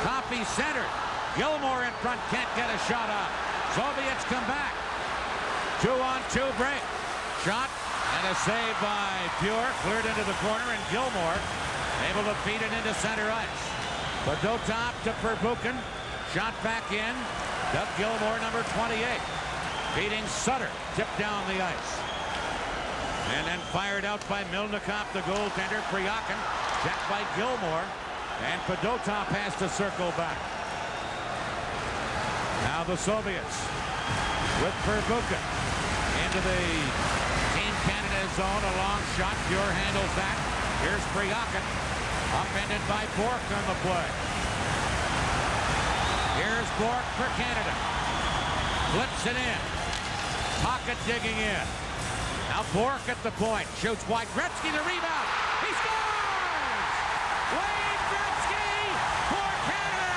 [SPEAKER 1] Coffey centered. Gilmore in front, can't get a shot off. Soviets come back. 2-on-2 break. Shot and a save by Pure. Cleared into the corner, and Gilmore able to feed it into center ice. Fedotov to Perbukin. Shot back in. Doug Gilmore, number 28. Feeding Sutter. Tipped down the ice. And then fired out by Milnikov, the goaltender. Priakin, checked by Gilmore. And Fedotov has to circle back. Now the Soviets with Perbukin into the Team Canada zone. A long shot. Pure handles that. Here's Priakin. Upended by Bork on the play. Here's Bork for Canada. Flips it in. Pocket digging in. Now Bork at the point. Shoots wide. Gretzky the rebound. He scores! Wayne Gretzky for Canada!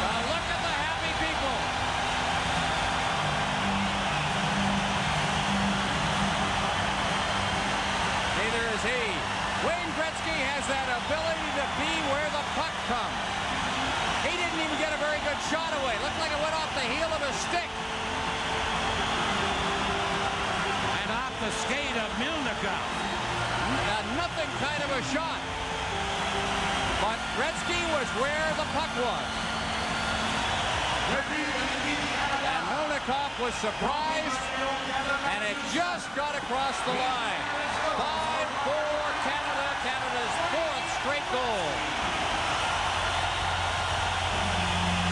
[SPEAKER 3] Now look at the happy people. Neither is he. Wayne Gretzky has that ability to be where the puck comes. He didn't even get a very good shot away. Looked like it went off the heel of his stick.
[SPEAKER 1] And off the skate of Milnikov.
[SPEAKER 3] Nothing kind of a shot. But Gretzky was where the puck was. And Milnikov was surprised, and it just got across the line. 5-4 Canada, Canada's 4th straight goal.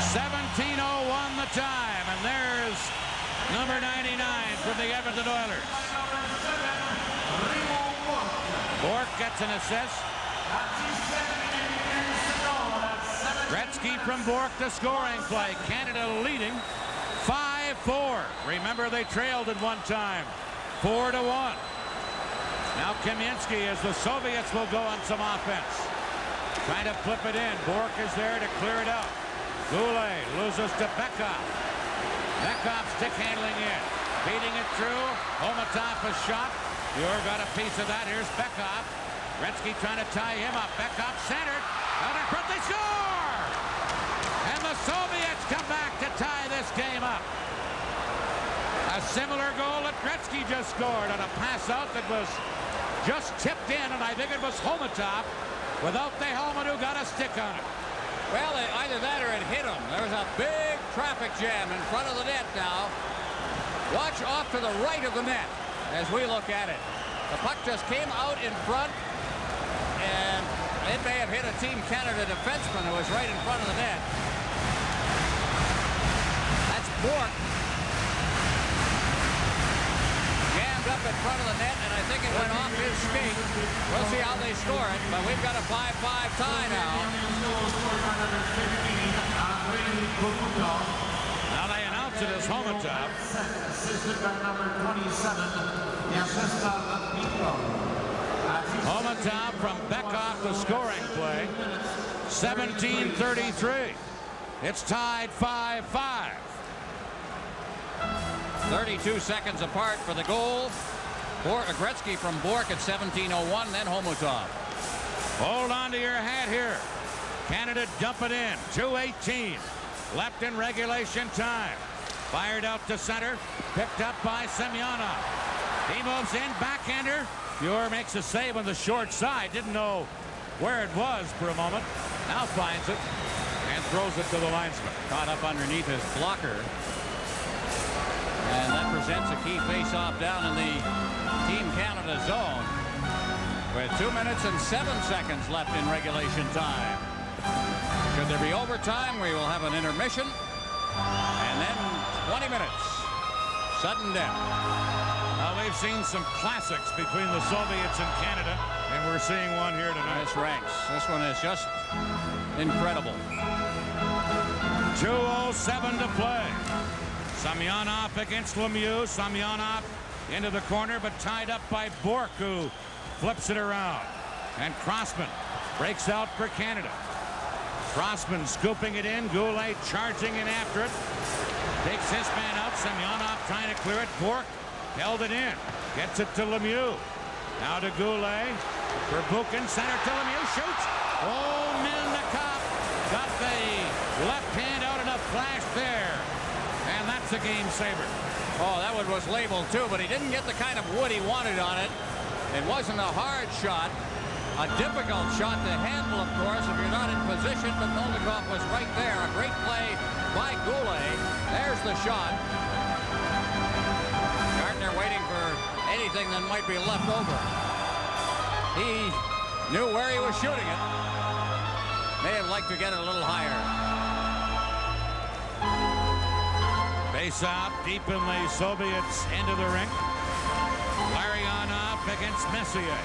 [SPEAKER 1] 17:01 the time, and there's number 99 from the Edmonton Oilers. Bork gets an assist. Gretzky from Bork to scoring play. Canada leading 5-4. Remember, they trailed at one time 4-1. Now Kamensky, as the Soviets will go on some offense. Trying to flip it in. Bork is there to clear it out. Goulet loses to Bekov. Bekov stick handling in. Feeding it through. Homatov a shot. Pure got a piece of that. Here's Bekov. Gretzky trying to tie him up. Bekov centered. Out in front, they score! And the Soviets come back to tie this game up. A similar goal that Gretzky just scored on a pass out that was just tipped in, and I think it was Homatov without the helmet who got a stick on it.
[SPEAKER 3] Well, either that or it hit him. There was a big traffic jam in front of the net now. Watch off to the right of the net as we look at it. The puck just came out in front, and it may have hit a Team Canada defenseman who was right in front of the net. That's Bork. Jammed up in front of the net, and I think it went off his skate. We'll see how they score it, but we've got a 5-5 tie now.
[SPEAKER 1] Now they announce it as Homotop.
[SPEAKER 2] Assisted by number 27,
[SPEAKER 1] Homotop from Beckhoff, the scoring play. 17:33. It's tied 5-5.
[SPEAKER 3] 32 seconds apart for the goal. Gretzky from Bork at 17:01, then Homotop.
[SPEAKER 1] Hold on to your hat here. Canada dump it in. 2:18 left in regulation time. Fired out to center. Picked up by Semyonov. He moves in. Backhander. Fuhr makes a save on the short side. Didn't know where it was for a moment. Now finds it and throws it to the linesman.
[SPEAKER 3] Caught up underneath his blocker. And that presents a key face-off down in the Team Canada zone. With 2 minutes and 7 seconds left in regulation time. Should there be overtime, we will have an intermission. And then 20 minutes. Sudden death.
[SPEAKER 1] Now we've seen some classics between the Soviets and Canada, and we're seeing one here tonight.
[SPEAKER 3] This ranks. This one is just incredible.
[SPEAKER 1] 2:07 to play. Semyonov against Lemieux. Semyonov into the corner, but tied up by Bork, who flips it around. And Crossman breaks out for Canada. Crossman scooping it in. Goulet charging in after it. Takes his man out. Semyonov trying to clear it. Bork held it in. Gets it to Lemieux. Now to Goulet. Verbuchen center to Lemieux. Shoots. Oh, Milnikov got the left hand out in a flash there. And that's a game saver.
[SPEAKER 3] Oh, that one was labeled too, but he didn't get the kind of wood he wanted on it. It wasn't a hard shot. A difficult shot to handle, of course, if you're not in position, but Milnikov was right there. A great play by Goulet. There's the shot. Gardner waiting for anything that might be left over. He knew where he was shooting it. May have liked to get it a little higher.
[SPEAKER 1] Face off deep in the Soviets' end of the rink. Larionov against Messier.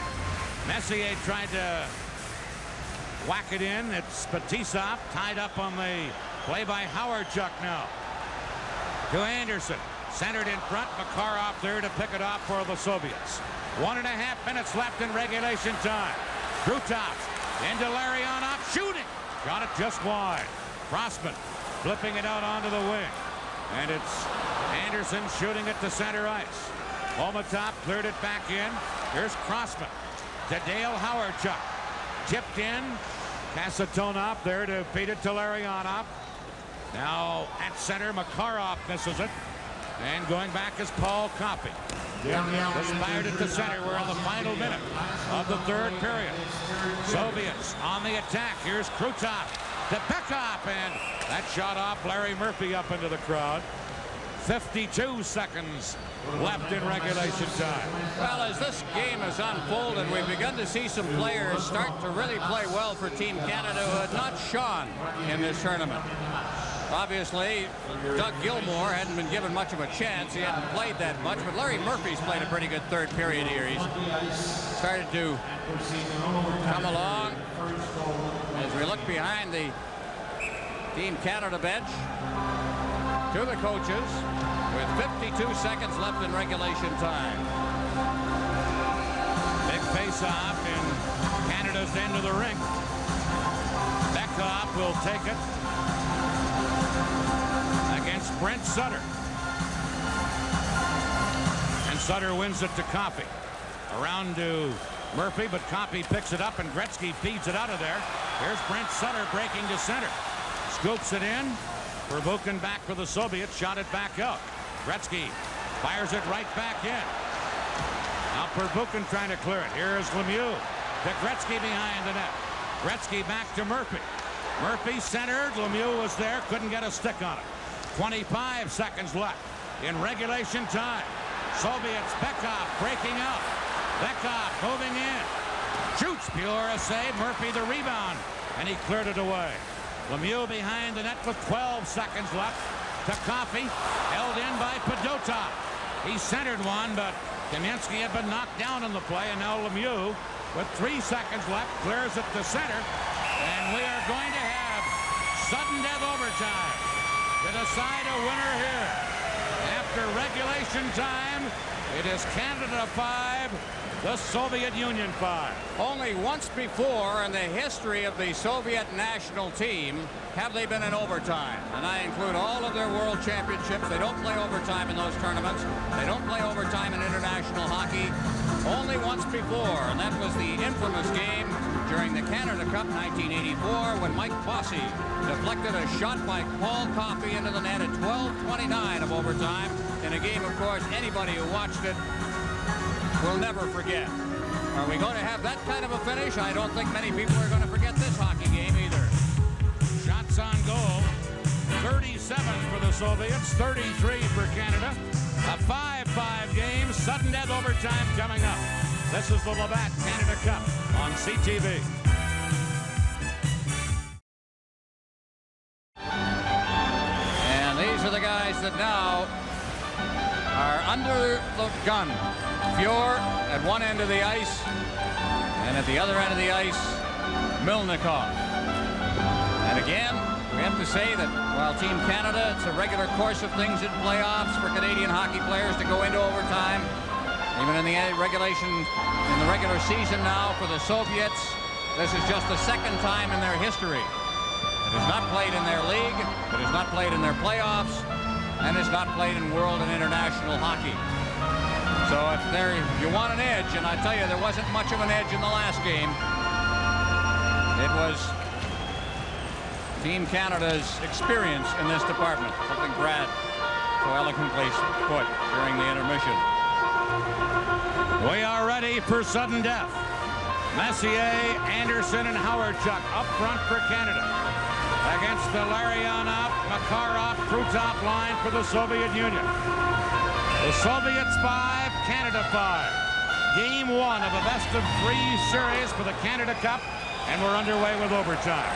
[SPEAKER 1] Messier tried to whack it in. It's Fetisov tied up on the play by Howardchuk now. To Anderson. Centered in front. Makarov there to pick it off for the Soviets. 1.5 minutes left in regulation time. Krutov into Larionov. Shooting. Got it just wide. Crossman flipping it out onto the wing. And it's Anderson shooting it to center ice. Homotop cleared it back in. Here's Crossman to Dale Howardchuk. Tipped in. Kasatonov there to feed it to Larionov. Now at center, Makarov misses it. And going back is Paul Coffey. Just fired it to center. We're in the final minute of the third period. Soviets on the attack. Here's Krutov to Beckhoff, and that shot off Larry Murphy up into the crowd. 52 seconds left in regulation time.
[SPEAKER 3] Well, as this game has unfolded, we've begun to see some players start to really play well for Team Canada who had not shone in this tournament. Obviously, Doug Gilmour hadn't been given much of a chance. He hadn't played that much, but Larry Murphy's played a pretty good third period here. He's started to come along as we look behind the Team Canada bench to the coaches with 52 seconds left in regulation time.
[SPEAKER 1] Big face-off in Canada's end of the rink. Beckhoff will take it against Brent Sutter. And Sutter wins it to Coffey. Around to Murphy, but Coffey picks it up and Gretzky feeds it out of there. Here's Brent Sutter breaking to center. Scoops it in. Verbuchen back for the Soviets. Shot it back out. Gretzky fires it right back in. Now Verbuchen trying to clear it. Here is Lemieux to Gretzky behind the net. Gretzky back to Murphy. Murphy centered. Lemieux was there. Couldn't get a stick on it. 25 seconds left in regulation time. Soviets. Beckhoff breaking out. Beckhoff moving in. Shoots. Piora save. Murphy the rebound. And he cleared it away. Lemieux behind the net with 12 seconds left. To Coffey. Held in by Fedotov. He centered one, but Kamensky had been knocked down on the play. And now Lemieux, with 3 seconds left, clears it to center. And we are going to have sudden death overtime to decide a winner here. After regulation time, it is Canada 5, the Soviet Union 5.
[SPEAKER 3] Only once before in the history of the Soviet national team have they been in overtime. And I include all of their world championships. They don't play overtime in those tournaments. They don't play overtime in international hockey. Only once before, and that was the infamous game during the Canada Cup 1984 when Mike Bossy deflected a shot by Paul Coffey into the net at 12:29 of overtime in a game, of course, anybody who watched it will never forget. Are we going to have that kind of a finish? I don't think many people are going to forget this hockey game either.
[SPEAKER 1] Shots on goal, 37 for the Soviets, 33 for Canada. A 5-5 game, sudden death overtime coming up. This is the Labatt Canada Cup on CTV.
[SPEAKER 3] And these are the guys that now are under the gun. Fjord at one end of the ice, and at the other end of the ice, Milnikov. And again, we have to say that while Team Canada, it's a regular course of things in playoffs for Canadian hockey players to go into overtime. Even in the regulation, in the regular season now for the Soviets, this is just the second time in their history. It is not played in their league, it is not played in their playoffs, and it's not played in world and international hockey. So if you want an edge, and I tell you there wasn't much of an edge in the last game, it was Team Canada's experience in this department, something Brad so eloquently put during the intermission.
[SPEAKER 1] We are ready for sudden death. Messier, Anderson, and Howardchuk up front for Canada. Against the Larionov, Makarov, Krutov line for the Soviet Union. The Soviets 5, Canada 5. Game 1 of a best-of-3 series for the Canada Cup, and we're underway with overtime.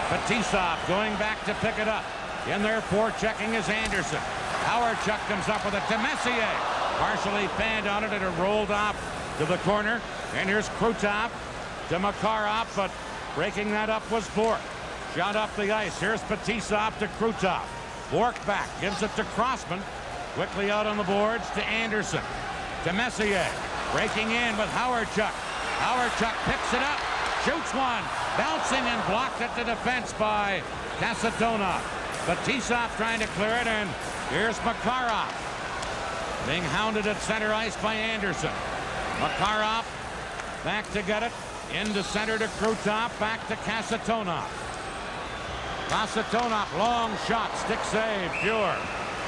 [SPEAKER 1] Fetisov going back to pick it up. In there forechecking is Anderson. Howardchuk comes up with it to Messier. Partially fanned on it, and it rolled off to the corner. And here's Krutov to Makarov, but breaking that up was Bork. Shot up the ice. Here's Fetisov to Krutov. Bork back, gives it to Crossman. Quickly out on the boards to Anderson. To Messier. Breaking in with Howardchuk. Howardchuk picks it up. Shoots one. Bouncing and blocked at the defense by Kasatonov. Fetisov trying to clear it, and here's Makarov. Being hounded at center ice by Anderson. Makarov back to get it. Into center to Krutov. Back to Kasatonov. Kasatonov, long shot. Stick save. Pure.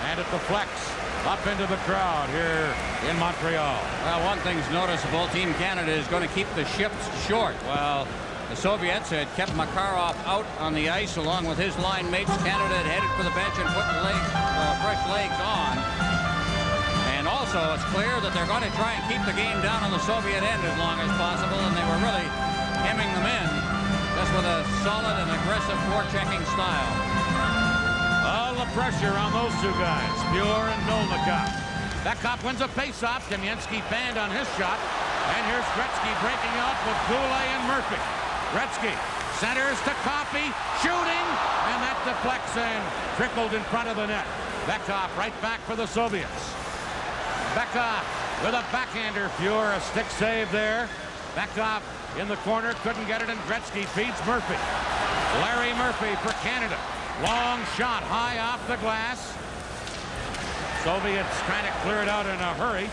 [SPEAKER 1] And it deflects up into the crowd here in Montreal.
[SPEAKER 3] Well, one thing's noticeable. Team Canada is going to keep the shifts short. While the Soviets had kept Makarov out on the ice along with his line mates, Canada had headed for the bench and put fresh legs on. And also, it's clear that they're going to try and keep the game down on the Soviet end as long as possible, and they were really hemming them in just with a solid and aggressive forechecking style.
[SPEAKER 1] All the pressure on those two guys, Pure and Milnikov. Bekov wins a faceoff. Kamensky banned on his shot. And here's Gretzky breaking off with Goulet and Murphy. Gretzky centers to Coffey, shooting, and that deflects and trickled in front of the net. Bekov right back for the Soviets. Bekov with a backhander. Pure, a stick save there. Bekov in the corner, couldn't get it, and Gretzky feeds Murphy. Larry Murphy for Canada. Long shot high off the glass. Soviets trying to clear it out in a hurry.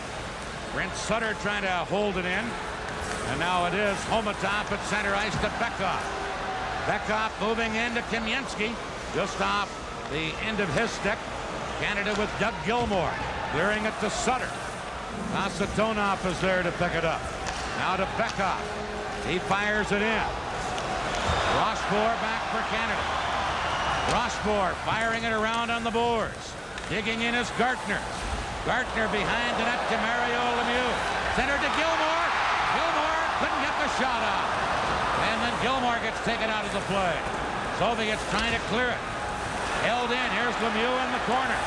[SPEAKER 1] Brent Sutter trying to hold it in. And now it is Homatov at center ice to Bekov. Bekov moving into Kamensky. Just off the end of his stick. Canada with Doug Gilmour. Clearing it to Sutter. Kasatonov is there to pick it up. Now to Bekov. He fires it in. Rochefort back for Canada. Rochefort firing it around on the boards. Digging in is Gartner. Gartner behind the net to Mario Lemieux. Center to Gilmour. Gilmour couldn't get the shot off. And then Gilmour gets taken out of the play. Soviets trying to clear it. Held in. Here's Lemieux in the corner.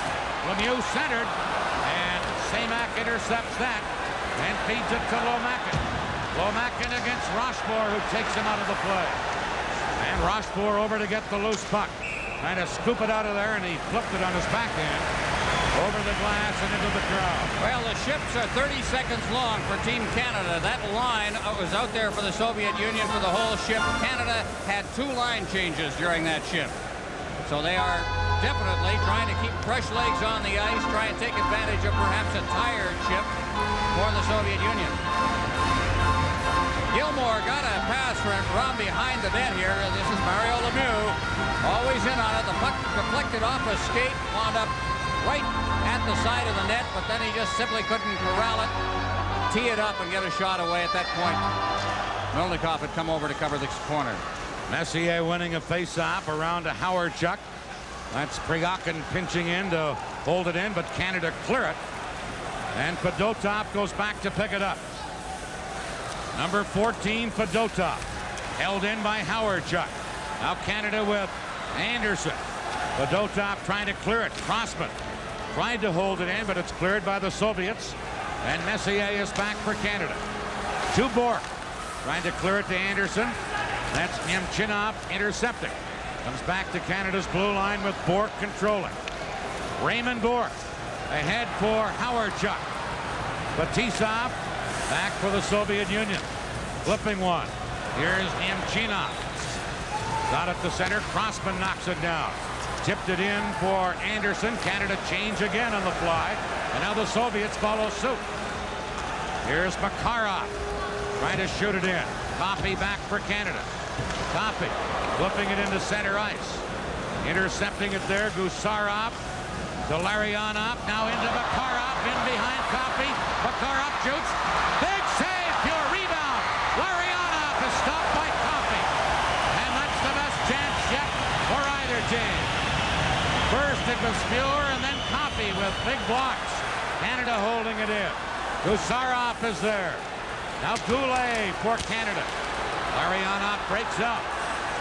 [SPEAKER 1] Lemieux centered. And Semak intercepts that. And feeds it to Lomakin. Lomakin against Rochefort, who takes him out of the play. And Rochefort over to get the loose puck. trying to scoop it out of there, and he flipped it on his backhand over the glass and into the crowd.
[SPEAKER 3] Well, the ships are 30 seconds long for Team Canada. That line was out there for the Soviet Union for the whole ship. Canada had 2 line changes during that shift. So they are definitely trying to keep fresh legs on the ice, try and take advantage of perhaps a tired ship for the Soviet Union. Gilmore got a pass from behind the net here. This is Mario Lemieux, always in on it. The puck deflected off a skate, wound up right at the side of the net, but then he just simply couldn't corral it, tee it up, and get a shot away at that point. Melnikov had come over to cover the corner.
[SPEAKER 1] Messier winning a face-off around to Howard-Chuck. That's Priakin pinching in to hold it in, but Canada clear it. And Fedotov goes back to pick it up. Number 14, Fedotov, held in by Howard-Chuck. Now Canada with Anderson. Fedotov trying to clear it. Crossman tried to hold it in, but it's cleared by the Soviets. And Messier is back for Canada. To Bork, trying to clear it to Anderson. That's Nemchinov intercepting. Comes back to Canada's blue line with Bork controlling. Raymond Bork ahead for Howard-Chuck. Batisov back for the Soviet Union. Flipping one. Here's Nemchinov. Got it to center. Crossman knocks it down. Tipped it in for Anderson. Canada change again on the fly. And now the Soviets follow suit. Here's Makarov trying to shoot it in. Coffey back for Canada. Coffey flipping it into center ice. Intercepting it there. Gusarov to Larionov. Now into Makarov. In behind Coffey. Makarov shoots. Big save. Pure rebound. Larionov is stopped by Coffey. And that's the best chance yet for either team. First it was Fuhr and then Coffey with big blocks. Canada holding it in. Gusarov is there. Now Goulet for Canada. Larionov breaks up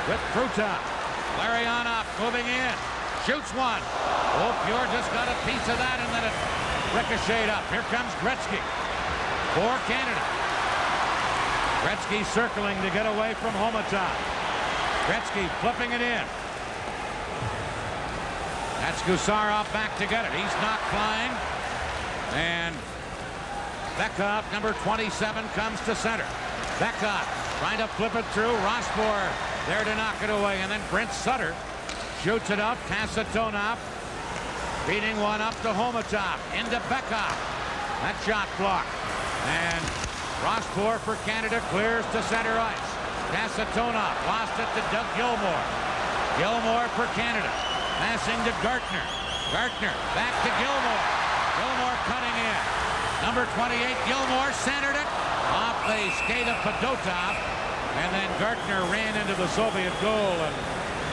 [SPEAKER 1] with Krutov. Larionov moving in. Shoots one. Oh, Fuhr just got a piece of that and then it ricocheted up. Here comes Gretzky for Canada. Gretzky circling to get away from Homatov. Gretzky flipping it in. That's Gusarov back to get it. He's not flying. And Bekov, number 27, comes to center. Bekov trying to flip it through. Rossbohr there to knock it away. And then Brent Sutter shoots it up. Kasatonov beating one up to Homatov. Into Bekov. That shot blocked. And Rossbohr for Canada clears to center ice. Kasatonov lost it to Doug Gilmore. Gilmore for Canada. Passing to Gartner. Gartner back to Gilmore. Gilmore cutting in. Number 28, Gilmore centered it off the skate of Fedotov. And then Gartner ran into the Soviet goal and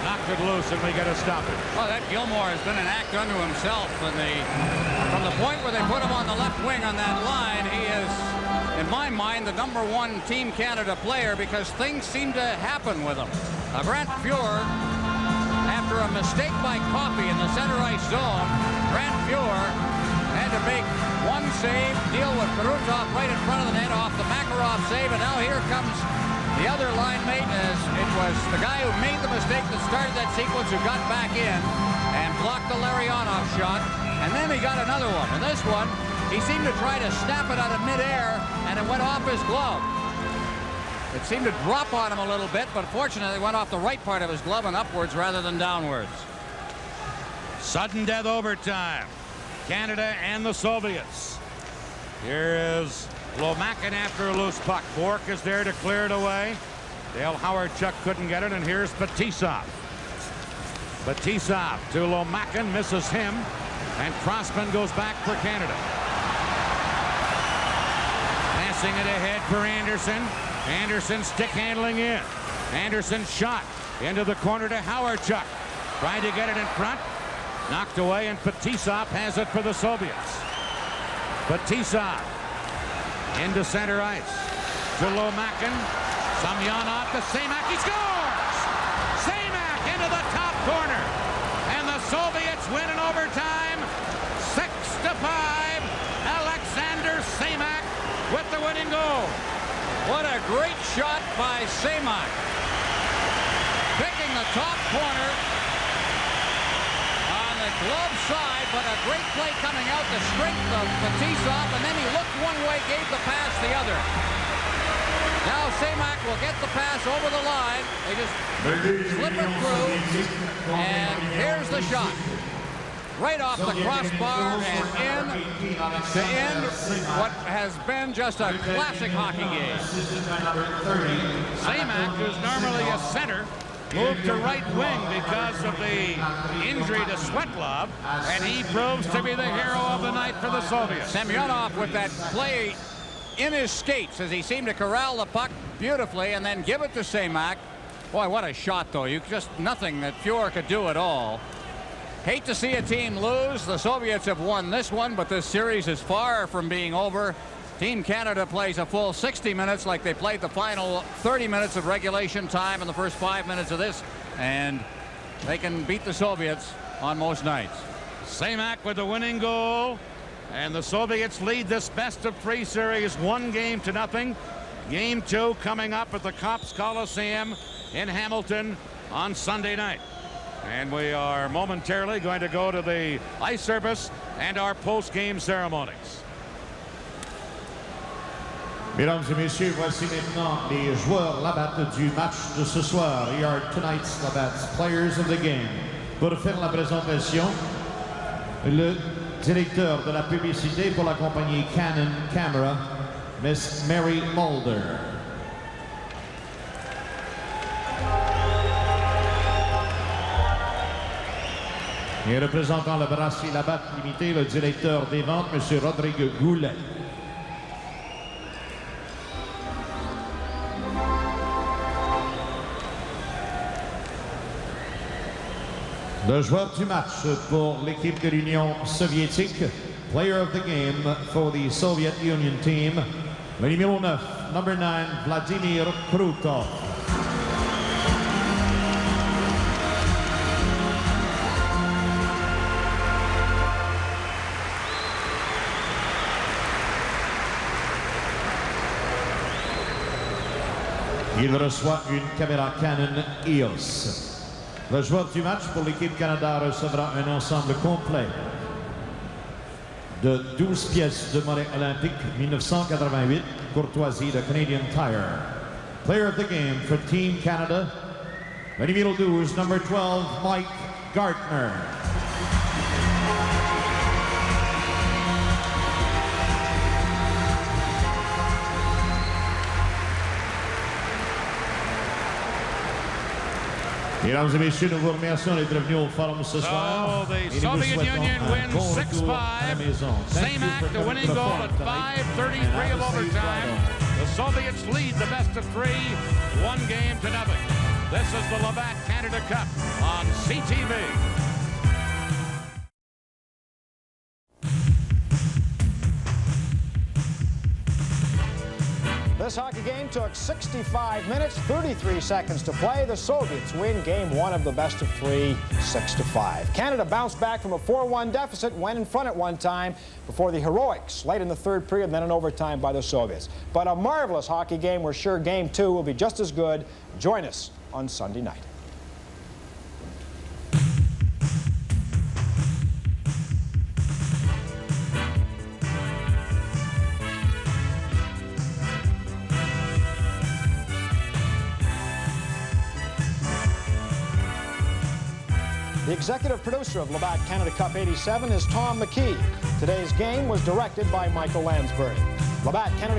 [SPEAKER 1] knocked it loose, and we get a stoppage.
[SPEAKER 3] Oh, that Gilmore has been an act unto himself. From the point where they put him on the left wing on that line, he is, in my mind, the #1 Team Canada player because things seem to happen with him. Grant Fuhr, after a mistake by Coffey in the center ice zone, Grant Fuhr had to make one save, deal with Krutov right in front of the net off the Makarov save, and now here comes the other line mate. As it was the guy who made the mistake that started that sequence who got back in and blocked the Larionov shot, and then he got another one. And this one, he seemed to try to snap it out of midair, and it went off his glove. It seemed to drop on him a little bit, but fortunately it went off the right part of his glove and upwards rather than downwards.
[SPEAKER 1] Sudden death overtime. Canada and the Soviets. Here is Lomakin after a loose puck. Bork is there to clear it away. Dale Howard-Chuck couldn't get it, and here's Batisov. Batisov to Lomakin, misses him, and Crossman goes back for Canada. Passing it ahead for Anderson. Anderson stick handling in. Anderson shot into the corner to Howard-Chuck. Trying to get it in front. Knocked away, and Batisov has it for the Soviets. Batisov into center ice. To Lomakin. Samyonov to Semak. He scores! Semak into the top corner. And the Soviets win in overtime. 6-5. Alexander Semak with the winning goal.
[SPEAKER 3] What a great shot by Semak. Picking the top corner. glove side, but a great play coming out to strength of Fetisov, and then he looked one way, gave the pass the other. Now Semak will get the pass over the line. They just slip it through, and here's the shot. Right off the crossbar and in to end what has been just a classic hockey game.
[SPEAKER 1] Semak, who's normally a center, moved to right wing because of the injury to Svetlov, and he proves to be the hero of the night for the Soviets.
[SPEAKER 3] Semyonov with that play in his skates as he seemed to corral the puck beautifully and then give it to Semak. Boy, what a shot, though. Just nothing that Fuhr could do at all. Hate to see a team lose. The Soviets have won this one, but this series is far from being over. Team Canada plays a full 60 minutes like they played the final 30 minutes of regulation time in the first 5 minutes of this, and they can beat the Soviets on most nights.
[SPEAKER 1] Semak with the winning goal, and the Soviets lead this best-of-3 series 1-0. Game 2 coming up at the Copps Coliseum in Hamilton on Sunday night. And we are momentarily going to go to the ice service and our post-game ceremonies.
[SPEAKER 2] Mesdames et messieurs, voici maintenant les joueurs Labatt du match de ce soir. Here are tonight's Labatt's players of the game. Pour faire la présentation, le directeur de la publicité pour la compagnie Canon Camera, Miss Mary Mulder. Et représentant la brasserie Labatt Limité, le directeur des ventes, M. Rodrigue Goulet. Le joueur du match pour l'équipe de l'Union soviétique, player of the game for the Soviet Union team, le numéro 9, number 9, Vladimir Krutov. Il reçoit une caméra Canon EOS. Le joueur du match pour l'équipe Canada recevra un ensemble complet de 12 pièces de monnaie olympique 1988, courtoisie de Canadian Tire. Player of the game for Team Canada, le numéro 12, number 12, Mike Gartner. Mesdames et messieurs, nous vous remercions d'être venus au forum ce soir.
[SPEAKER 1] Oh, the Soviet Union wins 6-5. Semak, the winning goal at 5:33 of overtime. The Soviets lead the best-of-3, 1-0. This is the Labatt Canada Cup on CTV.
[SPEAKER 4] This hockey game took 65 minutes, 33 seconds to play. The Soviets win game 1 of the best-of-3, 6-5. Canada bounced back from a 4-1 deficit, went in front at one time before the heroics late in the third period, then an overtime by the Soviets. But a marvelous hockey game. We're sure game 2 will be just as good. Join us on Sunday night. The executive producer of Labatt Canada Cup 87 is Tom McKee. Today's game was directed by Michael Lansbury. Labatt Canada Cup